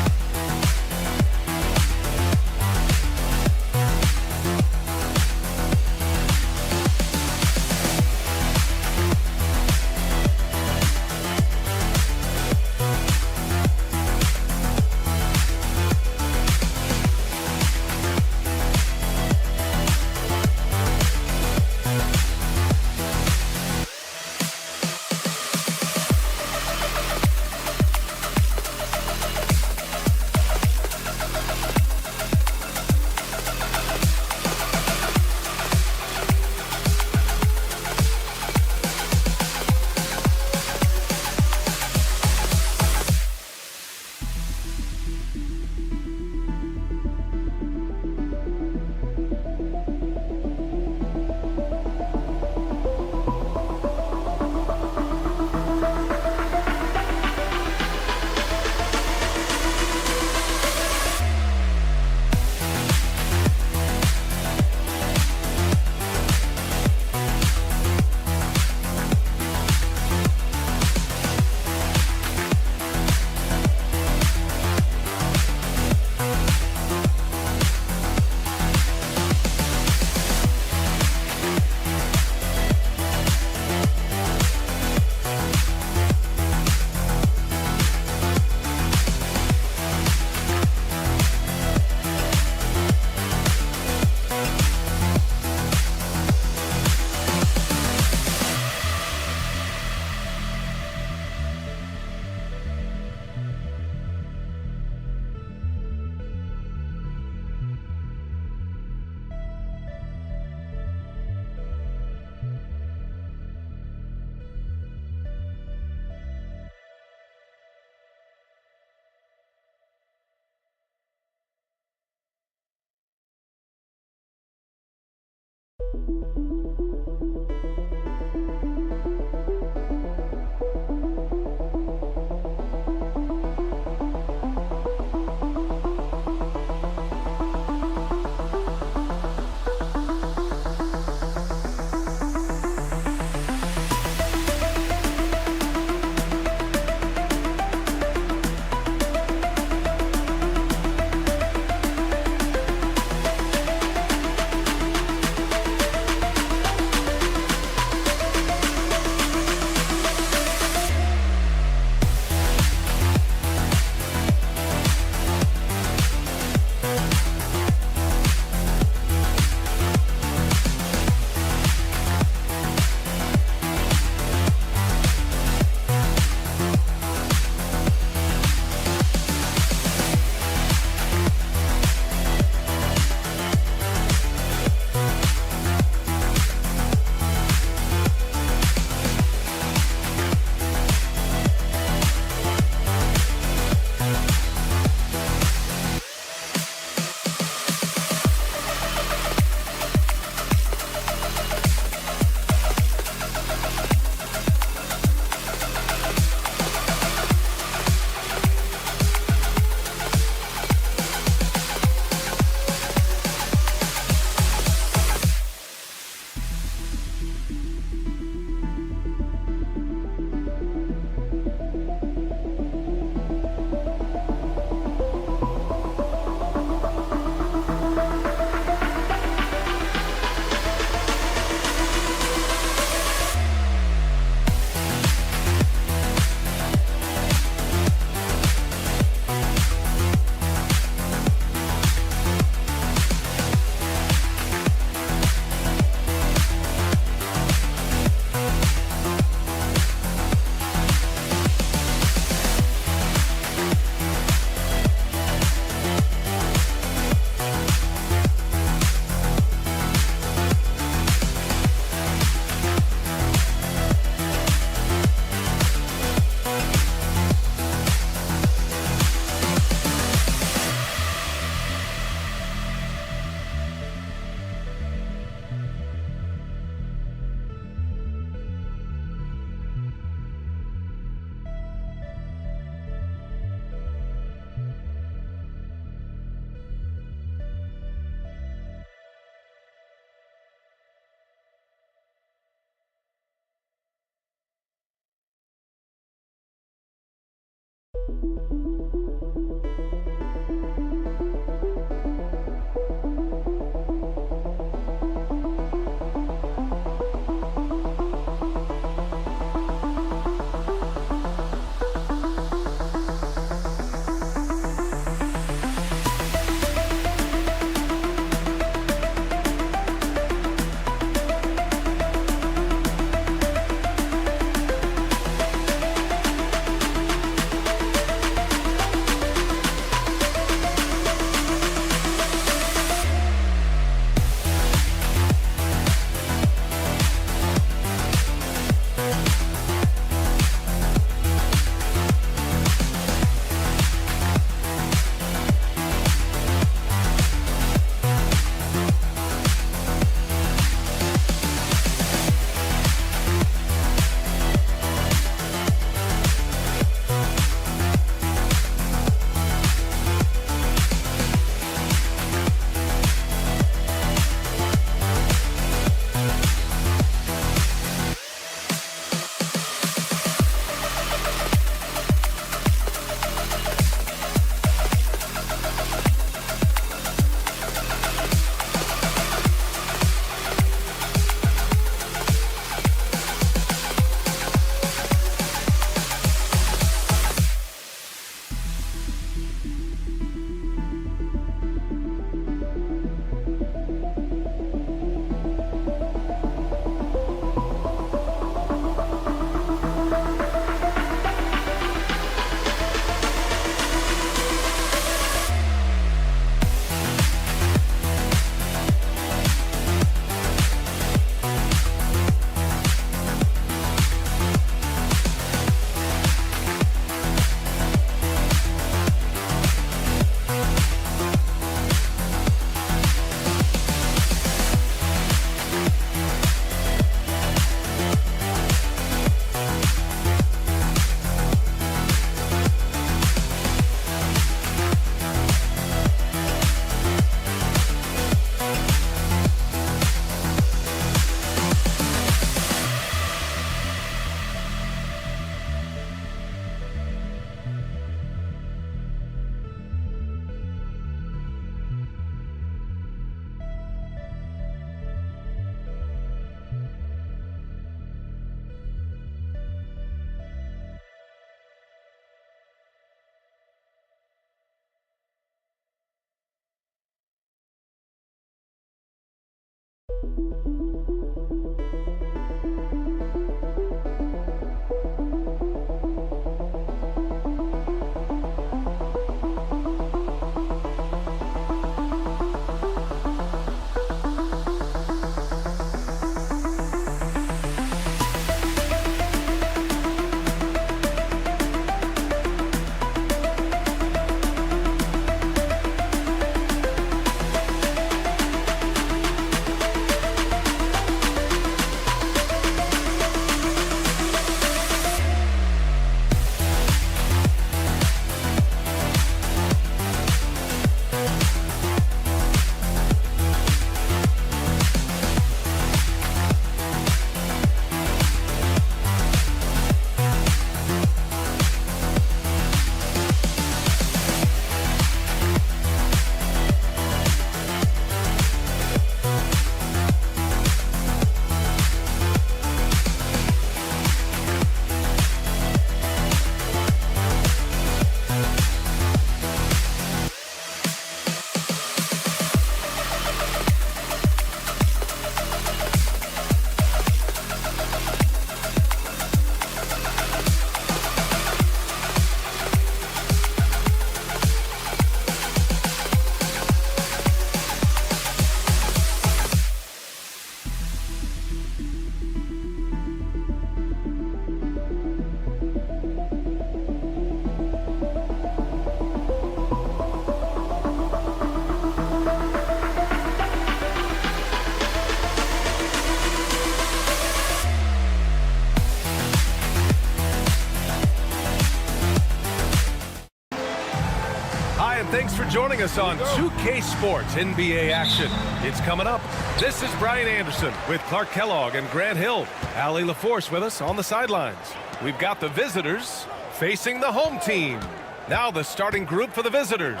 S7: Thanks for joining us on 2K Sports NBA action. It's coming up. This is Brian Anderson with Clark Kellogg and Grant Hill. Allie LaForce with us on the sidelines. We've got the visitors facing the home team. Now the starting group for the visitors.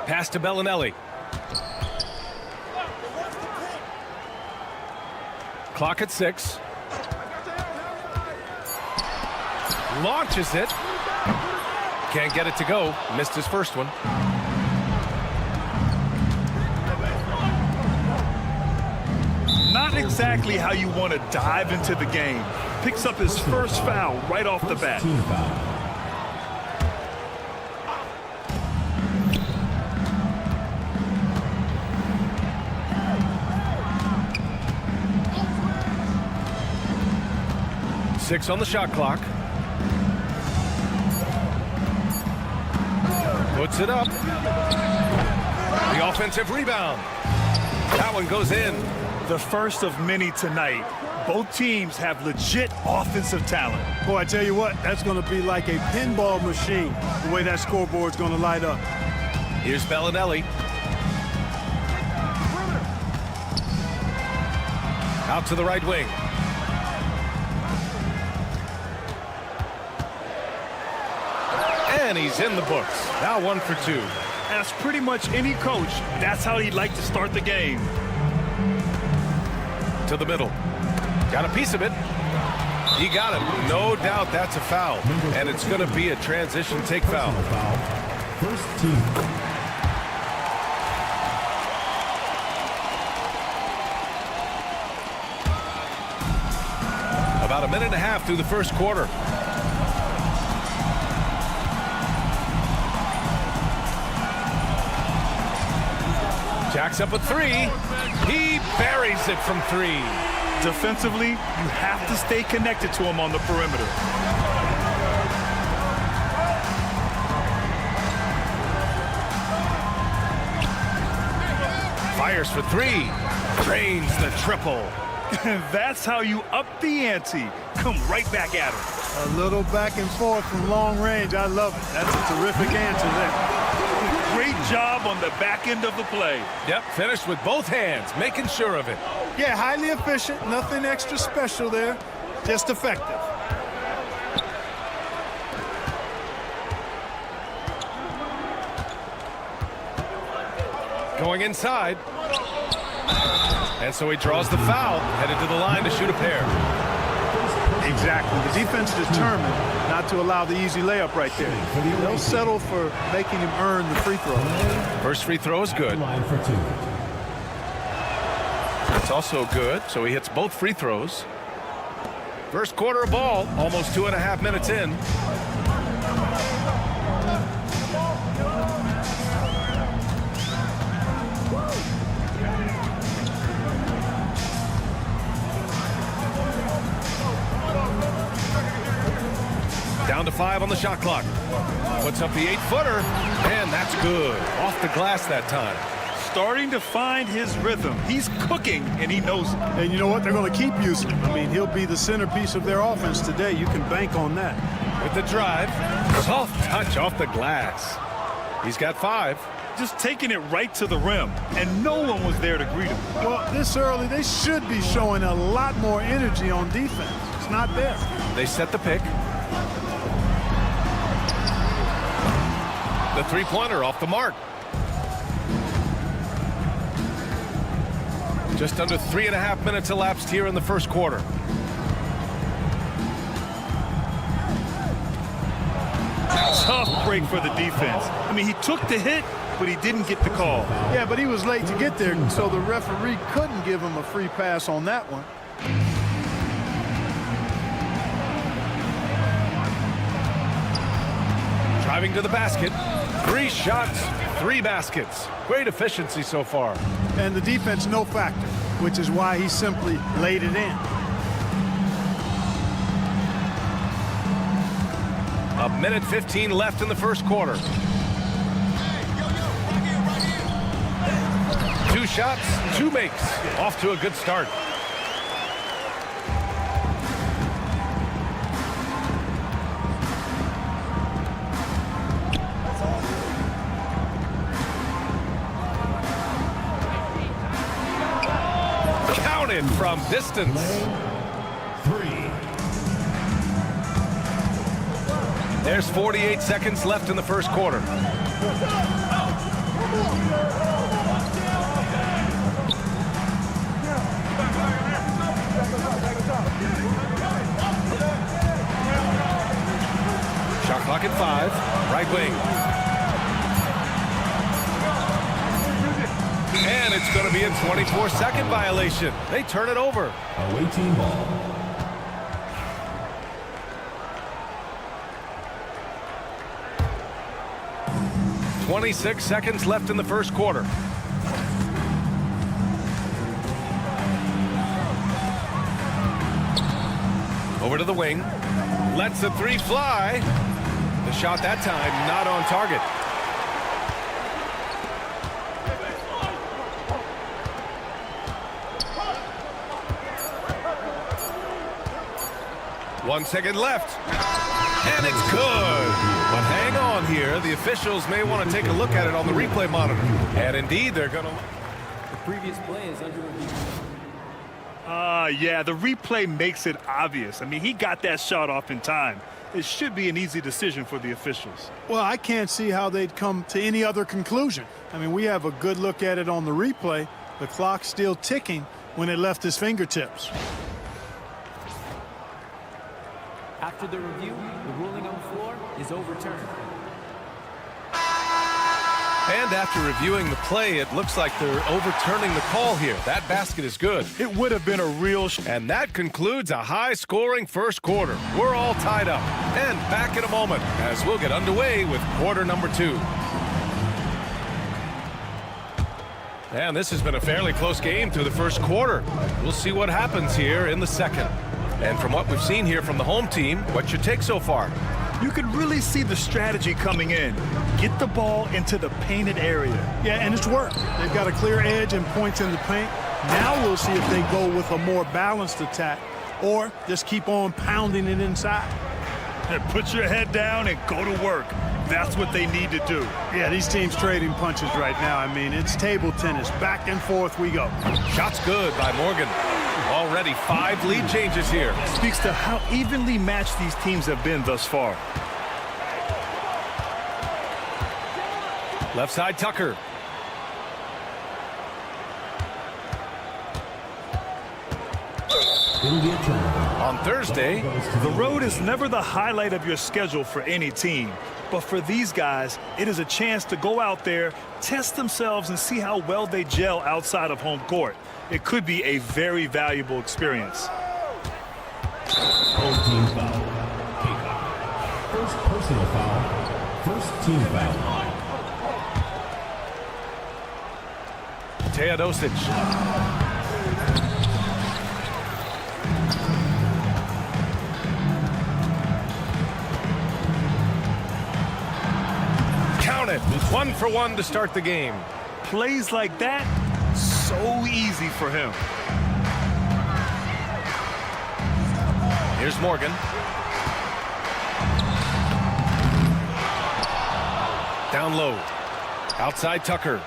S7: Pass to Bellinelli. Clock at 6. Launches it. Can't get it to go. Missed his first one.
S8: Not exactly how you want to dive into the game. Picks up his first foul right off the bat.
S4: Team foul.
S7: Six on the shot clock. Puts it up. The offensive rebound. That one goes in.
S8: The first of many tonight. Both teams have legit offensive talent.
S3: Boy, I tell you what, that's going to be like a pinball machine, the way that scoreboard's going to light up.
S7: Here's Bellinelli. Out to the right wing. And he's in the books. Now 1 for 2.
S8: As pretty much any coach, that's how he'd like to start the game.
S7: To the middle. Got a piece of it. He got it. No doubt that's a foul. And it's going to be a transition take foul.
S4: First team.
S7: About a minute and a half through the first quarter. Jacks up a 3. He buries it from 3.
S8: Defensively, you have to stay connected to him on the perimeter.
S7: Fires for 3. Drains the triple.
S8: That's how you up the ante. Come right back at him.
S3: A little back and forth from long range. I love it. That's a terrific answer there.
S8: Great job on the back end of the play.
S7: Yep, finished with both hands, making sure of it.
S3: Yeah, highly efficient. Nothing extra special there. Just effective.
S7: Going inside. And so he draws the foul, headed to the line to shoot a pair.
S3: Exactly. The defense determined not to allow the easy layup right there. They'll settle for making him earn the free throw.
S7: First free throw is good.
S4: Line for 2.
S7: It's also good, so he hits both free throws. First quarter of ball, almost 2.5 minutes in. Down to 5 on the shot clock. Puts up the 8-footer, and that's good. Off the glass that time.
S8: Starting to find his rhythm. He's cooking, and he knows it.
S3: And you know what? They're going to keep using him. I mean, he'll be the centerpiece of their offense today. You can bank on that.
S7: With the drive, soft touch off the glass. He's got 5.
S8: Just taking it right to the rim, and no one was there to greet him.
S3: Well, this early, they should be showing a lot more energy on defense. It's not there.
S7: They set the pick. The three-pointer off the mark. Just under 3.5 minutes elapsed here in the first quarter.
S8: Tough break for the defense. I mean, he took the hit, but he didn't get the call.
S3: Yeah, but he was late to get there, so the referee couldn't give him a free pass on that one.
S7: Driving to the basket. 3 shots, 3 baskets. Great efficiency so far.
S3: And the defense no factor, which is why he simply laid it in.
S7: A minute 15 left in the first quarter. 2 shots, 2 makes. Off to a good start. Counted from distance.
S4: 3.
S7: There's 48 seconds left in the first quarter. Shot clock at 5. Right wing. And it's going to be a 24-second violation. They turn it over.
S4: Away team ball.
S7: .26 seconds left in the first quarter. Over to the wing. Lets the 3 fly. The shot that time not on target. One second left. And it's good. But hang on here. The officials may want to take a look at it on the replay monitor. And indeed, they're going to...
S16: The previous play is under review.
S8: Yeah, the replay makes it obvious. I mean, he got that shot off in time. It should be an easy decision for the officials.
S3: Well, I can't see how they'd come to any other conclusion. I mean, we have a good look at it on the replay. The clock's still ticking when it left his fingertips.
S16: After the review, the ruling on the floor is overturned.
S7: And after reviewing the play, it looks like they're overturning the call here. That basket is good.
S8: It would have been a real...
S7: And that concludes a high-scoring first quarter. We're all tied up. And back in a moment as we'll get underway with quarter number 2. And this has been a fairly close game through the first quarter. We'll see what happens here in the second. And from what we've seen here from the home team, what's your take so far?
S8: You can really see the strategy coming in. Get the ball into the painted area.
S3: Yeah, and it's worked. They've got a clear edge and points in the paint. Now we'll see if they go with a more balanced attack or just keep on pounding it inside.
S8: And put your head down and go to work. That's what they need to do.
S3: Yeah, these teams trading punches right now. I mean, it's table tennis. Back and forth we go.
S7: Shot's good by Morgan. Already 5 lead changes here.
S8: Speaks to how evenly matched these teams have been thus far.
S7: Left side, Tucker. On Thursday,
S8: the road is never the highlight of your schedule for any team. But for these guys, it is a chance to go out there, test themselves, and see how well they gel outside of home court. It could be a very valuable experience.
S4: Home team foul. First personal foul. First team foul.
S7: Teodosic. Count it. 1 for 1 to start the game.
S8: Plays like that, so easy for him.
S7: Here's Morgan. Down low. Outside Tucker.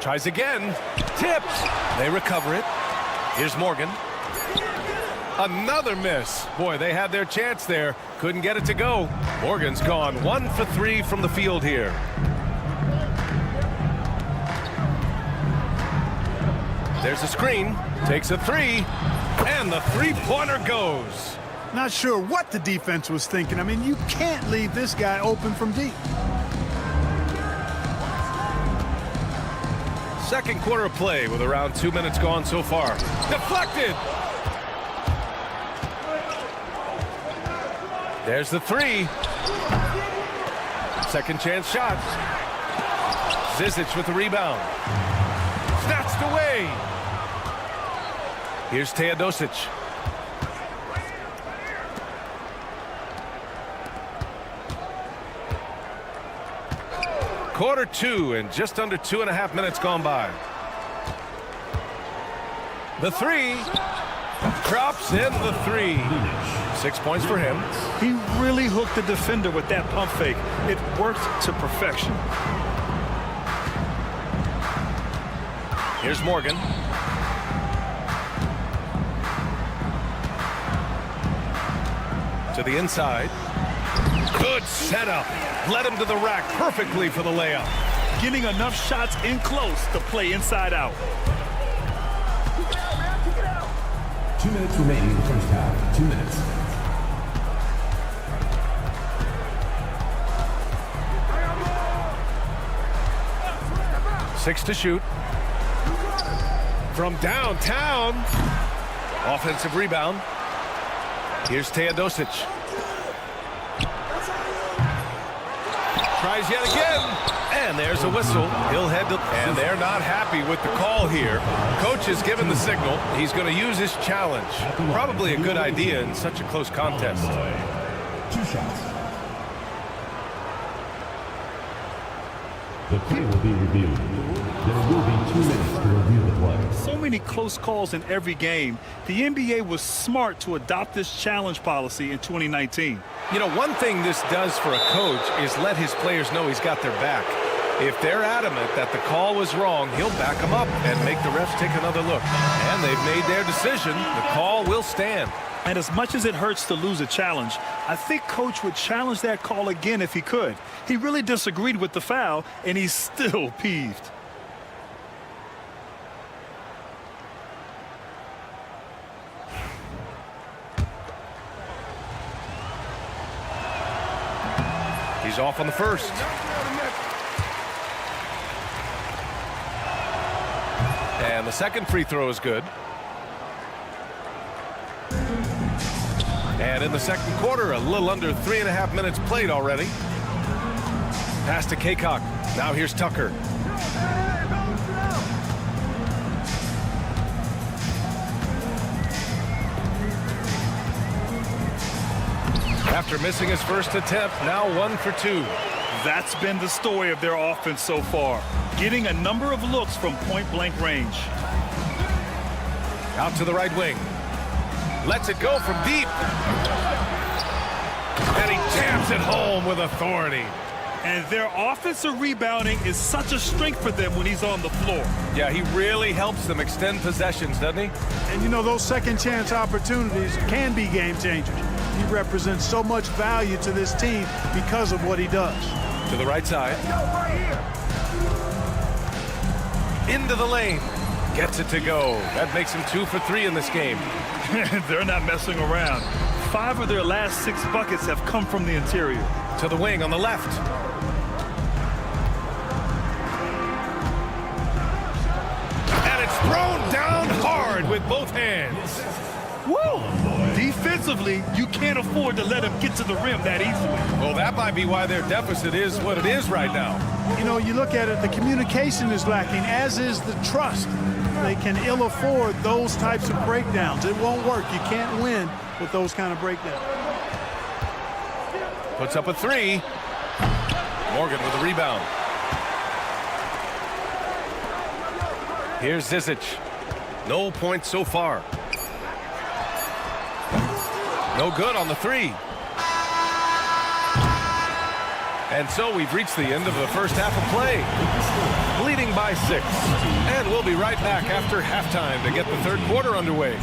S7: Tries again. Tipped. They recover it. Here's Morgan. Another miss. Boy, they had their chance there. Couldn't get it to go. Morgan's gone 1 for 3 from the field here. There's a screen. Takes a 3. And the three-pointer goes.
S3: Not sure what the defense was thinking. I mean, you can't leave this guy open from deep.
S7: Second quarter of play with around 2 minutes gone so far. Deflected. There's the 3. Second chance shot. Zizic with the rebound. Snatched away. Here's Teodosic. Quarter 2 and just under 2.5 minutes gone by. The 3. Drops in the 3. 6 points for him.
S8: He really hooked the defender with that pump fake. It worked to perfection.
S7: Here's Morgan. To the inside. Good setup. Led him to the rack perfectly for the layup.
S8: Getting enough shots in close to play inside out.
S4: 2 minutes remaining in the first half. 2 minutes.
S7: Six to shoot. From downtown. Offensive rebound. Here's Teodosic. Tries yet again. And there's a whistle. He'll head to... And they're not happy with the call here. Coach has given the signal. He's going to use his challenge. Probably a good idea in such a close contest.
S4: 2 shots. The play will be reviewed. There will be 2 minutes to review the play.
S8: So many close calls in every game. The NBA was smart to adopt this challenge policy in 2019.
S7: You know, one thing this does for a coach is let his players know he's got their back. If they're adamant that the call was wrong, he'll back them up and make the refs take another look. And they've made their decision. The call will stand.
S8: And as much as it hurts to lose a challenge, I think Coach would challenge that call again if he could. He really disagreed with the foul, and he's still peeved.
S7: He's off on the first. And the second free throw is good. And in the second quarter, a little under 3.5 minutes played already. Pass to Kaycock. Now here's Tucker. After missing his first attempt, now 1 for 2.
S8: That's been the story of their offense so far. Getting a number of looks from point-blank range.
S7: Out to the right wing. Lets it go from deep. And he jams it home with authority.
S8: And their offensive rebounding is such a strength for them when he's on the floor.
S7: Yeah, he really helps them extend possessions, doesn't he?
S3: And, you know, those second-chance opportunities can be game changers. He represents so much value to this team because of what he does.
S7: To the right side. Into the lane. Gets it to go. That makes him 2 for 3 in this game.
S8: They're not messing around. 5 of their last 6 buckets have come from the interior.
S7: To the wing on the left. And it's thrown down hard with both hands.
S8: Woo! Defensively, you can't afford to let him get to the rim that easily.
S7: Well, that might be why their deficit is what it is right now.
S3: You know, you look at it, the communication is lacking, as is the trust. They can ill afford those types of breakdowns. It won't work. You can't win with those kind of breakdowns.
S7: Puts up a 3. Morgan with a rebound. Here's Zizic. No points so far. No good on the 3. And so we've reached the end of the first half of play. Leading by 6. And we'll be right back after halftime to get the third quarter underway.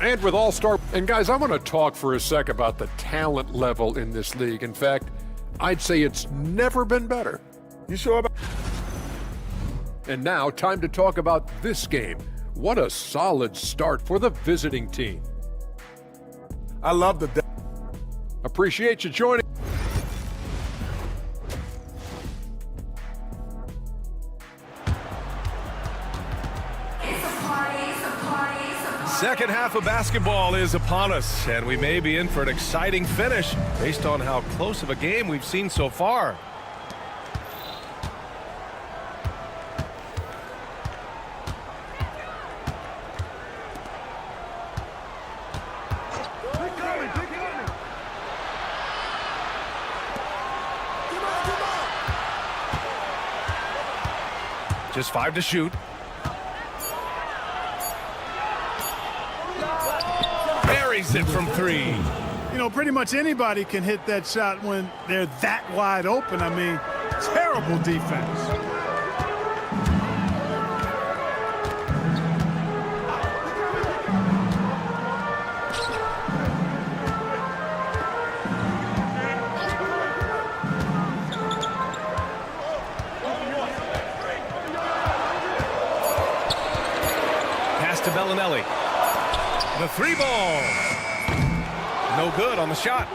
S5: And with All-Star, and guys, I want to talk for a sec about the talent level in this league. In fact, I'd say it's never been better.
S14: You sure about?
S5: And now, time to talk about this game. What a solid start for the visiting team.
S14: I love the...
S5: Appreciate you joining.
S7: Second half of basketball is upon us, and we may be in for an exciting finish based on how close of a game we've seen so far. Just 5 to shoot. Buries it from 3.
S3: You know, pretty much anybody can hit that shot when they're that wide open. I mean, terrible defense.
S7: Bellinelli. The three ball. No good on the shot.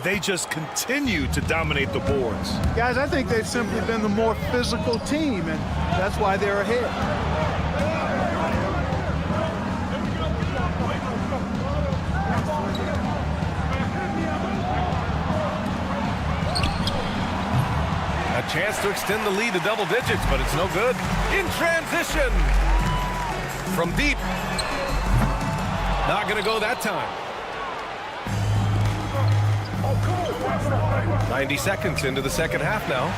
S8: They just continue to dominate the boards.
S3: Guys, I think they've simply been the more physical team, and that's why they're ahead.
S7: A chance to extend the lead to double digits, but it's no good. In transition. From deep. Not going to go that time. 90 seconds into the second half now.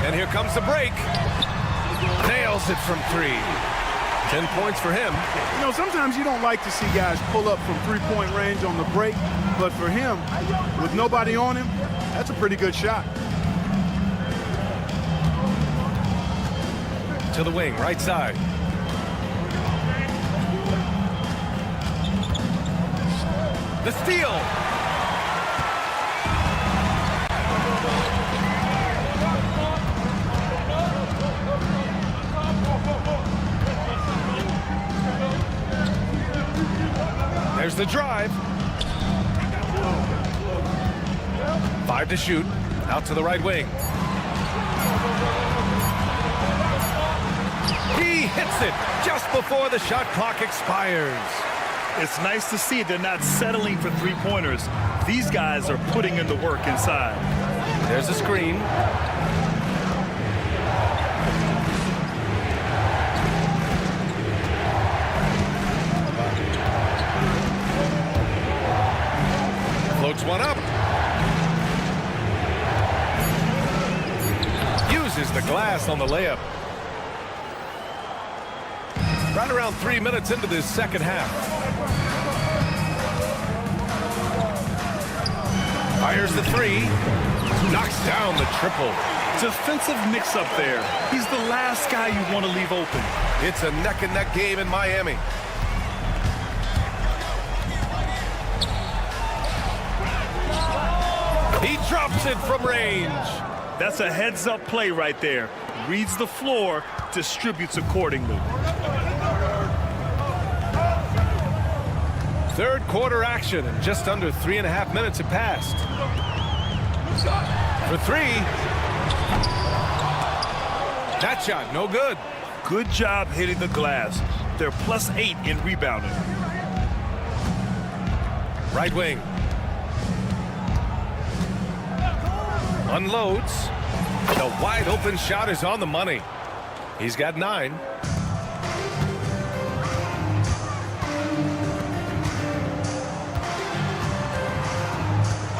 S7: And here comes the break. Nails it from 3. 10 points for him.
S3: You know, sometimes you don't like to see guys pull up from three-point range on the break, but for him, with nobody on him, that's a pretty good shot.
S7: To the wing, right side. The steal. There's the drive. 5 to shoot. Out to the right wing. He hits it just before the shot clock expires.
S8: It's nice to see they're not settling for three-pointers. These guys are putting in the work inside.
S7: There's a screen. Floats one up. Uses the glass on the layup. Right around 3 minutes into this second half. Fires the 3. Knocks down the triple.
S8: Defensive mix-up there. He's the last guy you want to leave open.
S7: It's a neck-and-neck game in Miami. He drops it from range.
S8: That's a heads-up play right there. Reads the floor, distributes accordingly.
S7: Third quarter action, and just under 3.5 minutes have passed. For 3. That shot, no good.
S8: Good job hitting the glass. They're +8 in rebounding.
S7: Right wing. Unloads. The wide open shot is on the money. He's got 9.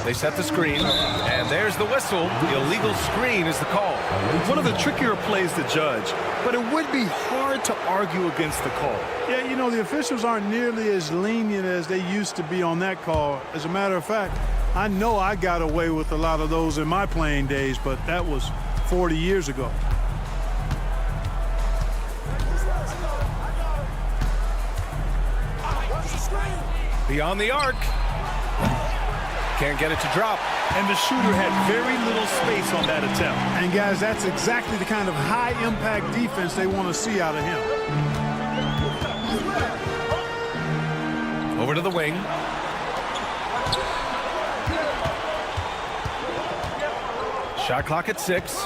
S7: They set the screen, and there's the whistle. The illegal screen is the call.
S8: One of the trickier plays to judge, but it would be hard to argue against the call.
S3: Yeah, you know, the officials aren't nearly as lenient as they used to be on that call. As a matter of fact, I know I got away with a lot of those in my playing days, but that was 40 years ago.
S7: Beyond the arc. Can't get it to drop.
S8: And the shooter had very little space on that attempt.
S3: And guys, that's exactly the kind of high-impact defense they want to see out of him.
S7: Over to the wing. Shot clock at 6.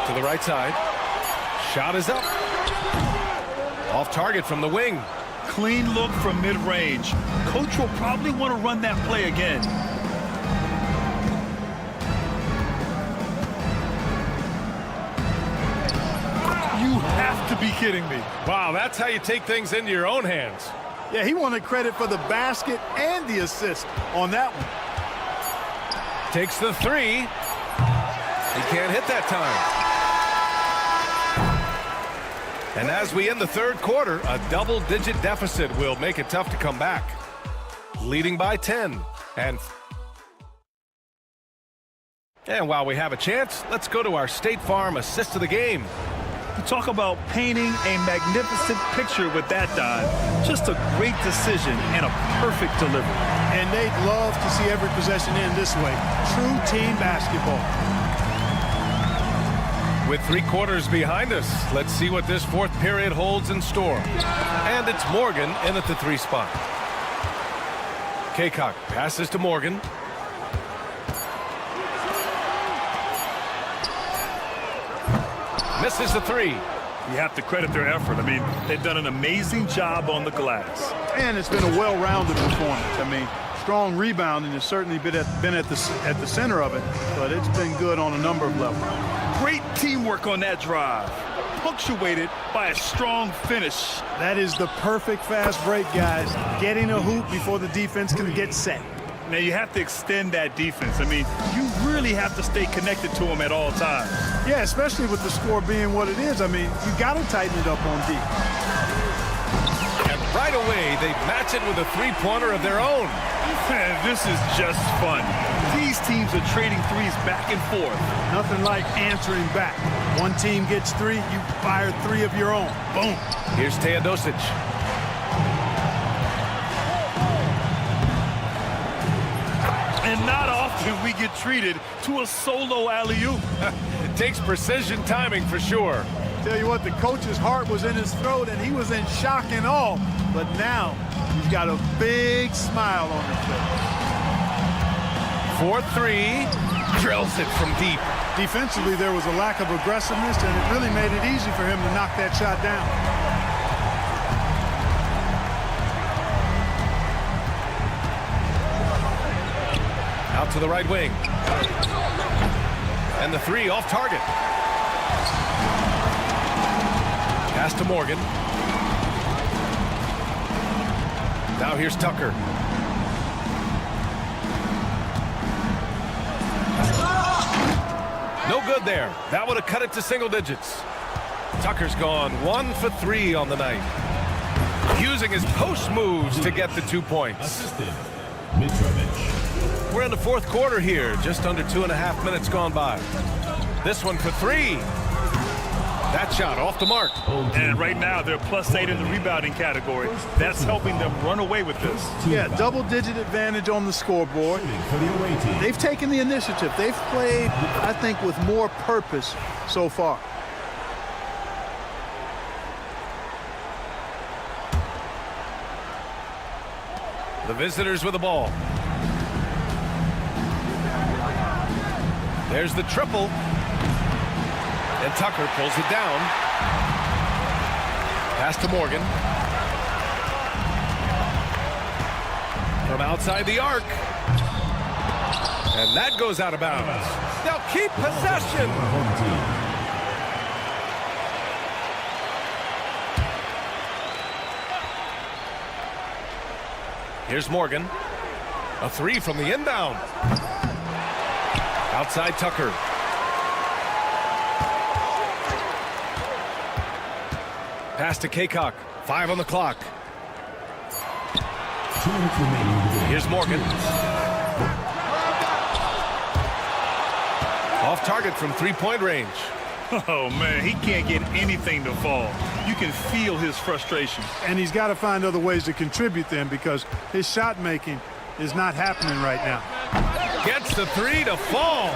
S7: To the right side. Shot is up. Off target from the wing.
S8: Clean look from mid-range. Coach will probably want to run that play again. You have to be kidding me.
S7: Wow, that's how you take things into your own hands.
S3: Yeah, he wanted credit for the basket and the assist on that one.
S7: Takes the 3. He can't hit that time. And as we end the third quarter, a double-digit deficit will make it tough to come back. Leading by 10. And while we have a chance, let's go to our State Farm assist of the game.
S8: You talk about painting a magnificent picture with that dive. Just a great decision and a perfect delivery.
S3: And they'd love to see every possession end this way. True team basketball.
S7: With 3 quarters behind us, let's see what this 4th period holds in store. And it's Morgan in at the 3 spot. Kaycock passes to Morgan. Misses the 3.
S8: You have to credit their effort. I mean, they've done an amazing job on the glass.
S3: And it's been a well-rounded performance. I mean, strong rebounding has certainly been at the center of it, but it's been good on a number of levels.
S8: Great teamwork on that drive, punctuated by a strong finish.
S3: That is the perfect fast break, guys. Getting a hoop before the defense can get set.
S8: Now, you have to extend that defense. I mean, you really have to stay connected to them at all times.
S3: Yeah, especially with the score being what it is. I mean, you got to tighten it up on D.
S7: And right away, they match it with a 3-pointer of their own.
S8: Man, this is just fun. These teams are trading threes back and forth.
S3: Nothing like answering back. One team gets 3, you fire 3 of your own. Boom.
S7: Here's Teodosic.
S8: And not often we get treated to a solo alley-oop.
S7: It takes precision timing for sure.
S3: Tell you what, the coach's heart was in his throat and he was in shock and awe. But now he's got a big smile on his face.
S7: 4-3, drills it from deep.
S3: Defensively, there was a lack of aggressiveness, and it really made it easy for him to knock that shot down.
S7: Out to the right wing. And the 3 off target. Pass to Morgan. Now here's Tucker. No good there. That would have cut it to single digits. Tucker's gone 1 for 3 on the night. Using his post moves to get the 2 points. We're in the 4th quarter here. Just under 2.5 minutes gone by. This one for 3. That shot off the mark.
S8: And right now they're +8 in the rebounding category. That's helping them run away with this.
S3: Yeah, double-digit advantage on the scoreboard. They've taken the initiative. They've played, I think, with more purpose so far.
S7: The visitors with the ball. There's the triple. And Tucker pulls it down. Pass to Morgan. From outside the arc. And that goes out of bounds. They'll keep possession. Here's Morgan. A 3 from the inbound. Outside Tucker. Pass to Kaycock. 5 on the clock. Here's Morgan. Off target from 3-point range.
S8: Oh, man, he can't get anything to fall. You can feel his frustration.
S3: And he's got to find other ways to contribute then, because his shot making is not happening right now.
S7: Gets the 3 to fall.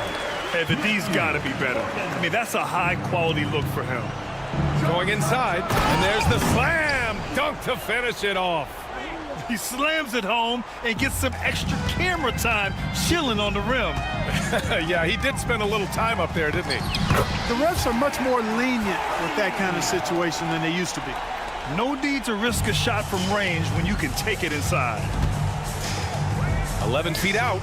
S8: Hey, the D's got to be better. I mean, that's a high-quality look for him.
S7: Going inside, and there's the slam dunk to finish it off.
S8: He slams it home and gets some extra camera time chilling on the rim.
S7: Yeah, he did spend a little time up there, didn't he?
S3: The refs are much more lenient with that kind of situation than they used to be.
S8: No need to risk a shot from range when you can take it inside.
S7: 11 feet out.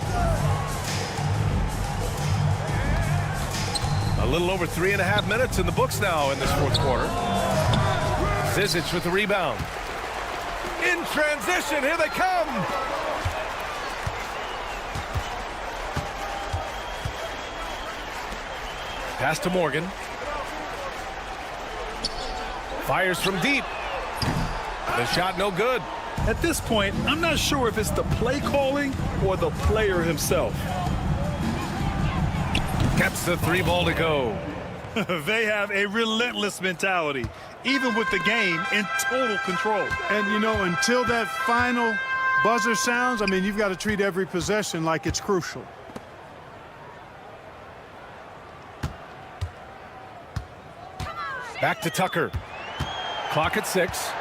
S7: A little over 3.5 minutes in the books now in this 4th quarter. Zizic with the rebound. In transition, here they come. Pass to Morgan. Fires from deep. The shot no good.
S8: At this point, I'm not sure if it's the play calling or the player himself.
S7: Gets the 3 ball to go.
S8: They have a relentless mentality, even with the game in total control.
S3: And, you know, until that final buzzer sounds, I mean, you've got to treat every possession like it's crucial.
S7: Back to Tucker. Clock at 6.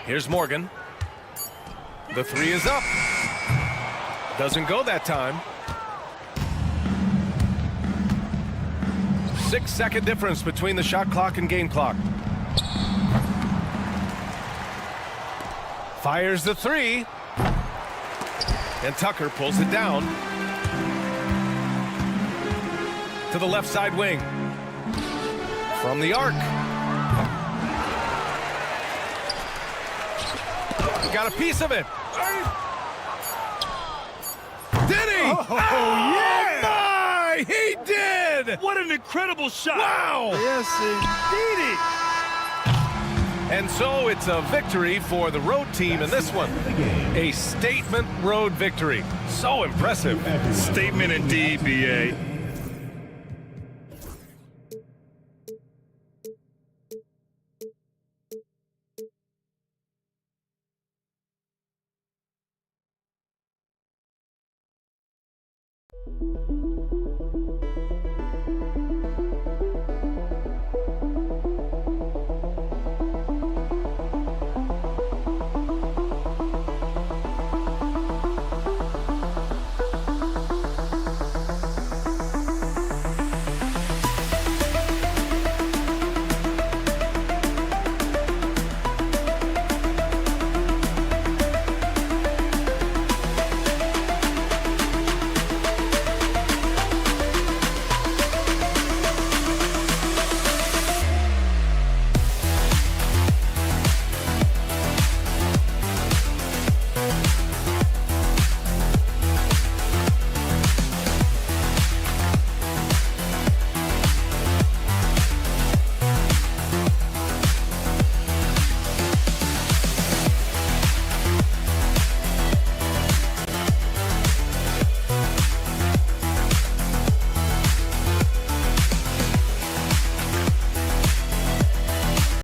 S7: Here's Morgan. The 3 is up. Doesn't go that time. 6-second difference between the shot clock and game clock. Fires the 3. And Tucker pulls it down to the left side wing. From the arc. He got a piece of it. Did he?
S8: Oh, yeah!
S7: My! He did!
S8: What an incredible shot!
S7: Wow!
S8: Yes, indeedy!
S7: And so it's a victory for the road team in this one. A statement road victory. So impressive.
S8: Statement indeed, B.A.